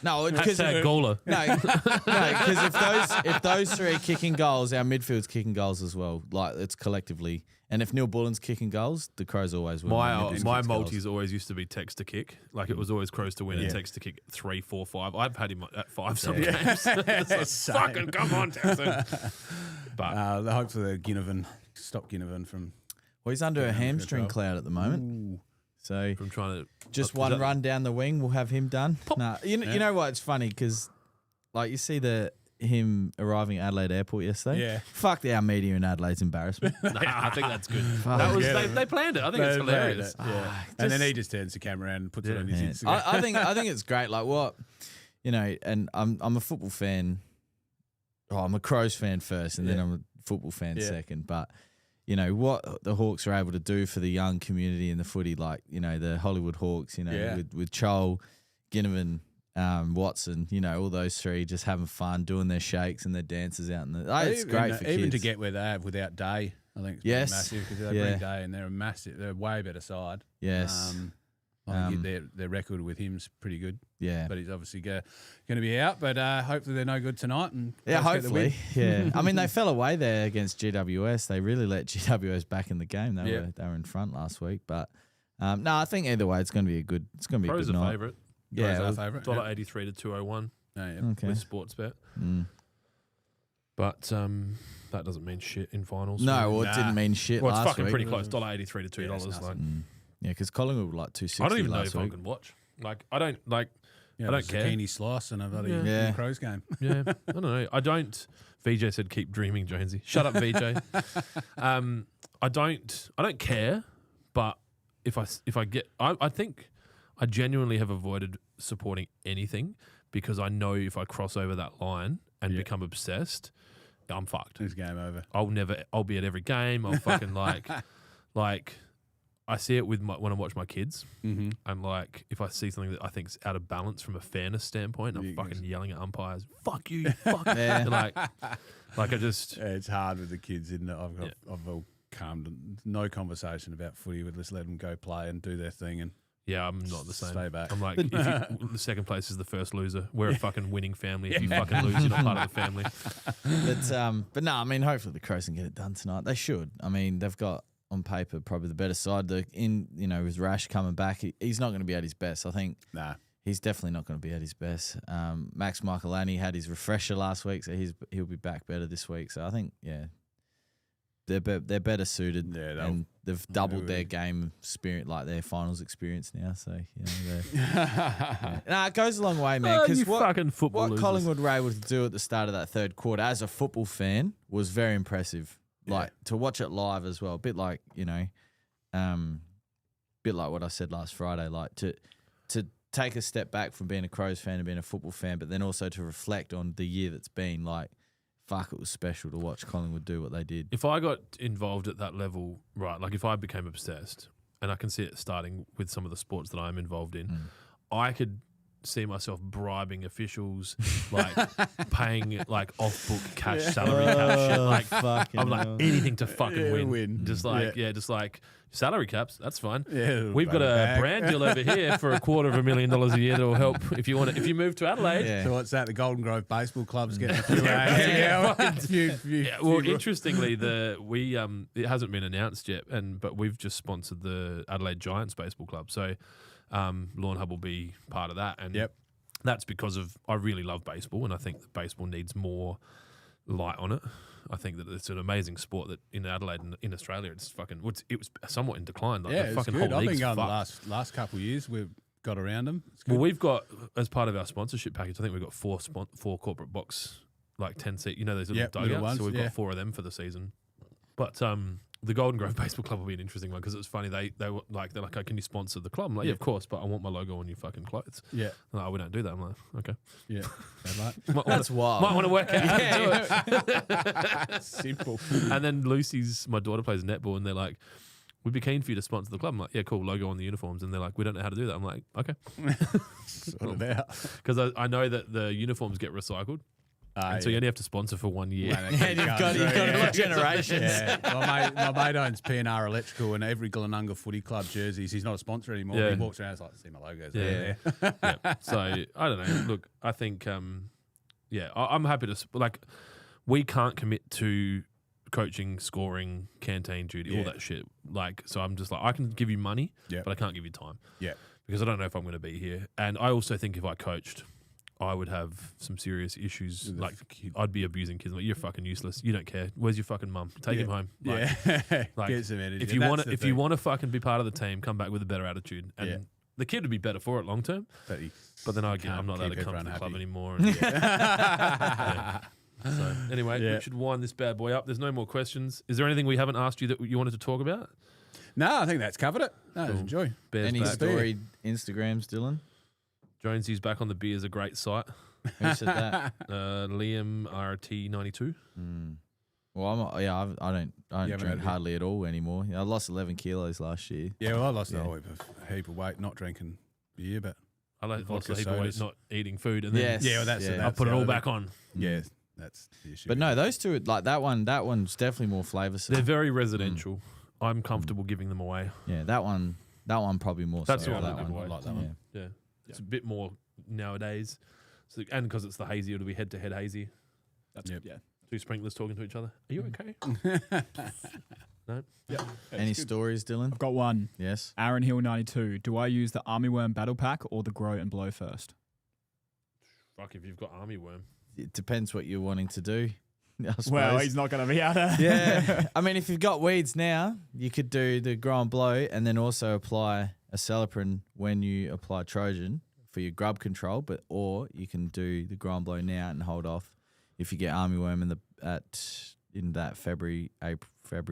No, because Hashtag Gola. No, because if those 3 kicking goals, our midfield's kicking goals as well. Like it's collectively, and if Neil Bullen's kicking goals, the Crows always win. My Midfield my kicks multis goals. always used to be Tex to kick. Like it was always Crows to win and Tex to kick 3, 4, 5. I've had him at 5 some games. It's like, fucking come on, Texan. But hopefully stop Ginnivan from. Well, he's under a hamstring well. cloud at the moment, so from trying to just one run down the wing, we'll have him done. Nah, you know what? It's funny because, like, you see him arriving at Adelaide Airport yesterday. Yeah. Fuck our media in Adelaide's embarrassment. Nah, I think that's good. That was they planned it. I think it's hilarious. Yeah. And then he just turns the camera around and puts it on his Instagram. I think it's great. Like what, you know, and I'm a football fan. Oh, I'm a Crows fan first, and then I'm a football fan second. But you know what the Hawks are able to do for the young community in the footy, like you know the Hollywood Hawks, you know, with Chol, Ginnivan, Watson, you know, all those 3 just having fun, doing their shakes and their dances out in the. It's great for kids. Even to get where they have without Day, I think it's massive because they bring Day and they're a massive. They're a way better side. Yes. I think their record with him's pretty good. Yeah. But he's obviously going to be out. But hopefully they're no good tonight. And Yeah, Crows get the win. hopefully. Yeah. I mean, they fell away there against GWS. They really let GWS back in the game. They were in front last week. But no, I think either way, it's going to be a good. It's going to be Crows a good are night. favourite. Yeah, Crows our favourite. $1.83 to 201 Okay. with Sportsbet. Mm. But that doesn't mean shit in finals. No, well, it didn't mean shit Well, it's last fucking week. pretty close. $1.83 to $2. Like, Yeah, because Collingwood were like 260 I don't even know last if I week. can watch. Like, I don't like. Yeah, I don't care. Zucchini slice and a bloody Yeah. Crows game. Yeah, I don't know. I don't. VJ said, "Keep dreaming, Jonesy." Shut up, VJ. I don't care. But if I get, I think I genuinely have avoided supporting anything because I know if I cross over that line and become obsessed, I'm fucked. It's game over. I'll be at every game. I'll fucking like I see it with when I watch my kids. Mm-hmm. And like, if I see something that I think is out of balance from a fairness standpoint, I'm fucking yelling at umpires. Fuck you, fuck. Yeah. Like I just. Yeah, it's hard with the kids, isn't it? I've all calmed. No conversation about footy. We just let them go play and do their thing and. Yeah, I'm not the same. Stay back. I'm like, the second place is the first loser. We're a fucking winning family. If you fucking lose, you're not part of the family. But no, I mean, hopefully the Crows can get it done tonight. They should. I mean, they've got on paper probably the better side. With Rash coming back, he's not going to be at his best. I think. Nah. He's definitely not going to be at his best. Max Michaelani had his refresher last week, so he'll be back better this week. So I think, they're better suited, and they've doubled their game experience, like their finals experience now. So it goes a long way, man. Because what Collingwood were able to do at the start of that third quarter, as a football fan, was very impressive. Like to watch it live as well, a bit like what I said last Friday, like to take a step back from being a Crows fan and being a football fan, but then also to reflect on the year that's been. Like, fuck, it was special to watch Collingwood do what they did. If I got involved at that level, right, like if I became obsessed, and I can see it starting with some of the sports that I'm involved in, I could see myself bribing officials, like paying like off-book cash salary cap shit. Like fucking I'm like hell. anything to fucking win. Just like just like salary caps. That's fine. Yeah, We've got a bag. brand deal over here for $250,000 a year that will help if you want to. If you move to Adelaide. Yeah. So what's that? The Golden Grove Baseball Club's getting a few. Well, interestingly, it hasn't been announced yet, but we've just sponsored the Adelaide Giants Baseball Club. So Lawnhub will be part of that, and that's because of I really love baseball, and I think that baseball needs more light on it. I think that it's an amazing sport that in Adelaide and in Australia, it was somewhat in decline. Like Yeah, the it's fucking good. whole I've been league's going the fucked. last couple of years. We've got around them. It's Well, good. we've got as part of our sponsorship package. I think we've got four corporate box, like 10 seat. You know those little Little dugouts. ones, So we've yeah. got 4 of them for the season. But the Golden Grove Baseball Club will be an interesting one because it was funny. They're like, oh, can you sponsor the club? I'm like, yeah, of course, but I want my logo on your fucking clothes. Yeah, They're like, oh, we don't do that. I'm like, okay. yeah. That's wild. Might want to work out how to do it. Simple. And then Lucy's, my daughter plays netball, and they're like, we'd be keen for you to sponsor the club. I'm like, yeah, cool, logo on the uniforms. And they're like, we don't know how to do that. I'm like, okay. Sort it out. Because I know that the uniforms get recycled. And so you only have to sponsor for 1 year. And you've got a lot of generations. Yeah. My mate owns P&R Electrical, and every Glenunga Footy Club jerseys. He's not a sponsor anymore. Yeah. He walks around and is like, see my logos Yeah. there. Yeah. So I don't know. Look, I think, I'm happy to we can't commit to coaching, scoring, canteen duty, all that shit. Like, so I'm just like, I can give you money, but I can't give you time. Yeah. Because I don't know if I'm going to be here. And I also think if I coached, I would have some serious issues. Like, I'd be abusing kids. Like, you're fucking useless. You don't care. Where's your fucking mum? Take him home. Like, like, Get some energy. if you want to fucking be part of the team, come back with a better attitude. And the kid would be better for it long term. But then I'm not allowed to come to the club anymore. And So anyway, we should wind this bad boy up. There's no more questions. Is there anything we haven't asked you that you wanted to talk about? No, I think that's covered it. No, Cool. enjoy. Bears Any back. storied Instagrams, Dylan? Jonesy's back on the beer is a great site. Who said that? Liam RT92. Well, I don't haven't drink had hardly at all anymore. I lost 11 kilos last year. Yeah, well, I lost a whole heap of weight not drinking beer, but I lost Vodka a heap of weight sodas. not eating food, and then Yes. yeah, well, that's I put it the all other back thing. on. Yeah, that's the issue. But no, those two, like that one's definitely more flavoursome. They're very residential. I'm comfortable giving them away. Yeah, that one probably more. That's so the one that I'll give away. I like that one. Yeah, it's a bit more nowadays. So, and because it's the hazy, it'll be head-to-head hazy. That's Yep. yeah. Two sprinklers talking to each other. Are you okay? No? Any stories, Dylan? I've got one. Yes. Aaron Hill 92. Do I use the Army Worm Battle Pack or the Grow and Blow first? Fuck, if you've got army worm. It depends what you're wanting to do. I Well, suppose. he's not going to be able to. Yeah. I mean, if you've got weeds now, you could do the grow and blow and then also apply a Celiprin when you apply Trojan for your grub control, or you can do the grow and blow now and hold off if you get armyworm in that February,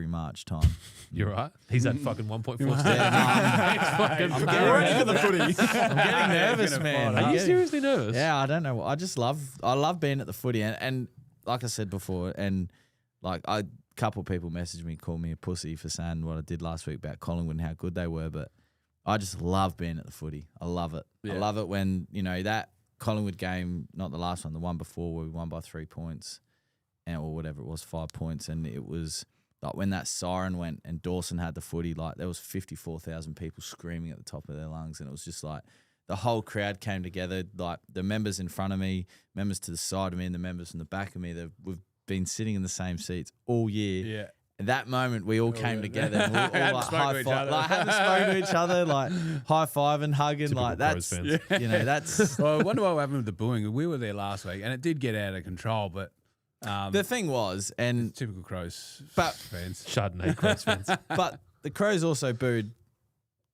March time. You're right. He's at fucking 1.4 I'm getting ready for the footy. I'm getting nervous, man. Are you seriously nervous? Yeah, I don't know. I love being at the footy, and like I said before, and like a couple of people messaged me, called me a pussy for saying what I did last week about Collingwood and how good they were, but I just love being at the footy. I love it. Yeah. I love it when, that Collingwood game, not the last one, the one before where we won by 3 points or whatever it was, 5 points, and it was like when that siren went and Dawson had the footy, like there was 54,000 people screaming at the top of their lungs, and it was just like the whole crowd came together, like the members in front of me, members to the side of me, and the members in the back of me. We've been sitting in the same seats all year. Yeah. At that moment, we all came together. And we all Hadn't like spoken to each other. like hadn't spoken to each other, like high fiving, hugging, Typical like Crows that's fans. That's Well, I wonder what happened with the booing. We were there last week, and it did get out of control. But the thing was, and typical Crows But- fans. Chardonnay Crows fans. but the Crows also booed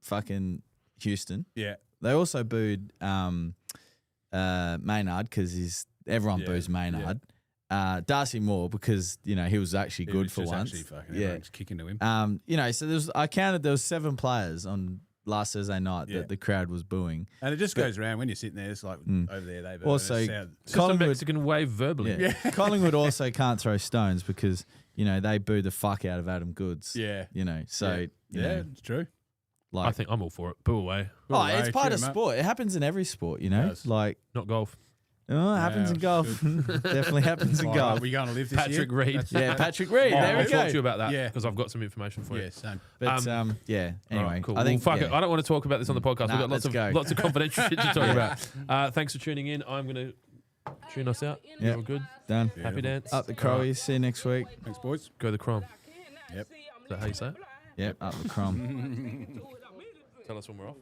fucking Houston. Yeah, They also booed Maynard because everyone boos Maynard. Darcy Moore because he was actually He good was for just once. actually fucking Yeah. everyone's kicking to him. So I counted there was 7 players on last Thursday night Yeah. that the crowd was booing. And it just goes around when you're sitting there. It's like over there they boo. Also, and it sounds- It's just a Collingwood- Mexican wave verbally. Yeah. Collingwood also can't throw stones because they boo the fuck out of Adam Goods. yeah, So yeah, it's true. Like, I think I'm all for it. Pull away. oh, it's Right, part cheer of 'em up. sport. It happens in every sport, you know. Yes. Like, Not golf. oh, it happens Yeah, in golf. Definitely happens in All golf. right, we going to live this Patrick year? Reed. Yeah, Patrick Reed. Oh, there I'll we talk to go. you about that Yeah. because I've got some information for you. Yeah, same. But yeah. Anyway, All right, cool. I think well, fuck yeah. it. I don't want to talk about this on the podcast. Nah, We've got let's go. lots of confidential shit to talk about. Thanks for tuning in. I'm going to tune us out. Yeah. All good. Done. Happy dance. Up the Crowies. See you next week. Thanks, boys. Go the Crom. Yep. Is that how you say it? Yep, up the Crom. Tell us when we're off.